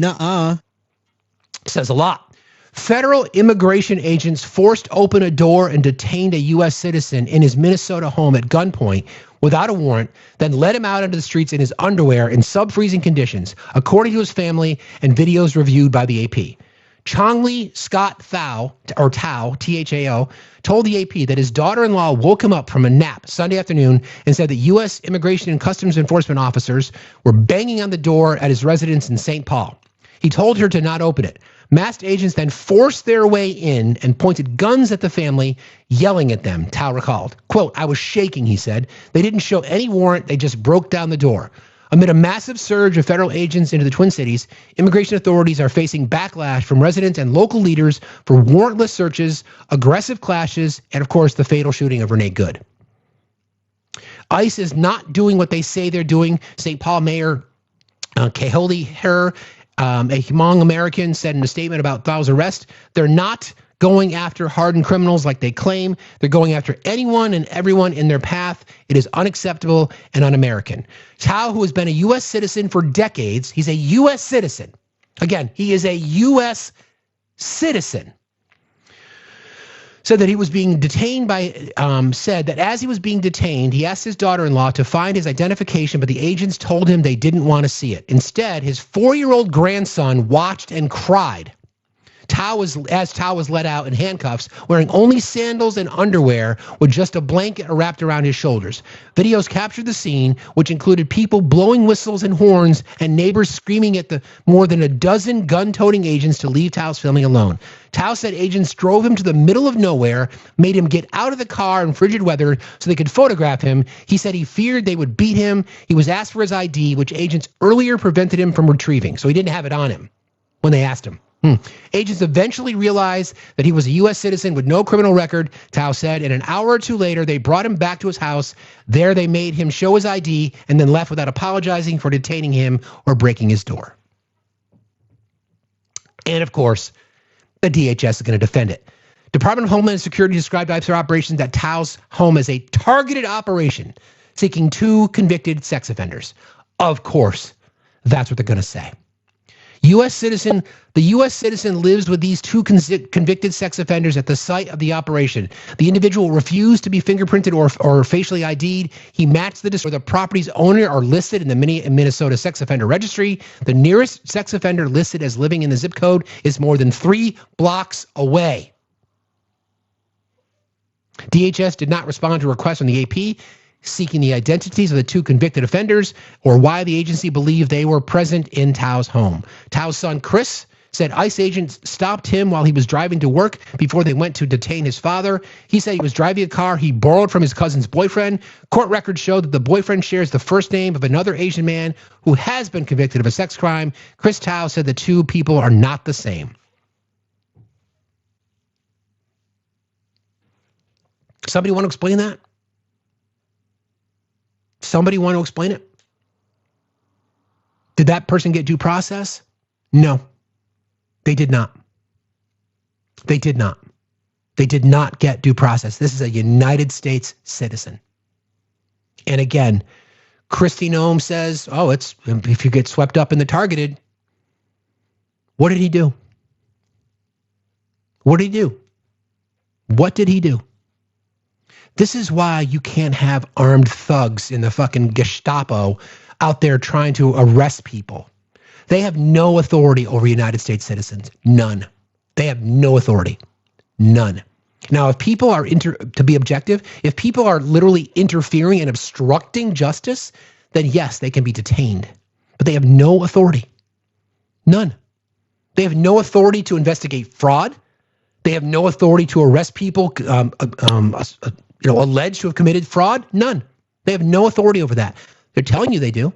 Says a lot. Federal immigration agents forced open a door and detained a U.S. citizen in his Minnesota home at gunpoint without a warrant, then let him out into the streets in his underwear in sub-freezing conditions, according to his family and videos reviewed by the AP. Chongli Scott Thao, T-H-A-O, told the AP that his daughter-in-law woke him up from a nap Sunday afternoon and said that U.S. Immigration and Customs Enforcement officers were banging on the door at his residence in St. Paul. He told her to not open it. Masked agents then forced their way in and pointed guns at the family, yelling at them, Thao recalled. Quote, I was shaking, he said. They didn't show any warrant. They just broke down the door. Amid a massive surge of federal agents into the Twin Cities, immigration authorities are facing backlash from residents and local leaders for warrantless searches, aggressive clashes, and of course, the fatal shooting of Renee Good. ICE is not doing what they say they're doing. St. Paul Mayor Kaholi Her, a Hmong American, said in a statement about Thao's arrest, they're not going after hardened criminals like they claim. They're going after anyone and everyone in their path. It is unacceptable and un-American. Thao, who has been a U.S. citizen for decades, he's a U.S. citizen. Again, he is a U.S. citizen. Said that he was being detained said that as he was being detained, he asked his daughter-in-law to find his identification, but the agents told him they didn't want to see it. Instead, his 4-year-old grandson watched and cried. Thao was let out in handcuffs, wearing only sandals and underwear with just a blanket wrapped around his shoulders. Videos captured the scene, which included people blowing whistles and horns and neighbors screaming at the more than a dozen gun-toting agents to leave Tao's filming alone. Thao said agents drove him to the middle of nowhere, made him get out of the car in frigid weather so they could photograph him. He said he feared they would beat him. He was asked for his ID, which agents earlier prevented him from retrieving, so he didn't have it on him when they asked him. Agents eventually realized that he was a U.S. citizen with no criminal record, Thao said, and an hour or two later, they brought him back to his house. There, they made him show his ID and then left without apologizing for detaining him or breaking his door. And of course, the DHS is going to defend it. Department of Homeland Security described ICE operations at Tao's home as a targeted operation, seeking 2 convicted sex offenders. Of course, that's what they're going to say. The U.S. citizen lives with these 2 convicted sex offenders at the site of the operation. The individual refused to be fingerprinted or facially ID'd. He matched the property's owner are listed in the Minnesota Sex Offender Registry. The nearest sex offender listed as living in the zip code is more than 3 blocks away. DHS did not respond to requests from the AP seeking the identities of the 2 convicted offenders or why the agency believed they were present in Tao's home. Tao's son, Chris, said ICE agents stopped him while he was driving to work before they went to detain his father. He said he was driving a car he borrowed from his cousin's boyfriend. Court records show that the boyfriend shares the first name of another Asian man who has been convicted of a sex crime. Chris Tao said the two people are not the same. Somebody want to explain that? Somebody want to explain it? Did that person get due process? No, they did not. They did not. They did not get due process. This is a United States citizen. And again, Kristi Noem says, oh, it's if you get swept up in the targeted. What did he do? What did he do? What did he do? This is why you can't have armed thugs in the fucking Gestapo out there trying to arrest people. They have no authority over United States citizens. None. They have no authority. None. Now, if people are, to be objective, if people are literally interfering and obstructing justice, then yes, they can be detained. But they have no authority. None. They have no authority to investigate fraud. They have no authority to arrest people alleged to have committed fraud. None. They have no authority over that. They're telling you they do.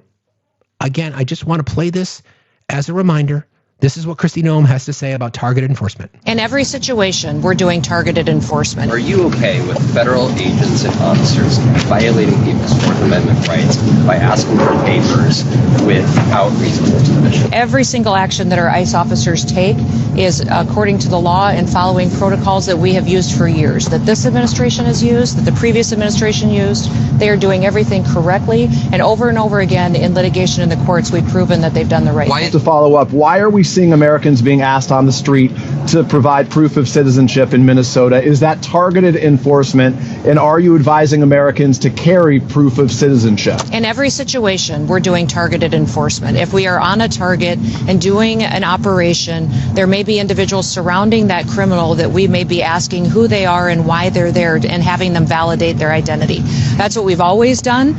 Again, I just want to play this as a reminder. This is what Kristi Noem has to say about targeted enforcement. In every situation, we're doing targeted enforcement. Are you okay with federal agents and officers violating people's Fourth Amendment rights by asking for papers without reasonable suspicion? Every single action that our ICE officers take is according to the law and following protocols that we have used for years, that this administration has used, that the previous administration used. They are doing everything correctly, and over again in litigation in the courts, we've proven that they've done the right thing. To follow up, why are we seeing Americans being asked on the street to provide proof of citizenship in Minnesota? Is that targeted enforcement? And are you advising Americans to carry proof of citizenship? In every situation, we're doing targeted enforcement. If we are on a target and doing an operation, there may be individuals surrounding that criminal that we may be asking who they are and why they're there and having them validate their identity. That's what we've always done,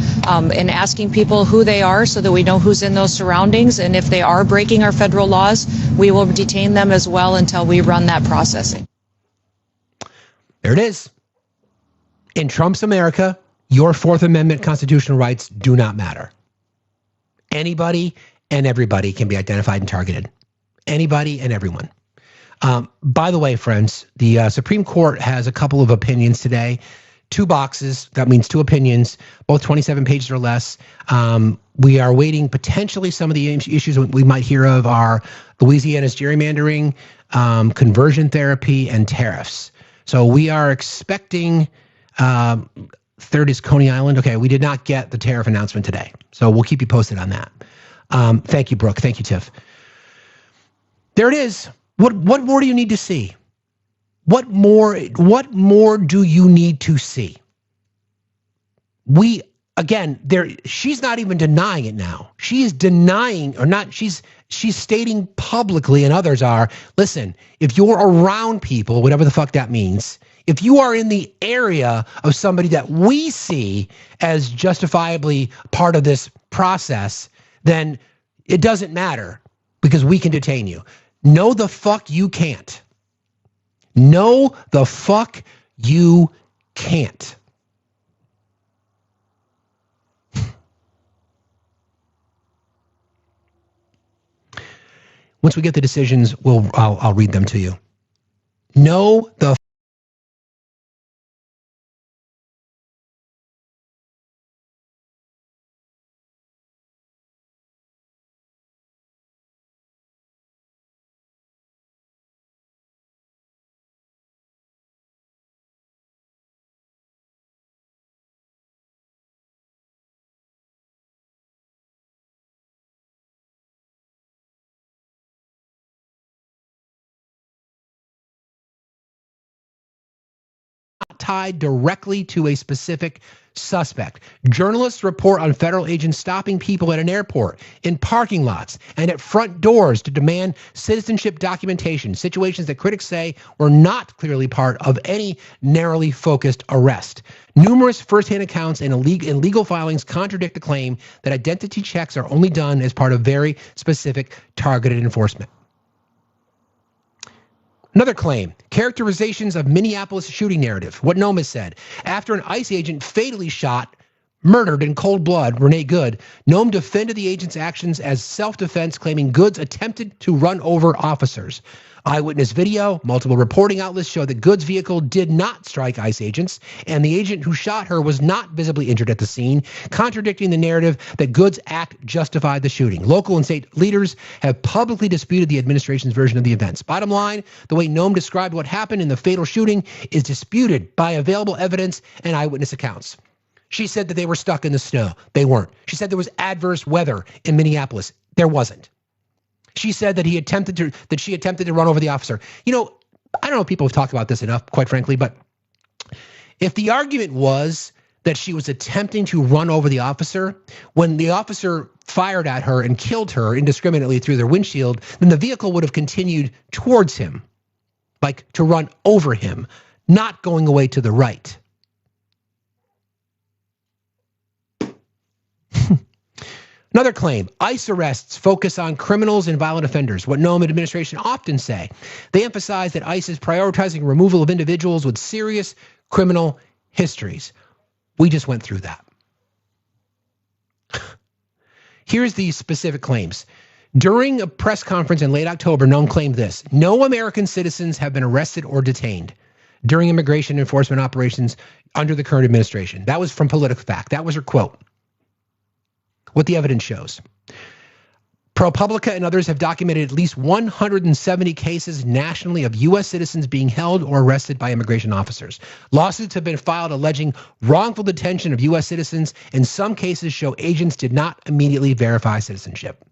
in asking people who they are so that we know who's in those surroundings. And if they are breaking our federal laws, we will detain them as well until we run that processing. There it is. In Trump's America, your Fourth Amendment constitutional rights do not matter. Anybody and everybody can be identified and targeted. Anybody and everyone. By the way, friends, the Supreme Court has a couple of opinions today. 2 boxes. That means 2 opinions, both 27 pages or less. We are waiting potentially some of the issues we might hear of are Louisiana's gerrymandering, conversion therapy, and tariffs. So we are expecting, third is Coney Island. Okay, we did not get the tariff announcement today. So we'll keep you posted on that. Thank you, Brooke. Thank you, Tiff. There it is. What more do you need to see? What more do you need to see? She's not even denying it now. She is denying, or not, she's stating publicly, and others are, listen, if you're around people, whatever the fuck that means, if you are in the area of somebody that we see as justifiably part of this process, then it doesn't matter because we can detain you. No, the fuck you can't. No, the fuck you can't. Once we get the decisions, I'll read them to you. No, the tied directly to a specific suspect. Journalists report on federal agents stopping people at an airport, in parking lots, and at front doors to demand citizenship documentation, situations that critics say were not clearly part of any narrowly focused arrest. Numerous firsthand accounts and legal filings contradict the claim that identity checks are only done as part of very specific targeted enforcement. Another claim, characterizations of Minneapolis shooting narrative. What Noam has said. After an ICE agent fatally shot, murdered in cold blood, Renee Good, Noam defended the agent's actions as self-defense, claiming Goods attempted to run over officers. Eyewitness video, multiple reporting outlets show that Goods' vehicle did not strike ICE agents, and the agent who shot her was not visibly injured at the scene, contradicting the narrative that Goods' act justified the shooting. Local and state leaders have publicly disputed the administration's version of the events. Bottom line, the way Noam described what happened in the fatal shooting is disputed by available evidence and eyewitness accounts. She said that they were stuck in the snow. They weren't. She said there was adverse weather in Minneapolis. There wasn't. She said that she attempted to run over the officer. You know, I don't know if people have talked about this enough, quite frankly, but if the argument was that she was attempting to run over the officer, when the officer fired at her and killed her indiscriminately through their windshield, then the vehicle would have continued towards him, like to run over him, not going away to the right. Another claim, ICE arrests focus on criminals and violent offenders. What Noam administration often say. They emphasize that ICE is prioritizing removal of individuals with serious criminal histories. We just went through that. Here's the specific claims. During a press conference in late October, Noam claimed this. No American citizens have been arrested or detained during immigration enforcement operations under the current administration. That was from PolitiFact. That was her quote. What the evidence shows. ProPublica and others have documented at least 170 cases nationally of U.S. citizens being held or arrested by immigration officers. Lawsuits have been filed alleging wrongful detention of U.S. citizens, and some cases show agents did not immediately verify citizenship.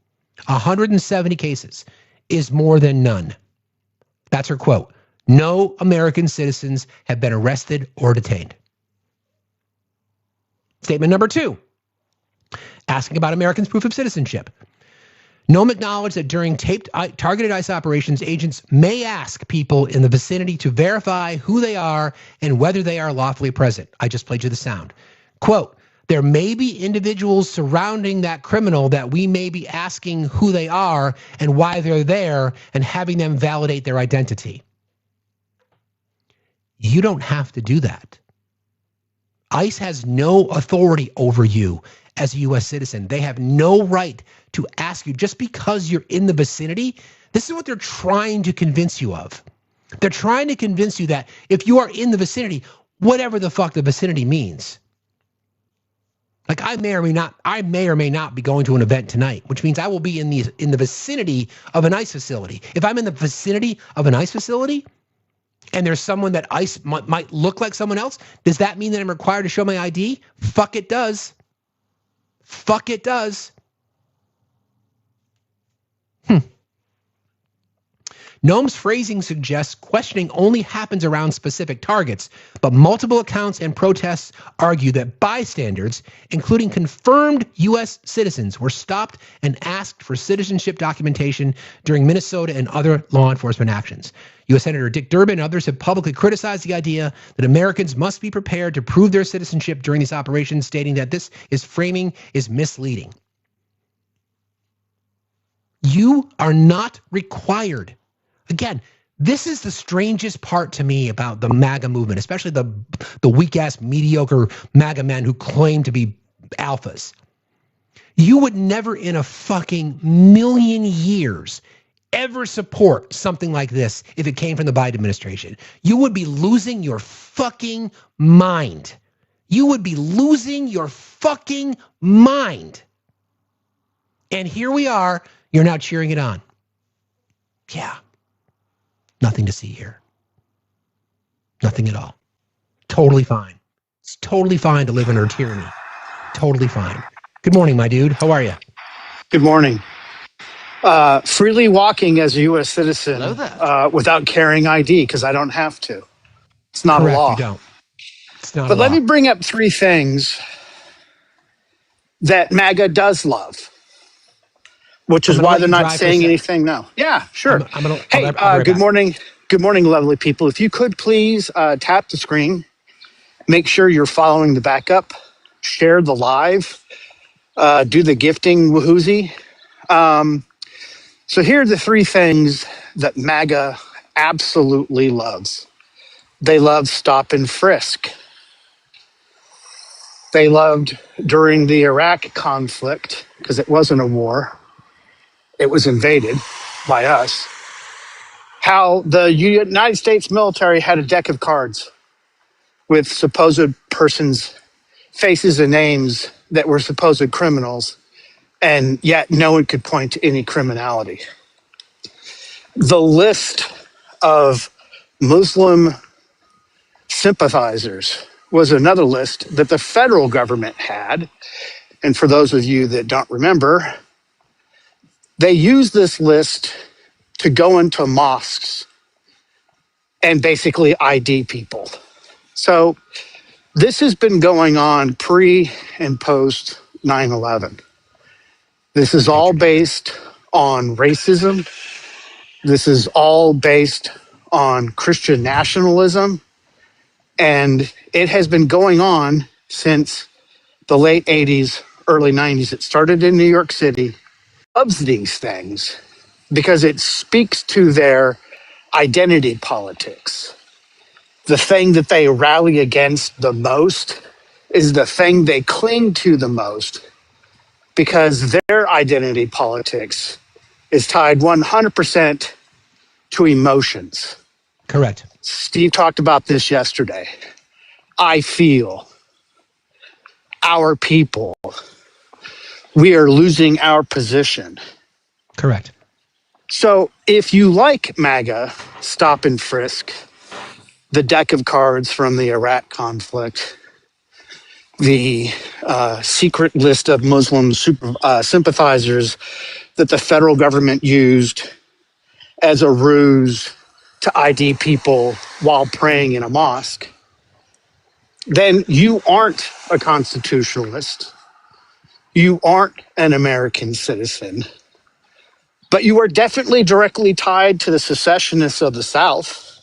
170 cases is more than none. That's her quote. No American citizens have been arrested or detained. Statement number 2. Asking about Americans' proof of citizenship. Noam acknowledged that during targeted ICE operations, agents may ask people in the vicinity to verify who they are and whether they are lawfully present. I just played you the sound. Quote, there may be individuals surrounding that criminal that we may be asking who they are and why they're there and having them validate their identity. You don't have to do that. ICE has no authority over you as a U.S. citizen. They have no right to ask you just because you're in the vicinity. This is what they're trying to convince you of. They're trying to convince you that if you are in the vicinity, whatever the fuck the vicinity means. Like I may or may not be going to an event tonight, which means I will be in the vicinity of an ICE facility. If I'm in the vicinity of an ICE facility and there's someone that ICE might look like someone else, does that mean that I'm required to show my ID? Fuck it does. Fuck it does. Noam's phrasing suggests questioning only happens around specific targets, but multiple accounts and protests argue that bystanders, including confirmed U.S. citizens, were stopped and asked for citizenship documentation during Minnesota and other law enforcement actions. U.S. Senator Dick Durbin and others have publicly criticized the idea that Americans must be prepared to prove their citizenship during these operations, stating that this framing is misleading. You are not required. Again, this is the strangest part to me about the MAGA movement, especially the weak-ass, mediocre MAGA men who claim to be alphas. You would never in a fucking million years ever support something like this if it came from the Biden administration. You would be losing your fucking mind. You would be losing your fucking mind. And here we are, you're now cheering it on. Yeah. Nothing to see here. Nothing at all. Totally fine. It's totally fine to live under tyranny. Totally fine. Good morning, my dude. How are you? Good morning. Freely walking as a U.S. citizen without carrying ID because I don't have to. It's not Correct, a law. You don't. It's not But a law. let me bring up 3 things that MAGA does love, which is why they're not saying anything now. Yeah, sure. Hey, good morning. Good morning, lovely people. If you could please tap the screen, make sure you're following the backup, share the live, do the gifting woohoozy. So here are the 3 things that MAGA absolutely loves. They love stop and frisk. They loved during the Iraq conflict, because it wasn't a war, it was invaded by us, how the United States military had a deck of cards with supposed persons' faces and names that were supposed criminals, and yet no one could point to any criminality. The list of Muslim sympathizers was another list that the federal government had. And for those of you that don't remember, they used this list to go into mosques and basically ID people. So this has been going on pre and post 9/11. This is all based on racism. This is all based on Christian nationalism. And it has been going on since the late 80s, early 90s. It started in New York City. Loves these things because it speaks to their identity politics. The thing that they rally against the most is the thing they cling to the most, because their identity politics is tied 100% to emotions. Correct. Steve talked about this yesterday. I feel, our people, we are losing our position. Correct. So if you like MAGA, stop and frisk, the deck of cards from the Iraq conflict, the secret list of Muslim sympathizers that the federal government used as a ruse to ID people while praying in a mosque, then you aren't a constitutionalist. You aren't an American citizen. But you are definitely directly tied to the secessionists of the South,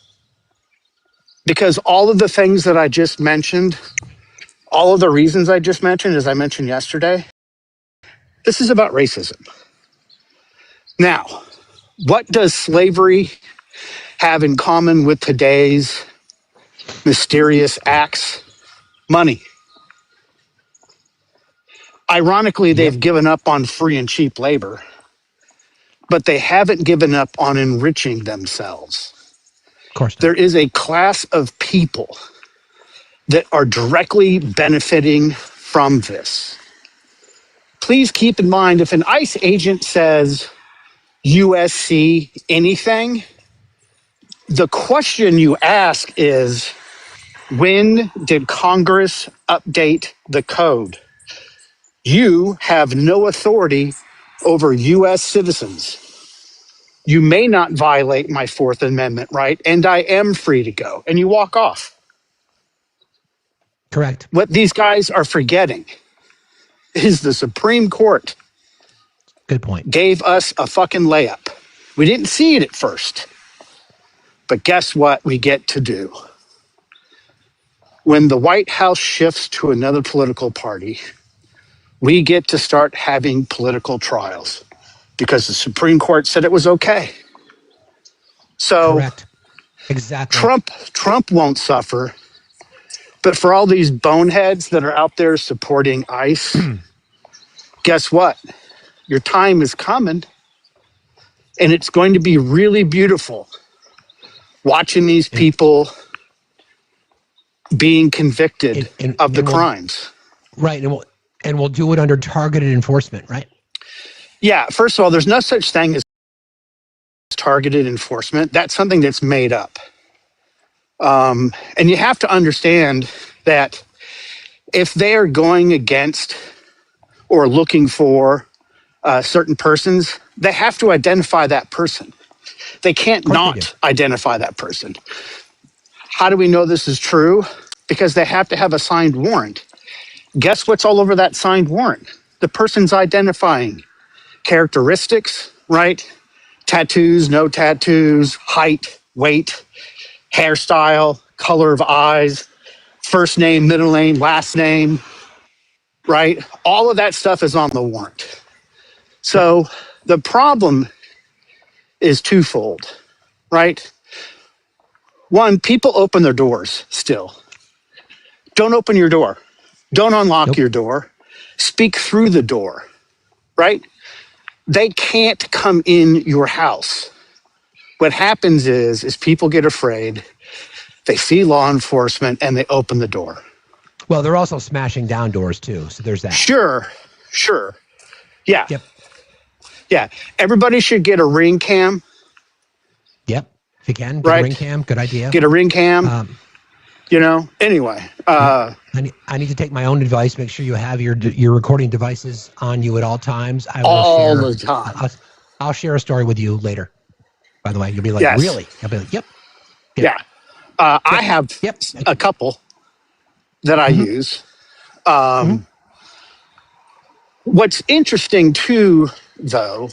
because all of the things that I just mentioned, all of the reasons I just mentioned, as I mentioned yesterday, this is about racism. Now, what does slavery have in common with today's mysterious acts? Money. Ironically, they've given up on free and cheap labor, but they haven't given up on enriching themselves. Of course not. There is a class of people that are directly benefiting from this. Please keep in mind, if an ICE agent says USC anything, the question you ask is, when did Congress update the code? You have no authority over U.S. citizens. You may not violate my Fourth Amendment right, and I am free to go. And you walk off. Correct. What these guys are forgetting is the Supreme Court Good point. gave us a fucking layup. We didn't see it at first. But guess what we get to do? When the White House shifts to another political party, we get to start having political trials because the Supreme Court said it was okay. So correct. Exactly. Trump won't suffer. But for all these boneheads that are out there supporting ICE, guess what? Your time is coming, and it's going to be really beautiful watching these people being convicted of the crimes. Right, and we'll do it under targeted enforcement, right? Yeah, first of all, there's no such thing as targeted enforcement. That's something that's made up. And you have to understand that if they are going against or looking for certain persons, they have to identify that person. They can't not identify that person. How do we know this is true? Because they have to have a signed warrant. Guess what's all over that signed warrant? The person's identifying characteristics, right? Tattoos, no tattoos, height, weight, hairstyle, color of eyes, first name, middle name, last name, right? All of that stuff is on the warrant. So the problem is twofold, right? One, people open their doors still. Don't open your door. Don't unlock your door. Speak through the door, right? They can't come in your house. What happens is people get afraid. They see law enforcement and they open the door. Well, they're also smashing down doors too. So there's that. Sure. Yeah. Yep. Yeah. Everybody should get a Ring cam. Yep. If you can, get a Ring cam. Good idea. Get a Ring cam. Anyway. I need to take my own advice. Make sure you have your recording devices on you at all times. All the time. I'll share a story with you later. By the way, you'll be like, yes. Really? I'll be like, yep. Yeah. I have a couple that I use. What's interesting too, though,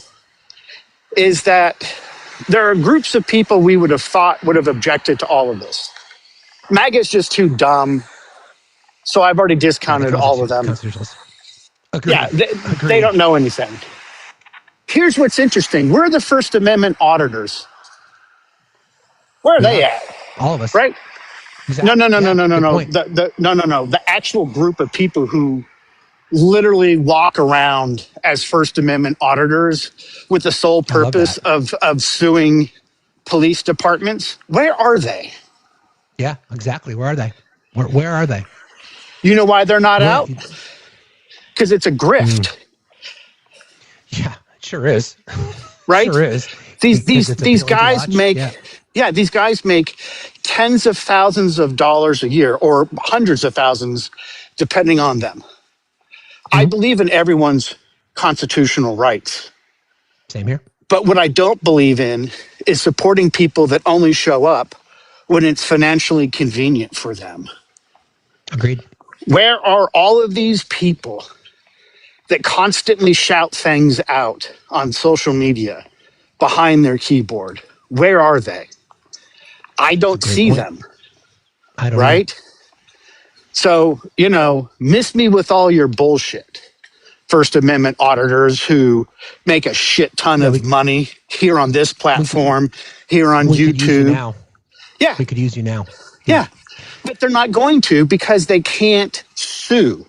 is that there are groups of people we would have thought would have objected to all of this. MAGA's just too dumb. So I've already discounted all of them. Agreed. Yeah, they don't know anything. Here's what's interesting. We're the First Amendment auditors. Where are they at? All of us. Right? Exactly. No. Point. The actual group of people who literally walk around as First Amendment auditors with the sole purpose of suing police departments. Where are they? Yeah, exactly. Where are they? Where are they? You know why they're not out? Because it's a grift. Yeah, it sure is. Right? Sure is. These guys make these guys make tens of thousands of dollars a year or hundreds of thousands depending on them. I believe in everyone's constitutional rights. Same here. But what I don't believe in is supporting people that only show up when it's financially convenient for them. Agreed. Where are all of these people that constantly shout things out on social media behind their keyboard? Where are they? I don't see them. I don't right? Know. So, miss me with all your bullshit. First Amendment auditors who make a shit ton of money here on this platform, here on YouTube. Could use you now. Yeah. We could use you now. Yeah. But they're not going to because they can't sue.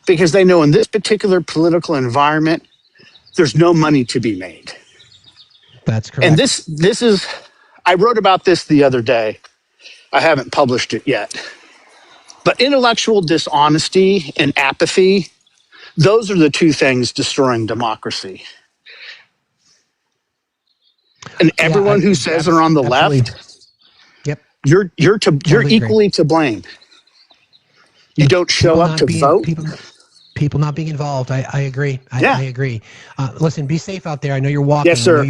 Because they know in this particular political environment, there's no money to be made. That's correct. And this is, I wrote about this the other day. I haven't published it yet. But intellectual dishonesty and apathy, those are the two things destroying democracy. And everyone who says they're on the left, you're equally to blame. You don't show up to vote. People not being involved. I agree. I agree. Listen, be safe out there. I know you're walking. Yes, sir.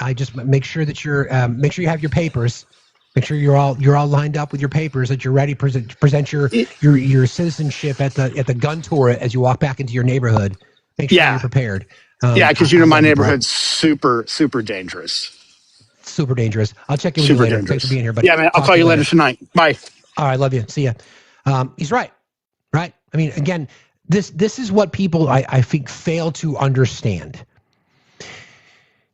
I just make sure that make sure you have your papers. Make sure you're all lined up with your papers, that you're ready to present your citizenship at the gun turret as you walk back into your neighborhood. Make sure you're prepared. Because my neighborhood's super, super dangerous. Super dangerous. I'll check in with you later. Dangerous. Thanks for being here, buddy. Yeah, man. I'll call you later tonight. Bye. All right, love you. See ya. He's right. Right? I mean, again, this is what people I think fail to understand.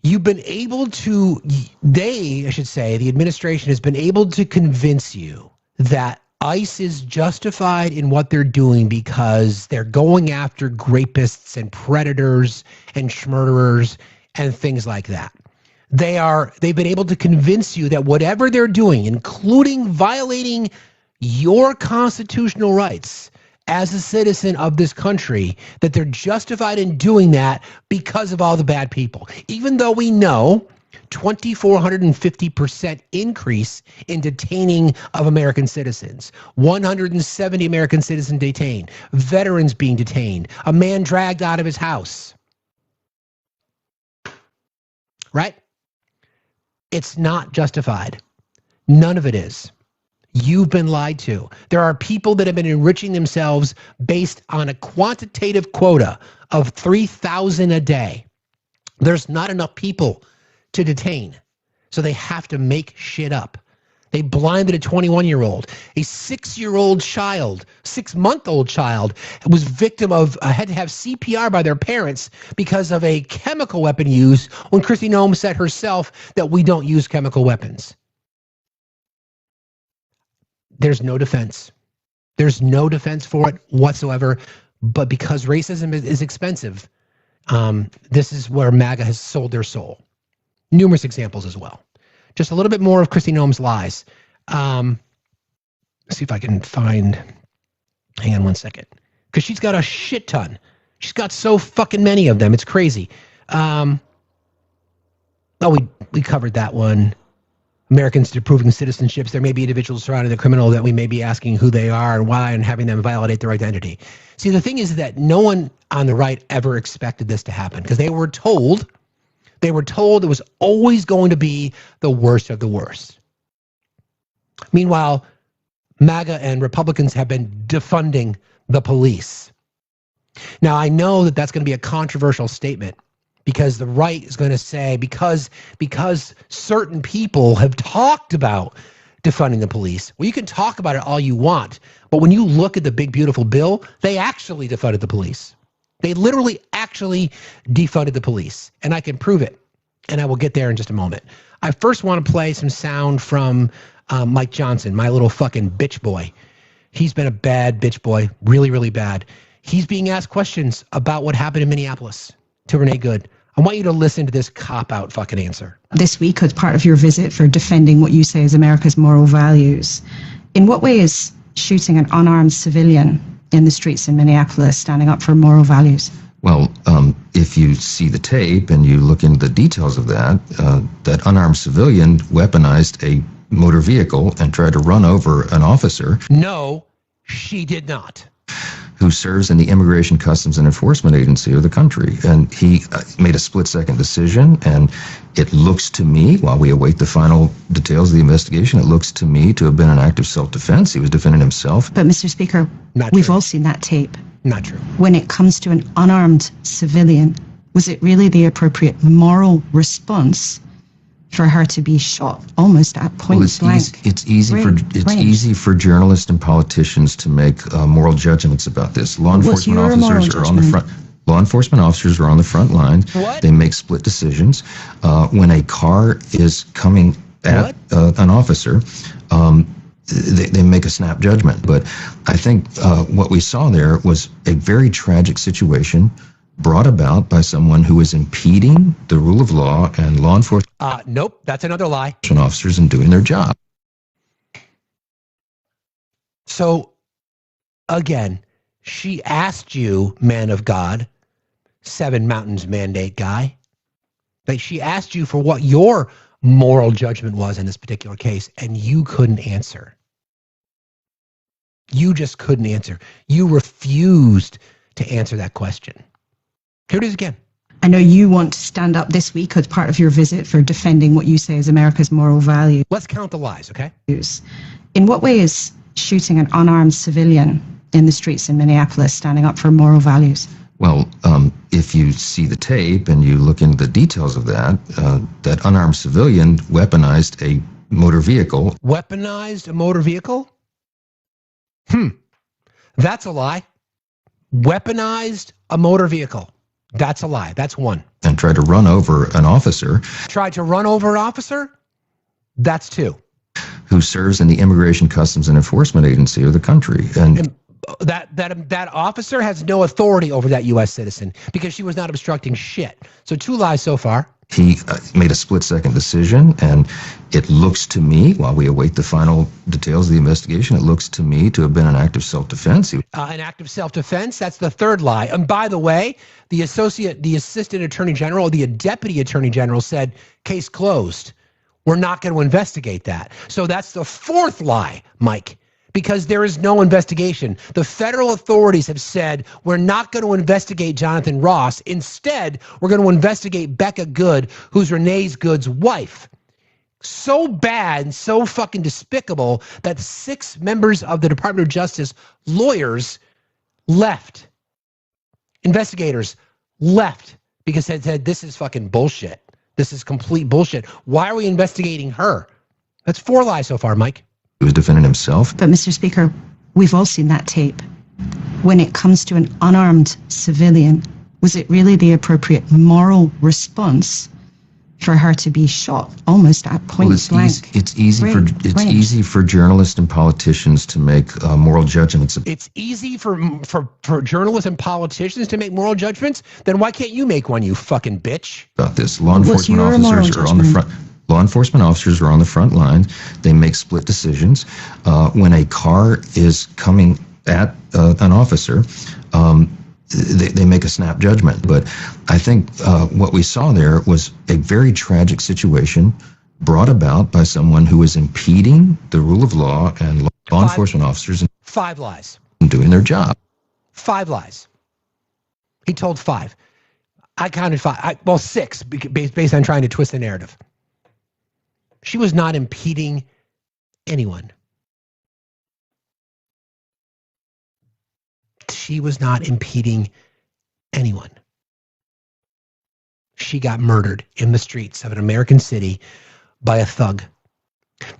You've been able to, the administration has been able to convince you that ICE is justified in what they're doing because they're going after rapists and predators and murderers and things like that. They've been able to convince you that whatever they're doing, including violating your constitutional rights as a citizen of this country, that they're justified in doing that because of all the bad people. Even though we know 2,450% increase in detaining of American citizens, 170 American citizens detained, veterans being detained, a man dragged out of his house. Right? It's not justified. None of it is. You've been lied to. There are people that have been enriching themselves based on a quantitative quota of 3,000 a day. There's not enough people to detain, so they have to make shit up. They blinded a 21-year-old. A 6-year-old child, 6-month-old child, was victim of, had to have CPR by their parents because of a chemical weapon use when Kristi Noem said herself that we don't use chemical weapons. There's no defense. There's no defense for it whatsoever. But because racism is expensive, this is where MAGA has sold their soul. Numerous examples as well. Just a little bit more of Kristi Noem's lies. Let's see if I can find... Hang on one second. Because she's got a shit ton. She's got so fucking many of them. It's crazy. We covered that one. Americans to proving citizenships. There may be individuals surrounding the criminal that we may be asking who they are and why and having them violate their identity. See, the thing is that no one on the right ever expected this to happen because they were told it was always going to be the worst of the worst. Meanwhile, MAGA and Republicans have been defunding the police. Now, I know that that's going to be a controversial statement because the right is going to say because certain people have talked about defunding the police. Well, you can talk about it all you want, but when you look at the big, beautiful bill, they actually defunded the police. They literally actually defunded the police, and I can prove it, and I will get there in just a moment. I first want to play some sound from Mike Johnson, my little fucking bitch boy. He's been a bad bitch boy, really, really bad. He's being asked questions about what happened in Minneapolis to Renee Good. I want you to listen to this cop-out fucking answer. This week, as part of your visit for defending what you say is America's moral values, in what way is shooting an unarmed civilian in the streets in Minneapolis standing up for moral values? Well, if you see the tape and you look into the details of that, that unarmed civilian weaponized a motor vehicle and tried to run over an officer. No, she did not. Who serves in the Immigration, Customs, and Enforcement Agency of the country. And he made a split-second decision, and it looks to me, while we await the final details of the investigation, it looks to me to have been an act of self-defense. He was defending himself. But, Mr. Speaker, we've all seen that tape. Not true. When it comes to an unarmed civilian, was it really the appropriate moral response for her to be shot almost at point blank? It's easy for journalists and politicians to make moral judgments about this. Law enforcement officers are on the front. Law enforcement officers are on the front lines. They make split decisions. When a car is coming at an officer, they make a snap judgment. But I think what we saw there was a very tragic situation brought about by someone who is impeding the rule of law and law enforcement. Nope, that's another lie. Officers in doing their job. So, again, she asked you, man of God, Seven Mountains Mandate guy, that she asked you for what your moral judgment was in this particular case, and you couldn't answer. You just couldn't answer. You refused to answer that question. Here it is again. I know you want to stand up this week as part of your visit for defending what you say is America's moral values. Let's count the lies, okay? In what way is shooting an unarmed civilian in the streets in Minneapolis standing up for moral values? Well, if you see the tape and you look into the details of that, that unarmed civilian weaponized a motor vehicle. Weaponized a motor vehicle? That's a lie. Weaponized a motor vehicle. That's a lie. That's one. And tried to run over an officer. Tried to run over an officer? That's two. Who serves in the Immigration, Customs, and Enforcement Agency of the country. And that officer has no authority over that U.S. citizen because she was not obstructing shit. So two lies so far. He made a split-second decision, and it looks to me, while we await the final details of the investigation, it looks to me to have been an act of self-defense. An act of self-defense, that's the third lie. And by the way, the assistant attorney general, the deputy attorney general said, case closed. We're not going to investigate that. So that's the fourth lie, Mike. Because there is no investigation. The federal authorities have said, we're not going to investigate Jonathan Ross. Instead, we're going to investigate Becca Good, who's Renee Good's wife. So bad and so fucking despicable that 6 members of the Department of Justice lawyers left. Investigators left because they said, this is fucking bullshit. This is complete bullshit. Why are we investigating her? That's 4 lies so far, Mike. He was defending himself. But, Mr. Speaker, we've all seen that tape. When it comes to an unarmed civilian, was it really the appropriate moral response for her to be shot almost at point blank. It's easy for journalists and politicians to make moral judgments. It's easy for journalists and politicians to make moral judgments. Then why can't you make one, you fucking bitch? About this, law enforcement officers are on the front. Law enforcement officers are on the front lines. They make split decisions. When a car is coming at an officer, they make a snap judgment. But I think what we saw there was a very tragic situation brought about by someone who was impeding the rule of law and law enforcement officers in 5 lies. Doing their job. 5 lies. He told 5. I counted 5. 6 based on trying to twist the narrative. She was not impeding anyone. She was not impeding anyone. She got murdered in the streets of an American city by a thug,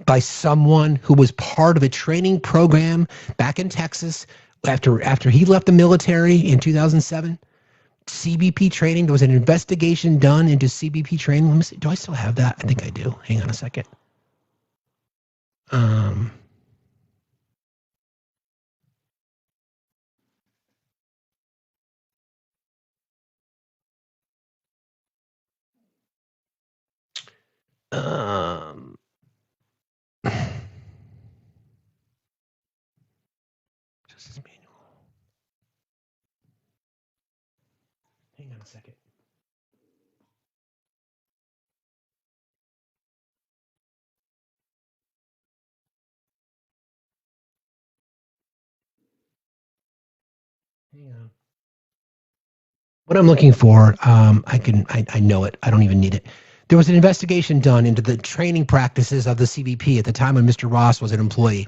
by someone who was part of a training program back in Texas after he left the military in 2007. CBP training. There was an investigation done into CBP training. Let me see. Do I still have that? I think I do. Hang on a second. Justice manual. Hang on a second. Hang on. What I'm looking for, I know it. I don't even need it. There was an investigation done into the training practices of the CBP at the time when Mr. Ross was an employee.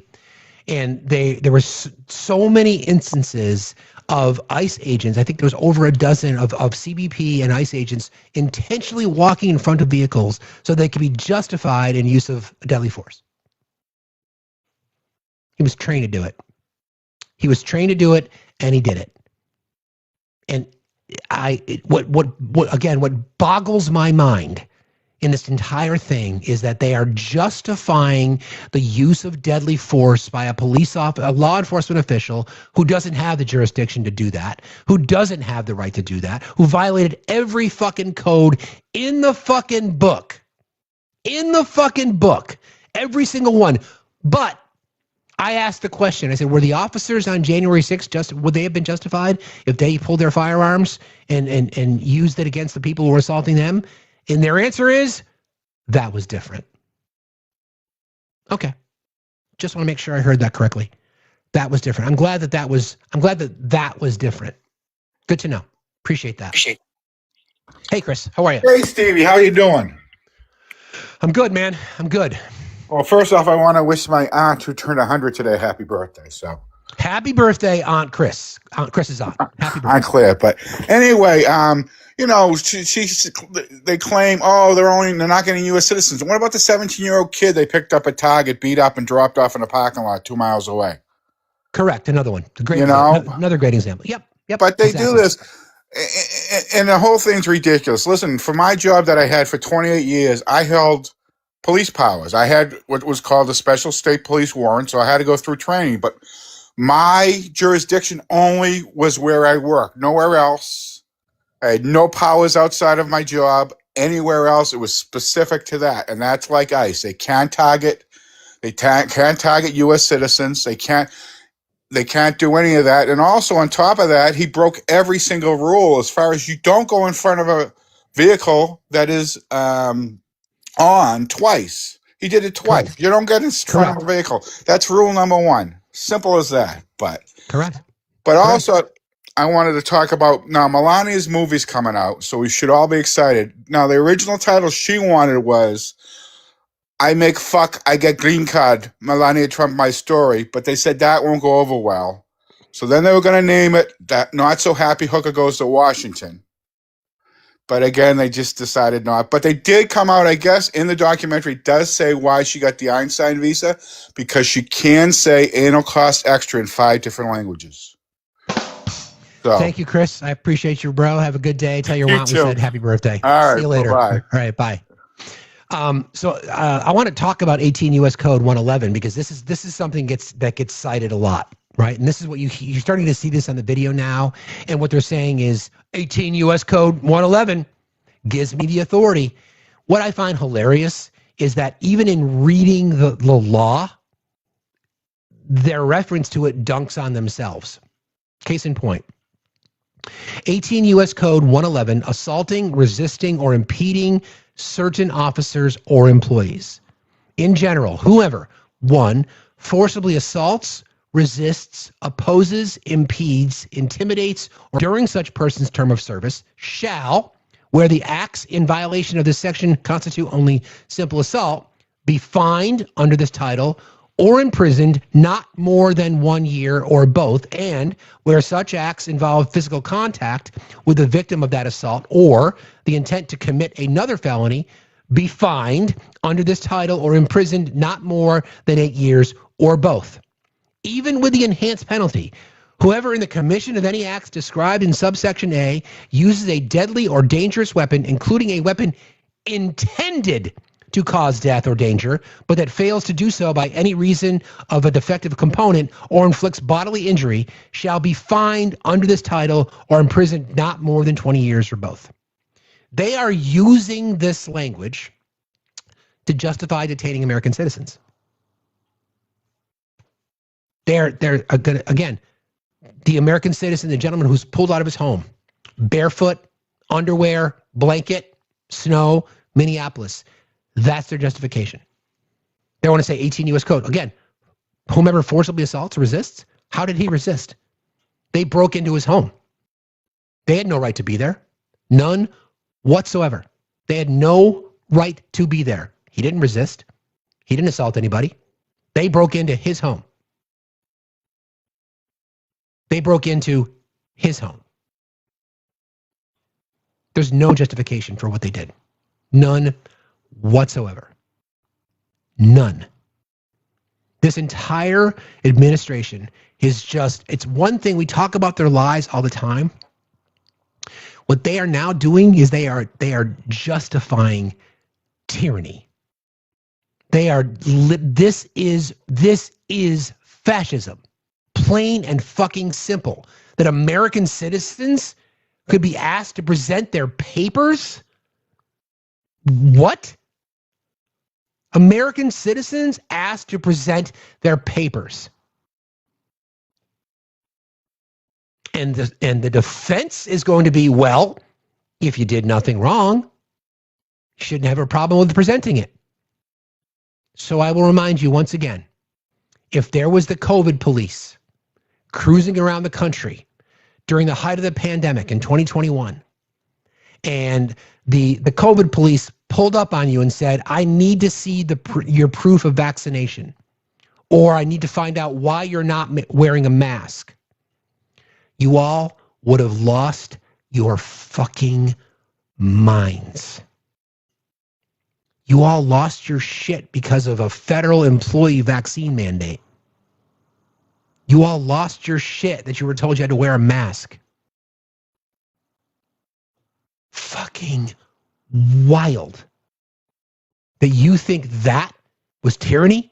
And there were so many instances of ICE agents. I think there was over a dozen of CBP and ICE agents intentionally walking in front of vehicles so they could be justified in use of deadly force. He was trained to do it. He was trained to do it, and he did it. And what boggles my mind in this entire thing is that they are justifying the use of deadly force by a law enforcement official who doesn't have the jurisdiction to do that, who doesn't have the right to do that, who violated every fucking code in the fucking book. In the fucking book. Every single one. But I asked the question, I said, were the officers on January 6th, would they have been justified if they pulled their firearms and used it against the people who were assaulting them? And their answer is, that was different. Okay. Just want to make sure I heard that correctly. That was different. I'm glad that was different. Good to know. Appreciate that. Hey, Chris, how are you? Hey, Stevie, how you doing? I'm good, man. I'm good. Well, first off, I want to wish my aunt who turned 100 today happy birthday. So happy birthday, Aunt Chris. Aunt Chris's aunt. Happy birthday. Aunt Claire. But anyway, you know, they claim, they're not getting U.S. citizens. What about the 17-year-old kid they picked up at Target, beat up, and dropped off in a parking lot 2 miles away? Correct. Another one. Another great example. Yep. But they do this, and the whole thing's ridiculous. Listen, for my job that I had for 28 years, I held police powers. I had what was called a special state police warrant, so I had to go through training. But my jurisdiction only was where I worked, nowhere else. I had no powers outside of my job. Anywhere else, it was specific to that, and that's like ICE. They can't target U.S. citizens. They can't do any of that. And also on top of that, he broke every single rule as far as you don't go in front of a vehicle that is on twice. He did it twice. Correct. You don't get in front of a vehicle. That's rule number 1. Simple as that. But correct. But also, I wanted to talk about, now Melania's movie's coming out, so we should all be excited. Now, the original title she wanted was I Get Green Card, Melania Trump, My Story, but they said that won't go over well. So then they were going to name it That Not So Happy Hooker Goes to Washington. But again, they just decided not. But they did come out, I guess, in the documentary, it does say why she got the Einstein visa, because she can say anal cost extra in 5 different languages. So. Thank you, Chris. I appreciate you, bro. Have a good day. Tell your aunt we said happy birthday. All right. See you later. Bye-bye. All right. Bye. I want to talk about 18 U.S. Code 111 because this is something that gets cited a lot, right? And this is what you're starting to see this on the video now. And what they're saying is 18 U.S. Code 111 gives me the authority. What I find hilarious is that even in reading the law, their reference to it dunks on themselves. Case in point. 18 U.S. Code 111, assaulting, resisting, or impeding certain officers or employees. In general, whoever, 1, forcibly assaults, resists, opposes, impedes, intimidates, or during such person's term of service shall, where the acts in violation of this section constitute only simple assault, be fined under this title or imprisoned not more than 1 year or both, and where such acts involve physical contact with the victim of that assault or the intent to commit another felony, be fined under this title or imprisoned not more than 8 years or both. Even with the enhanced penalty, whoever in the commission of any acts described in subsection A uses a deadly or dangerous weapon, including a weapon intended to cause death or danger, but that fails to do so by any reason of a defective component or inflicts bodily injury, shall be fined under this title or imprisoned not more than 20 years or both. They are using this language to justify detaining American citizens. They're gonna, again, the American citizen, the gentleman who's pulled out of his home, barefoot, underwear, blanket, snow, Minneapolis. That's their justification. They want to say 18 U.S. Code. Again, whomever forcibly assaults, resists. How did he resist? They broke into his home. They had no right to be there. None whatsoever. They had no right to be there. He didn't resist. He didn't assault anybody. They broke into his home. They broke into his home. There's no justification for what they did. None whatsoever. None. This entire administration is just, it's one thing, we talk about their lies all the time. What they are now doing is they are justifying tyranny. This is fascism. Plain and fucking simple. That American citizens could be asked to present their papers? What? American citizens asked to present their papers. And the defense is going to be, well, if you did nothing wrong, you shouldn't have a problem with presenting it. So I will remind you once again, if there was the COVID police cruising around the country during the height of the pandemic in 2021, and the COVID police pulled up on you and said, I need to see your proof of vaccination, or I need to find out why you're not wearing a mask, you all would have lost your fucking minds. You all lost your shit because of a federal employee vaccine mandate. You all lost your shit that you were told you had to wear a mask. Fucking wild. That you think that was tyranny?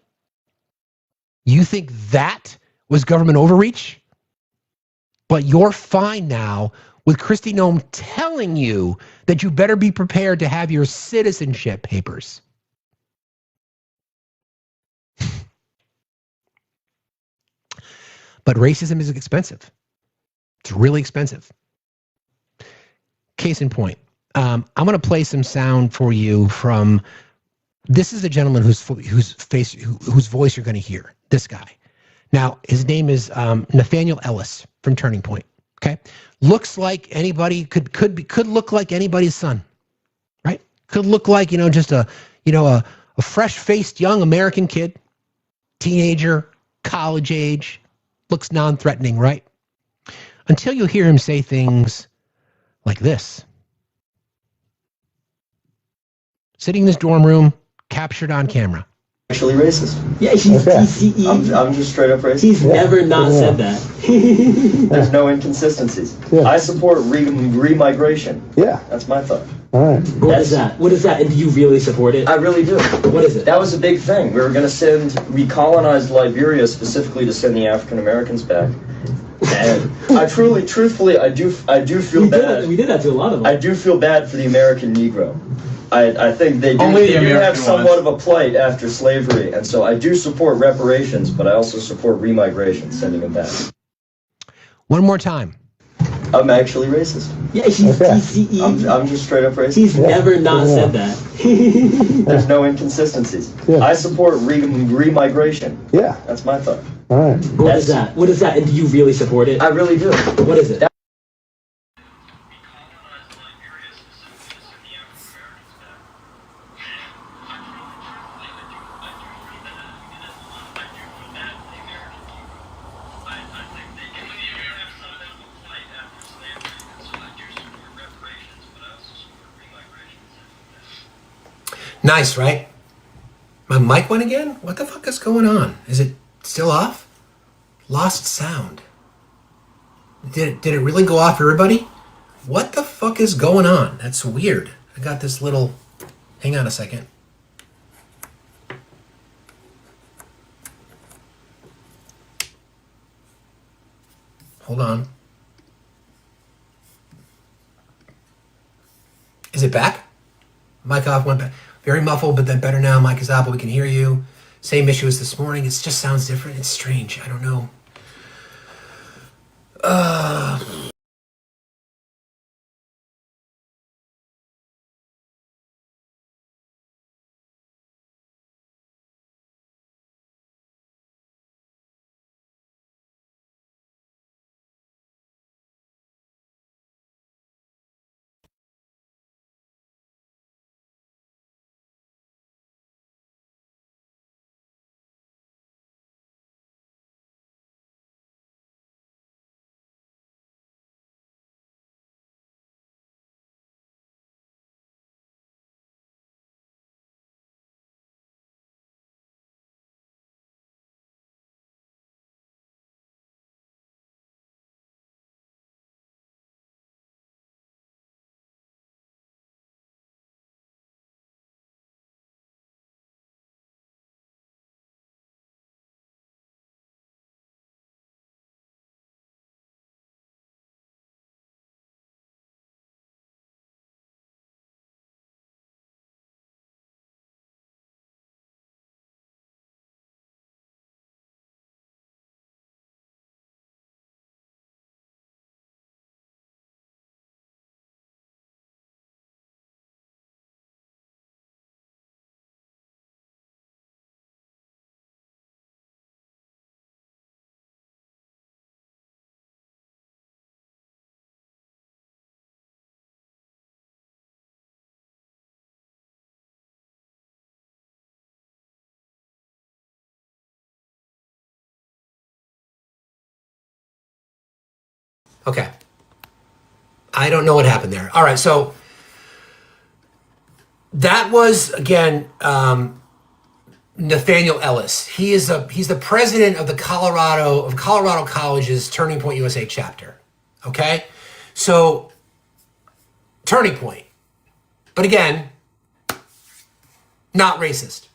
You think that was government overreach? But you're fine now with Kristi Noem telling you that you better be prepared to have your citizenship papers. But racism is expensive. It's really expensive. Case in point, I'm going to play some sound for you from. This is a gentleman whose voice you're going to hear. This guy. Now, his name is Nathaniel Ellis from Turning Point. Okay, looks like anybody could look like anybody's son, right? Could look like just a fresh-faced young American kid, teenager, college age. Looks non-threatening, right? Until you hear him say things like this. Sitting in this dorm room, captured on camera. Actually racist. Yeah, I'm just straight up racist. He's never not said that. There's no inconsistencies. Yeah. I support remigration. Yeah. That's my thought. All right. What is that? What is that? And do you really support it? I really do. What is it? That was a big thing. We were going to we colonized Liberia specifically to send the African Americans back. And I truthfully, I do feel bad. We did that to a lot of them. I do feel bad for the American Negro. I think they do have somewhat of a plight after slavery, and so I do support reparations, but I also support remigration, sending them back. One more time. I'm actually racist. Yeah, I'm just straight up racist. He's never not said that. There's no inconsistencies. Yeah. I support remigration. Yeah. That's my thought. All right. What is that? What is that? And do you really support it? I really do. What is it? Nice, right? My mic went again? What the fuck is going on? Is it still off? Lost sound. Did it really go off, everybody? What the fuck is going on? That's weird. I got this little... Hang on a second. Hold on. Is it back? Mic off, went back. Very muffled, but then better now. Mic is up, but we can hear you. Same issue as this morning. It just sounds different. It's strange. I don't know. Okay. I don't know what happened there. All right, so that was, again, Nathaniel Ellis. He's the president of the Colorado College's Turning Point USA chapter. Okay? So, Turning Point. But again, not racist.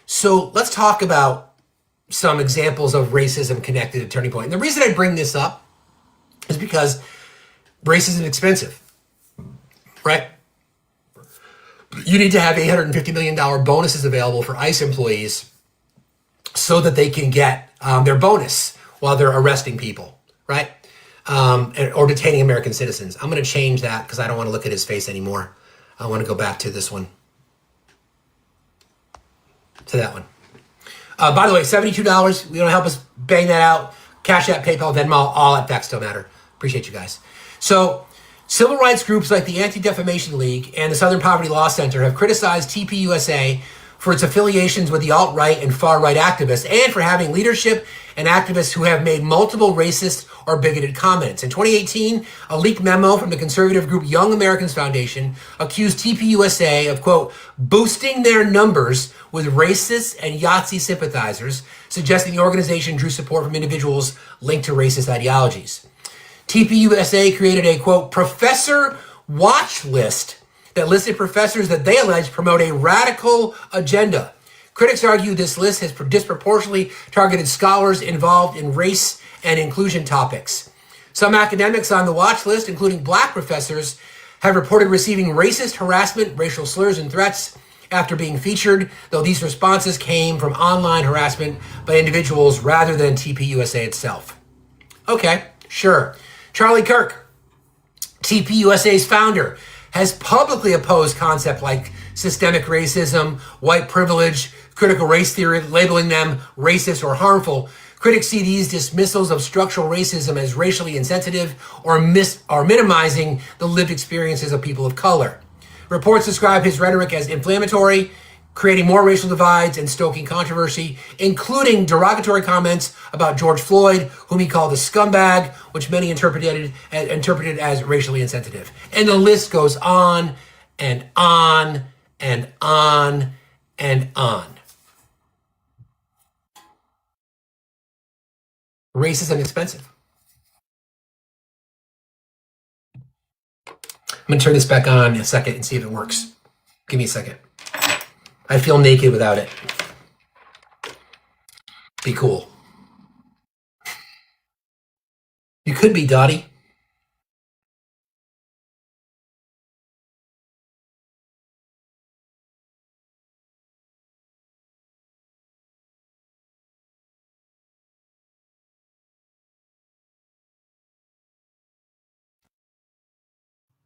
So, let's talk about some examples of racism connected to Turning Point. And the reason I bring this up is because racism is expensive, right? You need to have $850 million bonuses available for ICE employees so that they can get their bonus while they're arresting people, right? Or detaining American citizens. I'm going to change that because I don't want to look at his face anymore. I want to go back to this one. To that one. By the way, $72. You want to help us bang that out? Cash App, PayPal, Venmo, all at Factsstillmatter. Appreciate you guys. So, civil rights groups like the Anti-Defamation League and the Southern Poverty Law Center have criticized TPUSA for its affiliations with the alt-right and far-right activists and for having leadership and activists who have made multiple racist or bigoted comments. In 2018, a leaked memo from the conservative group Young Americans Foundation accused TPUSA of, quote, boosting their numbers with racist and Yahtzee sympathizers, suggesting the organization drew support from individuals linked to racist ideologies. TPUSA created a, quote, professor watch list that listed professors that they allege promote a radical agenda. Critics argue this list has disproportionately targeted scholars involved in race and inclusion topics. Some academics on the watch list, including black professors, have reported receiving racist harassment, racial slurs, and threats after being featured, though these responses came from online harassment by individuals rather than TPUSA itself. Okay, sure. Charlie Kirk, TPUSA's founder, has publicly opposed concepts like systemic racism, white privilege, critical race theory, labeling them racist or harmful. Critics see these dismissals of structural racism as racially insensitive or minimizing the lived experiences of people of color. Reports describe his rhetoric as inflammatory, creating more racial divides and stoking controversy, including derogatory comments about George Floyd, whom he called a scumbag, which many interpreted as racially insensitive. And the list goes on and on and on and on. Racism is expensive. I'm going to turn this back on in a second and see if it works. Give me a second. I feel naked without it. Be cool. You could be, Dottie.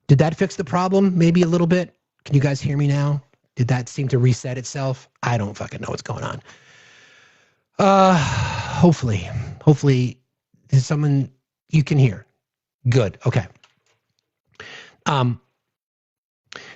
Did that fix the problem? Maybe a little bit. Can you guys hear me now? Did that seem to reset itself? I don't fucking know what's going on. Hopefully there's someone you can hear. Good. Okay.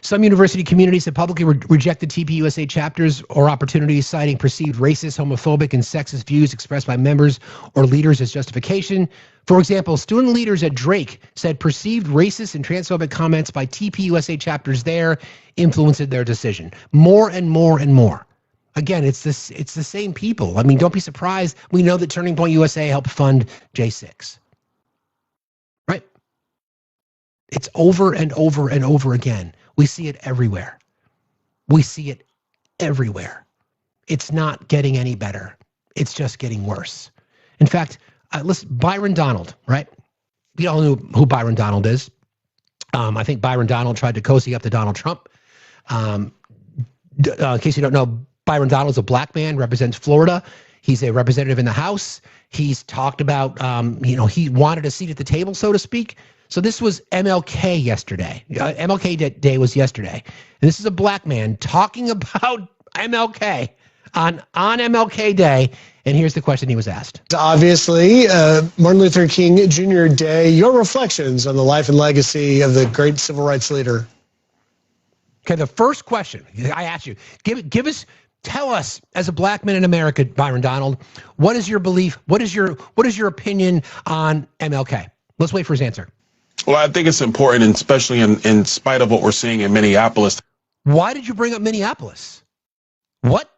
Some university communities have publicly rejected TPUSA chapters or opportunities, citing perceived racist, homophobic, and sexist views expressed by members or leaders as justification. For example, student leaders at Drake said perceived racist and transphobic comments by TPUSA chapters there influenced their decision. More and more and more. Again, it's the same people. I mean, don't be surprised. We know that Turning Point USA helped fund J6. Right? It's over and over and over again. We see it everywhere. We see it everywhere. It's not getting any better. It's just getting worse. In fact, listen, Byron Donald, right? We all know who Byron Donald is. I think Byron Donald tried to cozy up to Donald Trump. In case you don't know, Byron Donald is a black man, represents Florida. He's a representative in the House. He's talked about, he wanted a seat at the table, so to speak. So this was MLK yesterday. MLK Day was yesterday. And this is a black man talking about MLK on MLK Day. And here's the question he was asked. Obviously, Martin Luther King Jr. Day, your reflections on the life and legacy of the great civil rights leader. Okay, the first question I asked you, tell us, as a black man in America, Byron Donald, what is your belief? What is your opinion on MLK? Let's wait for his answer. Well, I think it's important, and especially in spite of what we're seeing in Minneapolis. Why did you bring up Minneapolis? What?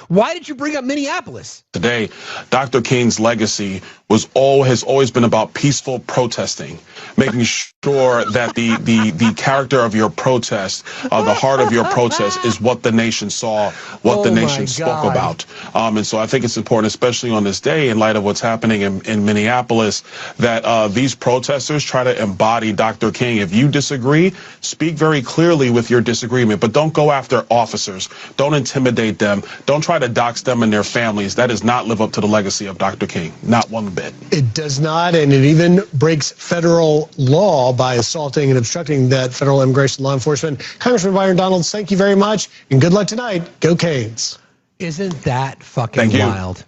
Why did you bring up Minneapolis? Today, Dr. King's legacy has always been about peaceful protesting, making sure that the character of your protest, the heart of your protest, is what the nation saw, what the nation spoke about. And so I think it's important, especially on this day, in light of what's happening in Minneapolis, that these protesters try to embody Dr. King. If you disagree, speak very clearly with your disagreement, but don't go after officers. Don't intimidate them. Don't try to dox them and their families. That does not live up to the legacy of Dr. King. Not one bit. It does not, and it even breaks federal law by assaulting and obstructing that federal immigration law enforcement. Congressman Byron Donald, thank you very much, and good luck tonight. Go Canes. Isn't that fucking wild?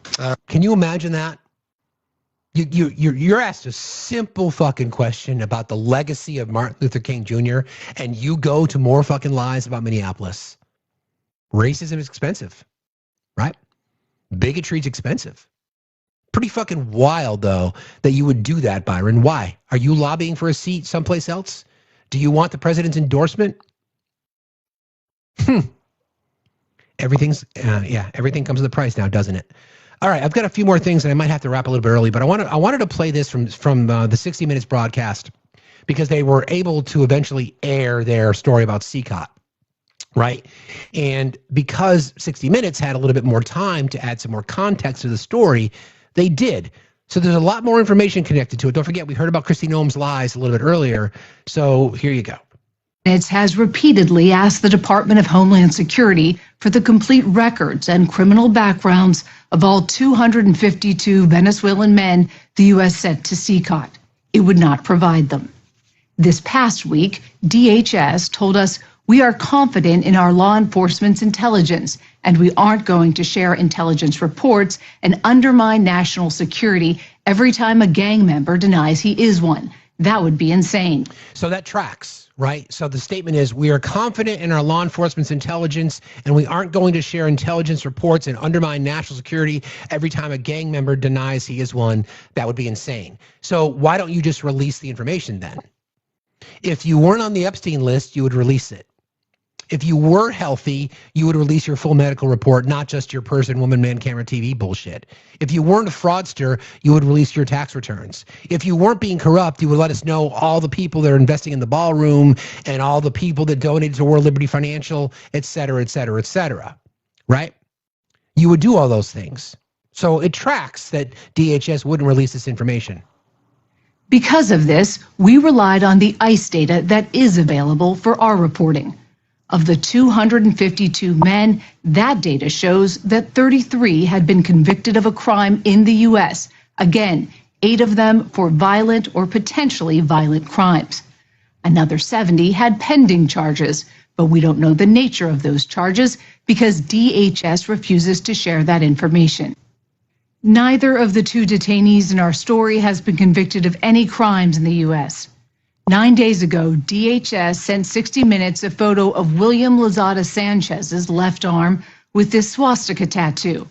Can you imagine that? You're asked a simple fucking question about the legacy of Martin Luther King Jr., and you go to more fucking lies about Minneapolis. Racism is expensive, right? Bigotry's expensive. Pretty fucking wild, though, that you would do that, Byron. Why? Are you lobbying for a seat someplace else? Do you want the president's endorsement? Everything comes with a price now, doesn't it? All right, I've got a few more things, and I might have to wrap a little bit early, but I wanted to play this from the 60 Minutes broadcast because they were able to eventually air their story about CCOT, right? And because 60 Minutes had a little bit more time to add some more context to the story, they did. So there's a lot more information connected to it. Don't forget, we heard about Kristi Noem's lies a little bit earlier. So here you go. It has repeatedly asked the Department of Homeland Security for the complete records and criminal backgrounds of all 252 Venezuelan men the U.S. sent to CCOT. It would not provide them. This past week, DHS told us we are confident in our law enforcement's intelligence, and we aren't going to share intelligence reports and undermine national security every time a gang member denies he is one. That would be insane. So that tracks, right? So the statement is, we are confident in our law enforcement's intelligence, and we aren't going to share intelligence reports and undermine national security every time a gang member denies he is one. That would be insane. So why don't you just release the information then? If you weren't on the Epstein list, you would release it. If you were healthy, you would release your full medical report, not just your person, woman, man, camera, TV bullshit. If you weren't a fraudster, you would release your tax returns. If you weren't being corrupt, you would let us know all the people that are investing in the ballroom and all the people that donated to World Liberty Financial, et cetera, et cetera, et cetera, right? You would do all those things. So it tracks that DHS wouldn't release this information. Because of this, we relied on the ICE data that is available for our reporting. Of the 252 men, that data shows that 33 had been convicted of a crime in the U.S. Again, 8 of them for violent or potentially violent crimes. Another 70 had pending charges, but we don't know the nature of those charges because DHS refuses to share that information. Neither of the 2 detainees in our story has been convicted of any crimes in the U.S. 9 days ago, DHS sent 60 Minutes a photo of William Lozada Sanchez's left arm with this swastika tattoo.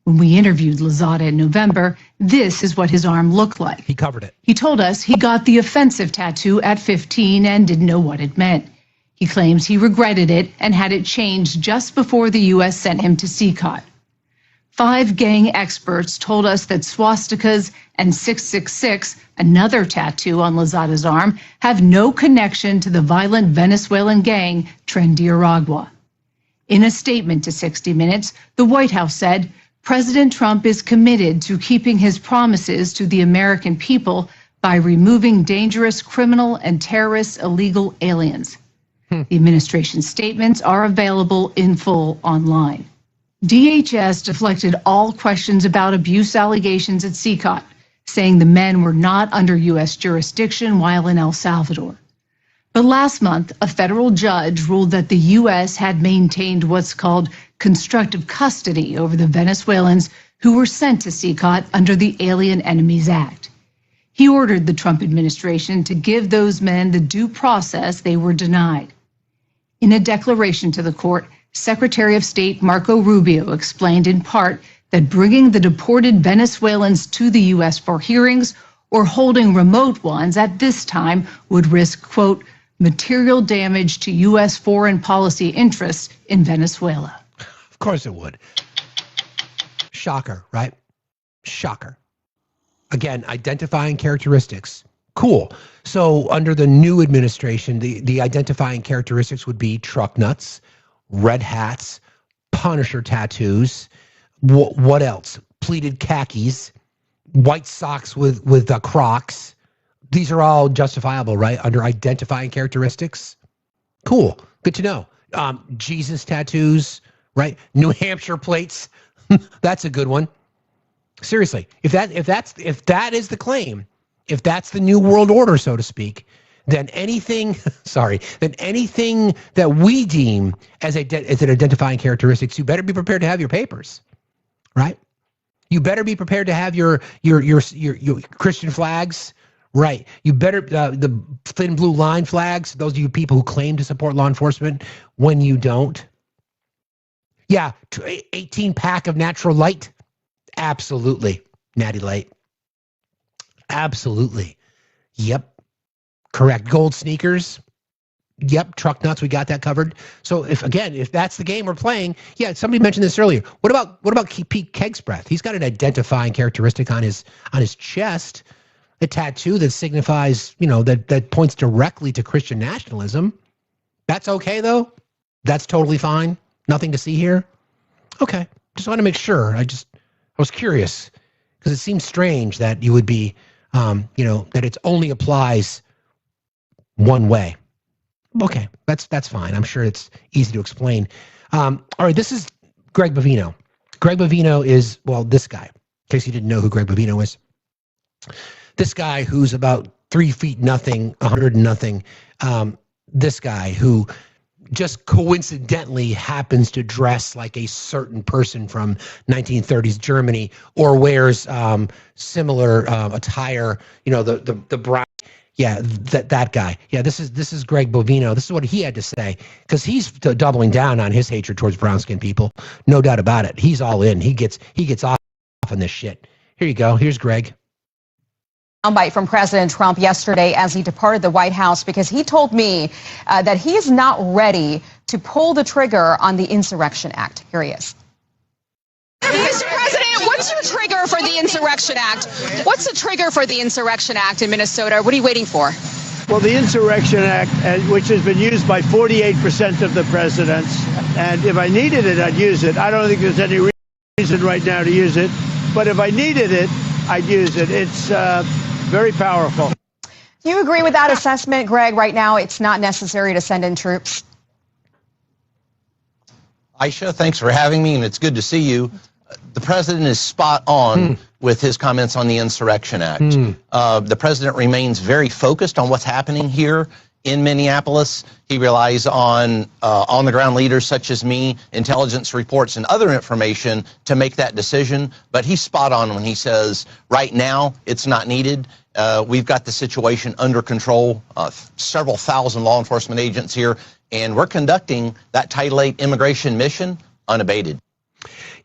When we interviewed Lozada in November, this is what his arm looked like. He covered it. He told us he got the offensive tattoo at 15 and didn't know what it meant. He claims he regretted it and had it changed just before the U.S. sent him to CCOT. 5 gang experts told us that swastikas and 666, another tattoo on Lozada's arm, have no connection to the violent Venezuelan gang Trendiaragua. In a statement to 60 Minutes, the White House said, President Trump is committed to keeping his promises to the American people by removing dangerous criminal and terrorist illegal aliens. The administration's statements are available in full online. DHS deflected all questions about abuse allegations at CCOT, saying the men were not under U.S. jurisdiction while in El Salvador. But last month, a federal judge ruled that the U.S. had maintained what's called constructive custody over the Venezuelans who were sent to CCOT under the Alien Enemies Act. He ordered the Trump administration to give those men the due process they were denied. In a declaration to the court, Secretary of State Marco Rubio explained in part that bringing the deported Venezuelans to the U.S. for hearings or holding remote ones at this time would risk, quote, material damage to U.S. foreign policy interests in Venezuela. Of course it would. Shocker, right? Shocker. Again, identifying characteristics. Cool. So under the new administration, the identifying characteristics would be truck nuts, red hats, Punisher tattoos, what else? Pleated khakis, white socks with Crocs. These are all justifiable, right? Under identifying characteristics. Cool. Good to know. Jesus tattoos, right? New Hampshire plates. That's a good one. Seriously, if that is the claim, if that's the new world order, so to speak, then anything that we deem as an identifying characteristics, you better be prepared to have your papers, right? You better be prepared to have your Christian flags, right? You better the thin blue line flags. Those of you people who claim to support law enforcement when you don't. Yeah, 18 pack of Natural Light, absolutely, Natty Light, absolutely, yep. Correct. Gold sneakers. Yep. Truck nuts. We got that covered. So if that's the game we're playing, yeah. Somebody mentioned this earlier. What about Pete Kegsbreath? He's got an identifying characteristic on his chest. a tattoo that signifies, that points directly to Christian nationalism. That's okay, though? That's totally fine? Nothing to see here? Okay. Just want to make sure. I was curious because it seems strange that you would be, that it only applies one way. Okay. That's fine. I'm sure it's easy to explain. All right. This is Greg Bovino. Greg Bovino is, this guy, in case you didn't know who Greg Bovino is. This guy who's about 3 feet nothing, 100 nothing. This guy who just coincidentally happens to dress like a certain person from 1930s Germany, or wears similar attire. The brown. Yeah, that guy. Yeah, this is Greg Bovino. This is what he had to say, because he's doubling down on his hatred towards brown skinned people. No doubt about it. He's all in. He gets off on this shit. Here you go. Here's Greg. Soundbite from President Trump yesterday as he departed the White House, because he told me that he is not ready to pull the trigger on the Insurrection Act. Here he is. Mr. President, what's your trigger for the Insurrection Act? What's the trigger for the Insurrection Act in Minnesota? What are you waiting for? Well, the Insurrection Act, which has been used by 48% of the presidents, and if I needed it, I'd use it. I don't think there's any reason right now to use it, but if I needed it, I'd use it. It's very powerful. Do you agree with that assessment, Greg? Right now, it's not necessary to send in troops? Aisha, thanks for having me, and it's good to see you. The president is spot on with his comments on the Insurrection Act. The president remains very focused on what's happening here in Minneapolis. He relies on on-the-ground leaders such as me, intelligence reports, and other information to make that decision. But he's spot on when he says, right now, it's not needed. We've got the situation under control, several thousand law enforcement agents here, and we're conducting that Title VIII immigration mission unabated.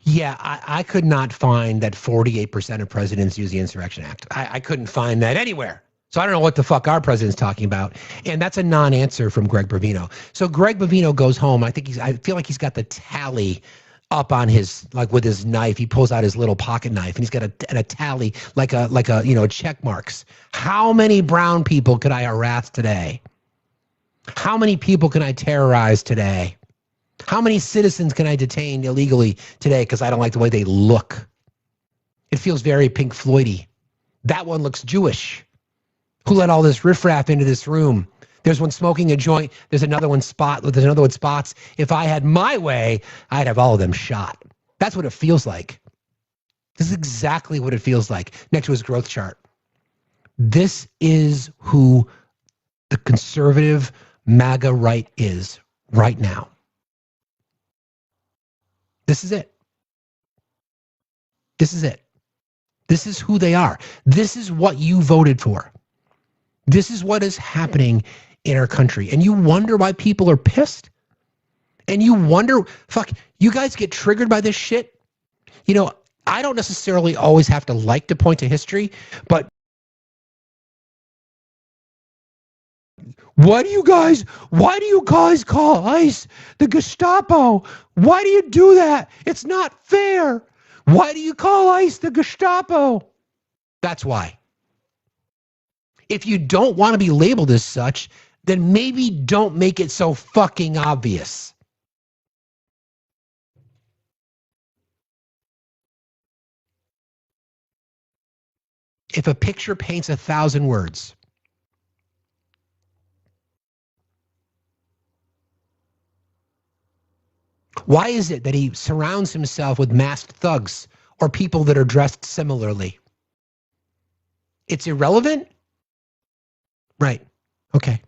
Yeah, I could not find that 48% of presidents use the Insurrection Act. I couldn't find that anywhere. So I don't know what the fuck our president's talking about. And that's a non-answer from Greg Bovino. So Greg Bovino goes home. I feel like he's got the tally up on his, like with his knife. He pulls out his little pocket knife and he's got a tally, like a check marks. How many brown people could I harass today? How many people can I terrorize today? How many citizens can I detain illegally today because I don't like the way they look? It feels very Pink Floyd-y. That one looks Jewish. Who let all this riffraff into this room? There's one smoking a joint. There's another one spots. If I had my way, I'd have all of them shot. That's what it feels like. This is exactly what it feels like next to his growth chart. This is who the conservative MAGA right is right now. This is it. This is it. This is who they are. This is what you voted for. This is what is happening in our country. And you wonder why people are pissed? And you wonder, you guys get triggered by this shit? I don't necessarily always have to like to point to history, but why do you guys call ICE the Gestapo? Why do you do that? It's not fair. Why do you call ICE the Gestapo? That's why. If you don't want to be labeled as such, then maybe don't make it so fucking obvious. If a picture paints 1,000 words, why is it that he surrounds himself with masked thugs or people that are dressed similarly? It's irrelevant? Right. Okay.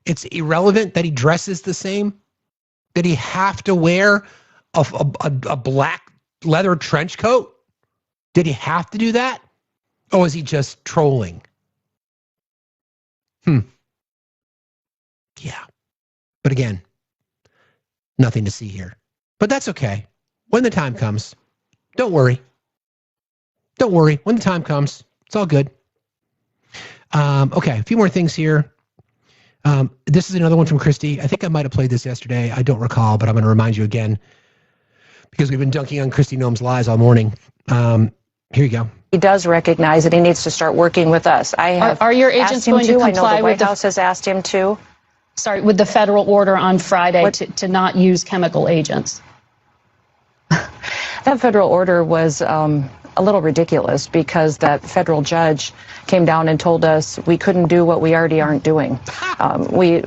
It's irrelevant that he dresses the same? Did he have to wear a black leather trench coat? Did he have to do that? Or is he just trolling? Yeah. But again, nothing to see here. But that's okay. When the time comes, don't worry. Don't worry. When the time comes, it's all good. Okay, a few more things here. This is another one from Christy. I think I might have played this yesterday. I don't recall, but I'm going to remind you again because we've been dunking on Christy Noem's lies all morning. Here you go. He does recognize that he needs to start working with us. Are your agents going to comply I know the with White House has asked him to. Sorry, with the federal order on Friday to not use chemical agents? That federal order was a little ridiculous because that federal judge came down and told us we couldn't do what we already aren't doing. We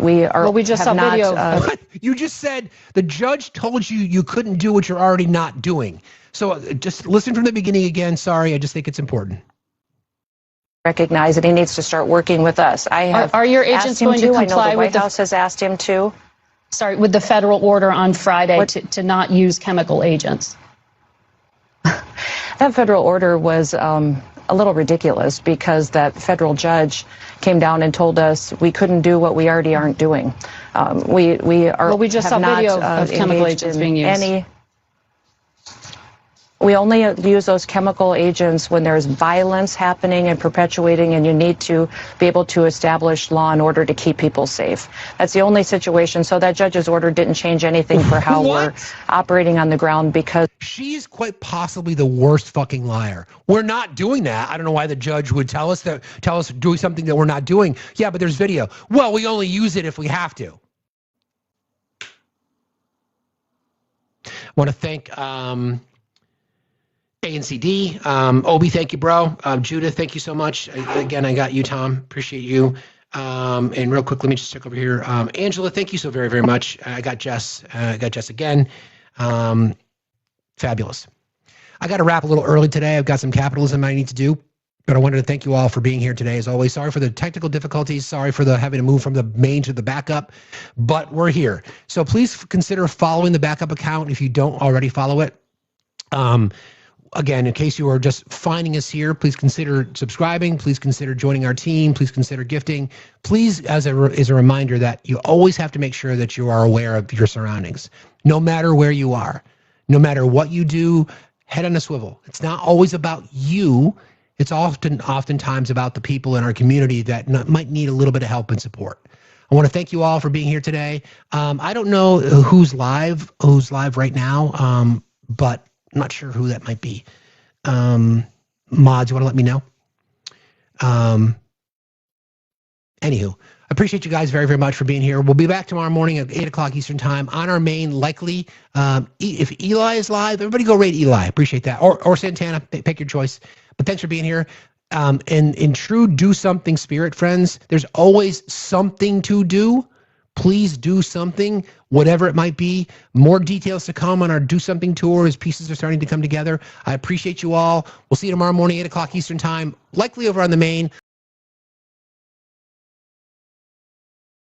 just saw video. You just said the judge told you you couldn't do what you're already not doing. So just listen from the beginning again. Sorry, I just think it's important. Recognize that he needs to start working with us. Are your agents going to comply I know the with White House has asked him to. Sorry, with the federal order on Friday to not use chemical agents? That federal order was a little ridiculous because that federal judge came down and told us we couldn't do what we already aren't doing. We just saw video of chemical agents being used. We only use those chemical agents when there's violence happening and perpetuating, and you need to be able to establish law and order to keep people safe. That's the only situation. So that judge's order didn't change anything for how we're operating on the ground because she's quite possibly the worst fucking liar. We're not doing that. I don't know why the judge would tell us doing something that we're not doing. Yeah, but there's video. Well, we only use it if we have to. I want to thank ANCD, Obi, thank you, bro. Judith, thank you so much. Again, I got you, Tom. Appreciate you. And real quick, let me just check over here. Angela, thank you so very, very much. I got Jess. Again. Fabulous. I got to wrap a little early today. I've got some capitalism I need to do. But I wanted to thank you all for being here today, as always. Sorry for the technical difficulties. Sorry for having to move from the main to the backup. But we're here. So please consider following the backup account if you don't already follow it. Again, in case you are just finding us here, please consider subscribing. Please consider joining our team. Please consider gifting. Please, as a reminder that you always have to make sure that you are aware of your surroundings, no matter where you are, no matter what you do, head on a swivel. It's not always about you. It's oftentimes about the people in our community that might need a little bit of help and support. I want to thank you all for being here today. I don't know who's live right now, but I'm not sure who that might be. Mods, you want to let me know? Anywho, I appreciate you guys very, very much for being here. We'll be back tomorrow morning at 8 o'clock Eastern time on our main, likely. If Eli is live, everybody go rate Eli. Appreciate that. Or Santana, pick your choice. But thanks for being here. And in true do something spirit, friends, there's always something to do. Please do something, whatever it might be. More details to come on our Do Something tour as pieces are starting to come together. I appreciate you all. We'll see you tomorrow morning, 8 o'clock Eastern time, likely over on the main.